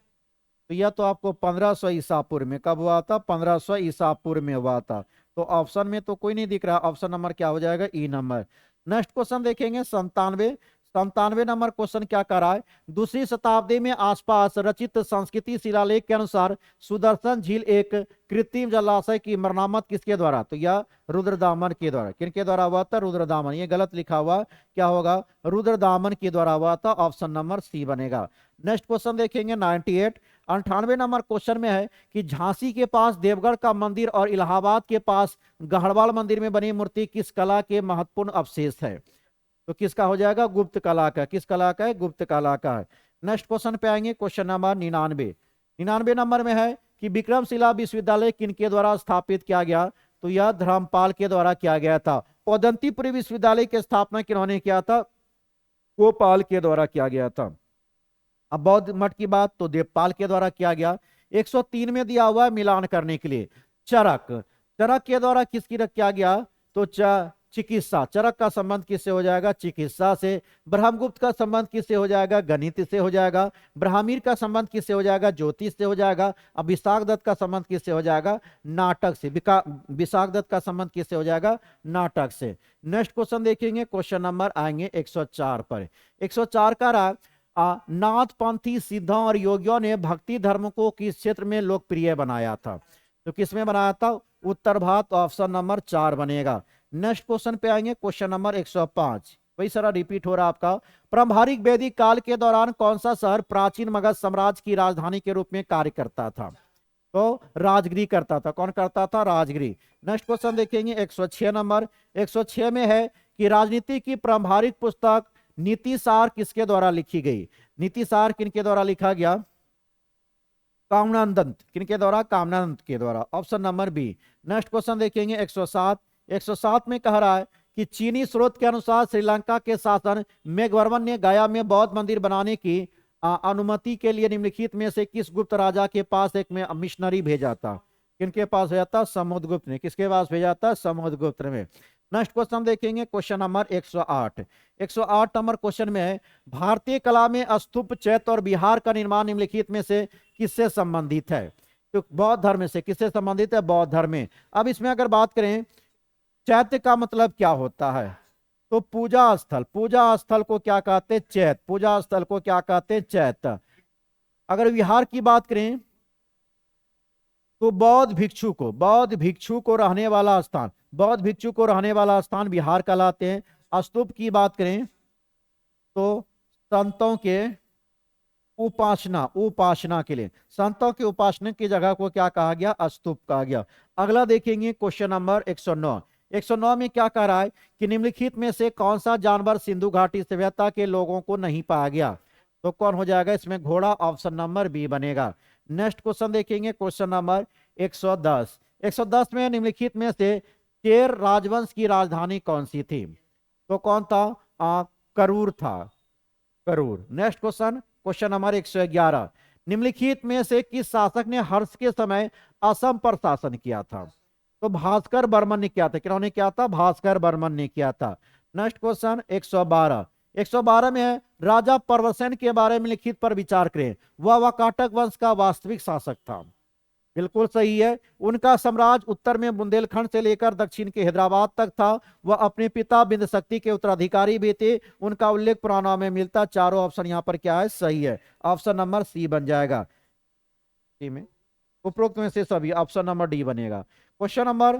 तो यह तो आपको 1500 ईसा पूर्व में। कब हुआ था? 1500 ईसा पूर्व में हुआ था। तो ऑप्शन में तो कोई नहीं दिख रहा। ऑप्शन नंबर क्या हो जाएगा? ई नंबर। नेक्स्ट क्वेश्चन देखेंगे 97। 97 नंबर क्वेश्चन क्या कर रहा है, दूसरी शताब्दी में आसपास रचित संस्कृति शिलालेख के अनुसार सुदर्शन झील एक कृत्रिम जलाशय की मरम्मत किसके द्वारा? तो यह रुद्रदामन के द्वारा। किनके द्वारा हुआ था? रुद्रदामन। ये गलत लिखा हुआ, क्या होगा? रुद्रदामन के द्वारा हुआ था। ऑप्शन नंबर सी बनेगा। नेक्स्ट क्वेश्चन देखेंगे 98। 98 नंबर क्वेश्चन में है कि झांसी के पास देवगढ़ का मंदिर और इलाहाबाद के पास गढ़वाल मंदिर में बनी मूर्ति किस कला के महत्वपूर्ण अवशेष है? तो किसका हो जाएगा? गुप्त कला का। किस कला का है? गुप्त कला का है। नेक्स्ट क्वेश्चन पे आएंगे, क्वेश्चन नंबर 99। 99 नंबर में है कि विक्रमशिला विश्वविद्यालय किनके द्वारा स्थापित किया गया? तो यह धर्मपाल के द्वारा किया गया था। औदंतीपुरी विश्वविद्यालय की स्थापना किन्होंने किया था? गोपाल के द्वारा किया गया था। अब बौद्ध मठ की बात तो देवपाल के द्वारा किया गया। 103 में दिया हुआ है मिलान करने के लिए चरक। चरक के द्वारा किसकी किया गया? तो चिकित्सा। चरक का संबंध किससे हो जाएगा? चिकित्सा से। ब्रह्मगुप्त का संबंध किससे हो जाएगा? गणित से हो जाएगा। ब्राह्मीर का संबंध किससे हो जाएगा? ज्योतिष से हो जाएगा। अब विशाख दत्त का संबंध किससे हो जाएगा? नाटक से। विशाख दत्त का संबंध किससे हो जाएगा? नाटक से। नेक्स्ट क्वेश्चन देखेंगे, क्वेश्चन नंबर आएंगे 104 पर। 104 का रहा, नाथपंथी सिद्धों और योगियों ने भक्ति धर्म को किस क्षेत्र में लोकप्रिय बनाया था? तो किसमें बनाया था? उत्तर भारत। ऑप्शन नंबर 4 बनेगा। नेक्स्ट क्वेश्चन पे आएंगे, क्वेश्चन नंबर 105। वही सारा रिपीट हो रहा आपका। प्रारंभिक वैदिक काल के दौरान कौन सा शहर प्राचीन मगध साम्राज्य की राजधानी के रूप में कार्य करता था? तो राजगिरी करता था। कौन करता था? राजगिरी। नेक्स्ट क्वेश्चन देखेंगे 106 नंबर। 106 में है कि राजनीति की प्रारंभिक पुस्तक नीतिसार किसके द्वारा लिखी गई? नीतिसार किनके द्वारा लिखा गया? कामनानंद। किनके द्वारा? कामनानंद के द्वारा। Option number B. Next question देखेंगे 107। 107 में कह रहा है कि चीनी स्रोत के अनुसार श्रीलंका के शासक मेघवर्मन ने गया में बौद्ध मंदिर बनाने की अनुमति के लिए निम्नलिखित में से किस गुप्त राजा के पास एक में मिशनरी भेजा था? किनके पास भेजा था? समुद्रगुप्त ने। किसके पास भेजा था? समुद्रगुप्त में। नेक्स्ट क्वेश्चन देखेंगे क्वेश्चन नंबर 108। 108 नंबर क्वेश्चन में है भारतीय कला में स्तूप, चैत्य और विहार का निर्माण निम्नलिखित में से किससे संबंधित है? तो बौद्ध धर्म से। किससे संबंधित है? बौद्ध धर्म में। अब इसमें अगर बात करें चैत्य का मतलब क्या होता है, तो पूजा स्थल। पूजा स्थल को क्या कहते हैं? चैत्य। पूजा स्थल को क्या कहते हैं? चैत्य। अगर विहार की बात करें तो बौद्ध भिक्षु को रहने वाला स्थान, बौद्ध भिक्षु को रहने वाला स्थान विहार कहलाते हैं। स्तूप की बात करें तो संतों के उपासना के लिए, संतों की उपासना की जगह को क्या कहा गया? स्तूप कहा गया। अगला देखेंगे क्वेश्चन नंबर 109। 109 में क्या कह रहा है कि निम्नलिखित में से कौन सा जानवर सिंधु घाटी सभ्यता के लोगों को नहीं पाया गया? तो कौन हो जाएगा इसमें? घोड़ा। ऑप्शन नंबर बी बनेगा। नेक्स्ट क्वेश्चन देखेंगे क्वेश्चन नंबर 110। 110 में निम्नलिखित में से चेर राजवंश की राजधानी कौन सी थी? तो कौन था? करूर था। Karur. Next question, question number 111। निम्नलिखित में से किस शासक ने हर्ष के समय असम पर शासन किया था? तो भास्कर बर्मन ने किया था। किन्होंने किया था? भास्कर बर्मन ने किया था। Next question 112। 112 में है राजा प्रवरसेन के बारे में लिखित पर विचार करें। वह वाकाटक वंश का वास्तविक शासक था। बिल्कुल सही है। उनका साम्राज्य उत्तर में बुंदेलखंड से लेकर दक्षिण के हैदराबाद तक था। वह अपने पिता बिंद शक्ति के उत्तराधिकारी भी थे। उनका उल्लेख पुराणों में मिलता। चारों ऑप्शन यहाँ पर क्या है? सही है। ऑप्शन नंबर सी बन जाएगा। सी में उपरोक्त में से सभी ऑप्शन नंबर डी बनेगा। क्वेश्चन नंबर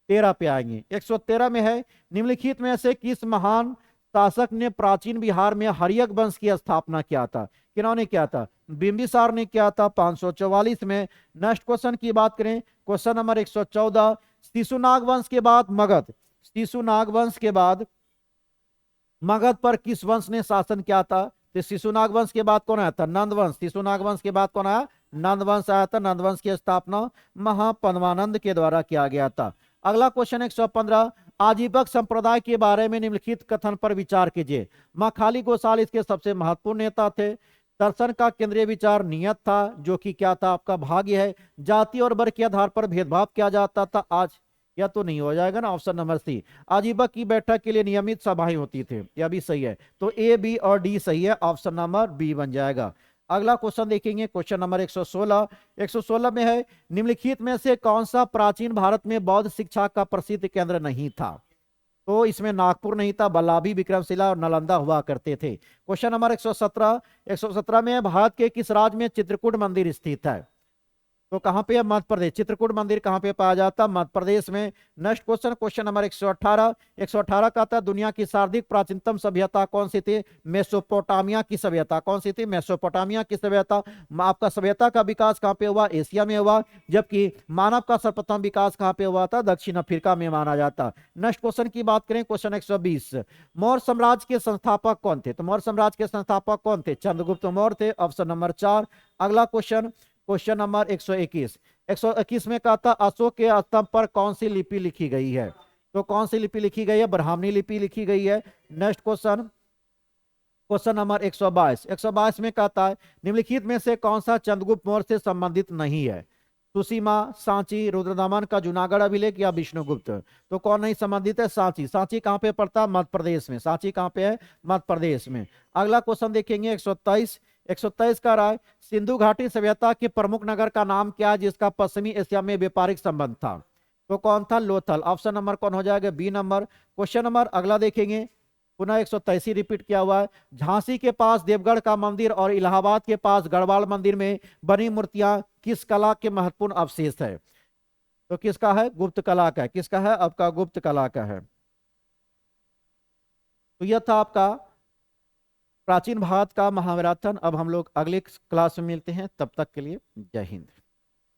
13 पे आएंगे। 113 में है निम्नलिखित में से किस महान शासक ने प्राचीन बिहार में हर्यक वंश की स्थापना किया था? किन्होंने किया था? बिंबिसार ने किया था 544 में। नेक्स्ट क्वेश्चन की बात करें क्वेश्चन नंबर 114। शिशुनाग वंश के बाद मगध, शिशुनाग वंश के बाद मगध पर किस वंश ने शासन किया था? तो शिशुनाग वंश के बाद कौन आया था? नंद वंश। शिशुनाग वंश के बाद कौन आया? नंद वंश आया था। नंद वंश की स्थापना महापद्मानंद के द्वारा किया गया था। अगला क्वेश्चन 115। आजीवक संप्रदाय के बारे में निम्नलिखित कथन पर विचार कीजिए। माखाली गोसाल इसके सबसे महत्वपूर्ण नेता थे। दर्शन का केंद्रीय विचार नियत था, जो कि क्या था? आपका भाग्य है। जाति और वर्ग के आधार पर भेदभाव किया जाता था। आज या तो नहीं हो जाएगा ना, ऑप्शन नंबर सी। आजीवक की बैठक के लिए नियमित सभाएं होती थी। यह भी सही है। तो ए, बी और डी सही है। ऑप्शन नंबर बी बन जाएगा। अगला क्वेश्चन देखेंगे क्वेश्चन नंबर 116। 116 में है निम्नलिखित में से कौन सा प्राचीन भारत में बौद्ध शिक्षा का प्रसिद्ध केंद्र नहीं था? तो इसमें नागपुर नहीं था। बल्लाभी, विक्रमशिला और नालंदा हुआ करते थे। Question number 117। 117 में भारत के किस राज्य में चित्रकूट मंदिर स्थित है? तो कहां पे है? मध्य प्रदेश। चित्रकूट मंदिर कहां पे पाया जाता है? मध्य प्रदेश में। Next question, question number 118। 118 का था दुनिया की सर्वाधिक प्राचीनतम सभ्यता कौन सी थी? मेसोपोटामिया की सभ्यता। कौन सी थी? मेसोपोटामिया की सभ्यता। आपका सभ्यता का विकास कहां पे हुआ? एशिया में हुआ। जबकि मानव का सर्वप्रथम विकास कहां पे हुआ था? दक्षिण अफ्रीका में माना जाता। नेक्स्ट क्वेश्चन की बात करें क्वेश्चन 120। मौर्य साम्राज्य के संस्थापक कौन थे? तो मौर्य साम्राज्य के संस्थापक कौन थे? चंद्रगुप्त मौर्य थे। Option number 4। अगला क्वेश्चन, क्वेश्चन नंबर 121। 121 में कहा था अशोक के स्तंभ पर कौन सी लिपि लिखी गई है? तो कौन सी लिपि लिखी गई है? ब्राह्मणी लिपि लिखी गई है। Next question, question number 122। 122 में कहता है निम्नलिखित में से कौन सा चंद्रगुप्त मौर्य से संबंधित नहीं है? सुसीमा, सांची, रुद्रदमन का जूनागढ़ अभिलेख या विष्णुगुप्त? तो कौन नहीं संबंधित है? सांची। सांची कहां पे पड़ता है? मध्य प्रदेश में। सांची कहां पे है? मध्य प्रदेश में। अगला क्वेश्चन देखेंगे 123। 127 का रहा है सिंधु घाटी सभ्यता के प्रमुख नगर का नाम क्या है जिसका पश्चिमी एशिया में व्यापारिक संबंध था? तो कौन था? लोथल। ऑप्शन नंबर कौन हो जाएगा? B number. क्वेश्चन नंबर अगला देखेंगे, पुनः 123 रिपीट किया हुआ है। झांसी के पास देवगढ़ का मंदिर और इलाहाबाद के पास गढ़वाल मंदिर में बनी मूर्तियां किस कला के महत्वपूर्ण अवशेष है? तो किसका है? गुप्त कला का है। किसका है? आपका गुप्त कला का है। तो यह था आपका प्राचीन भारत का महामैराथन। अब हम लोग अगले क्लास में मिलते हैं, तब तक के लिए जय हिंद।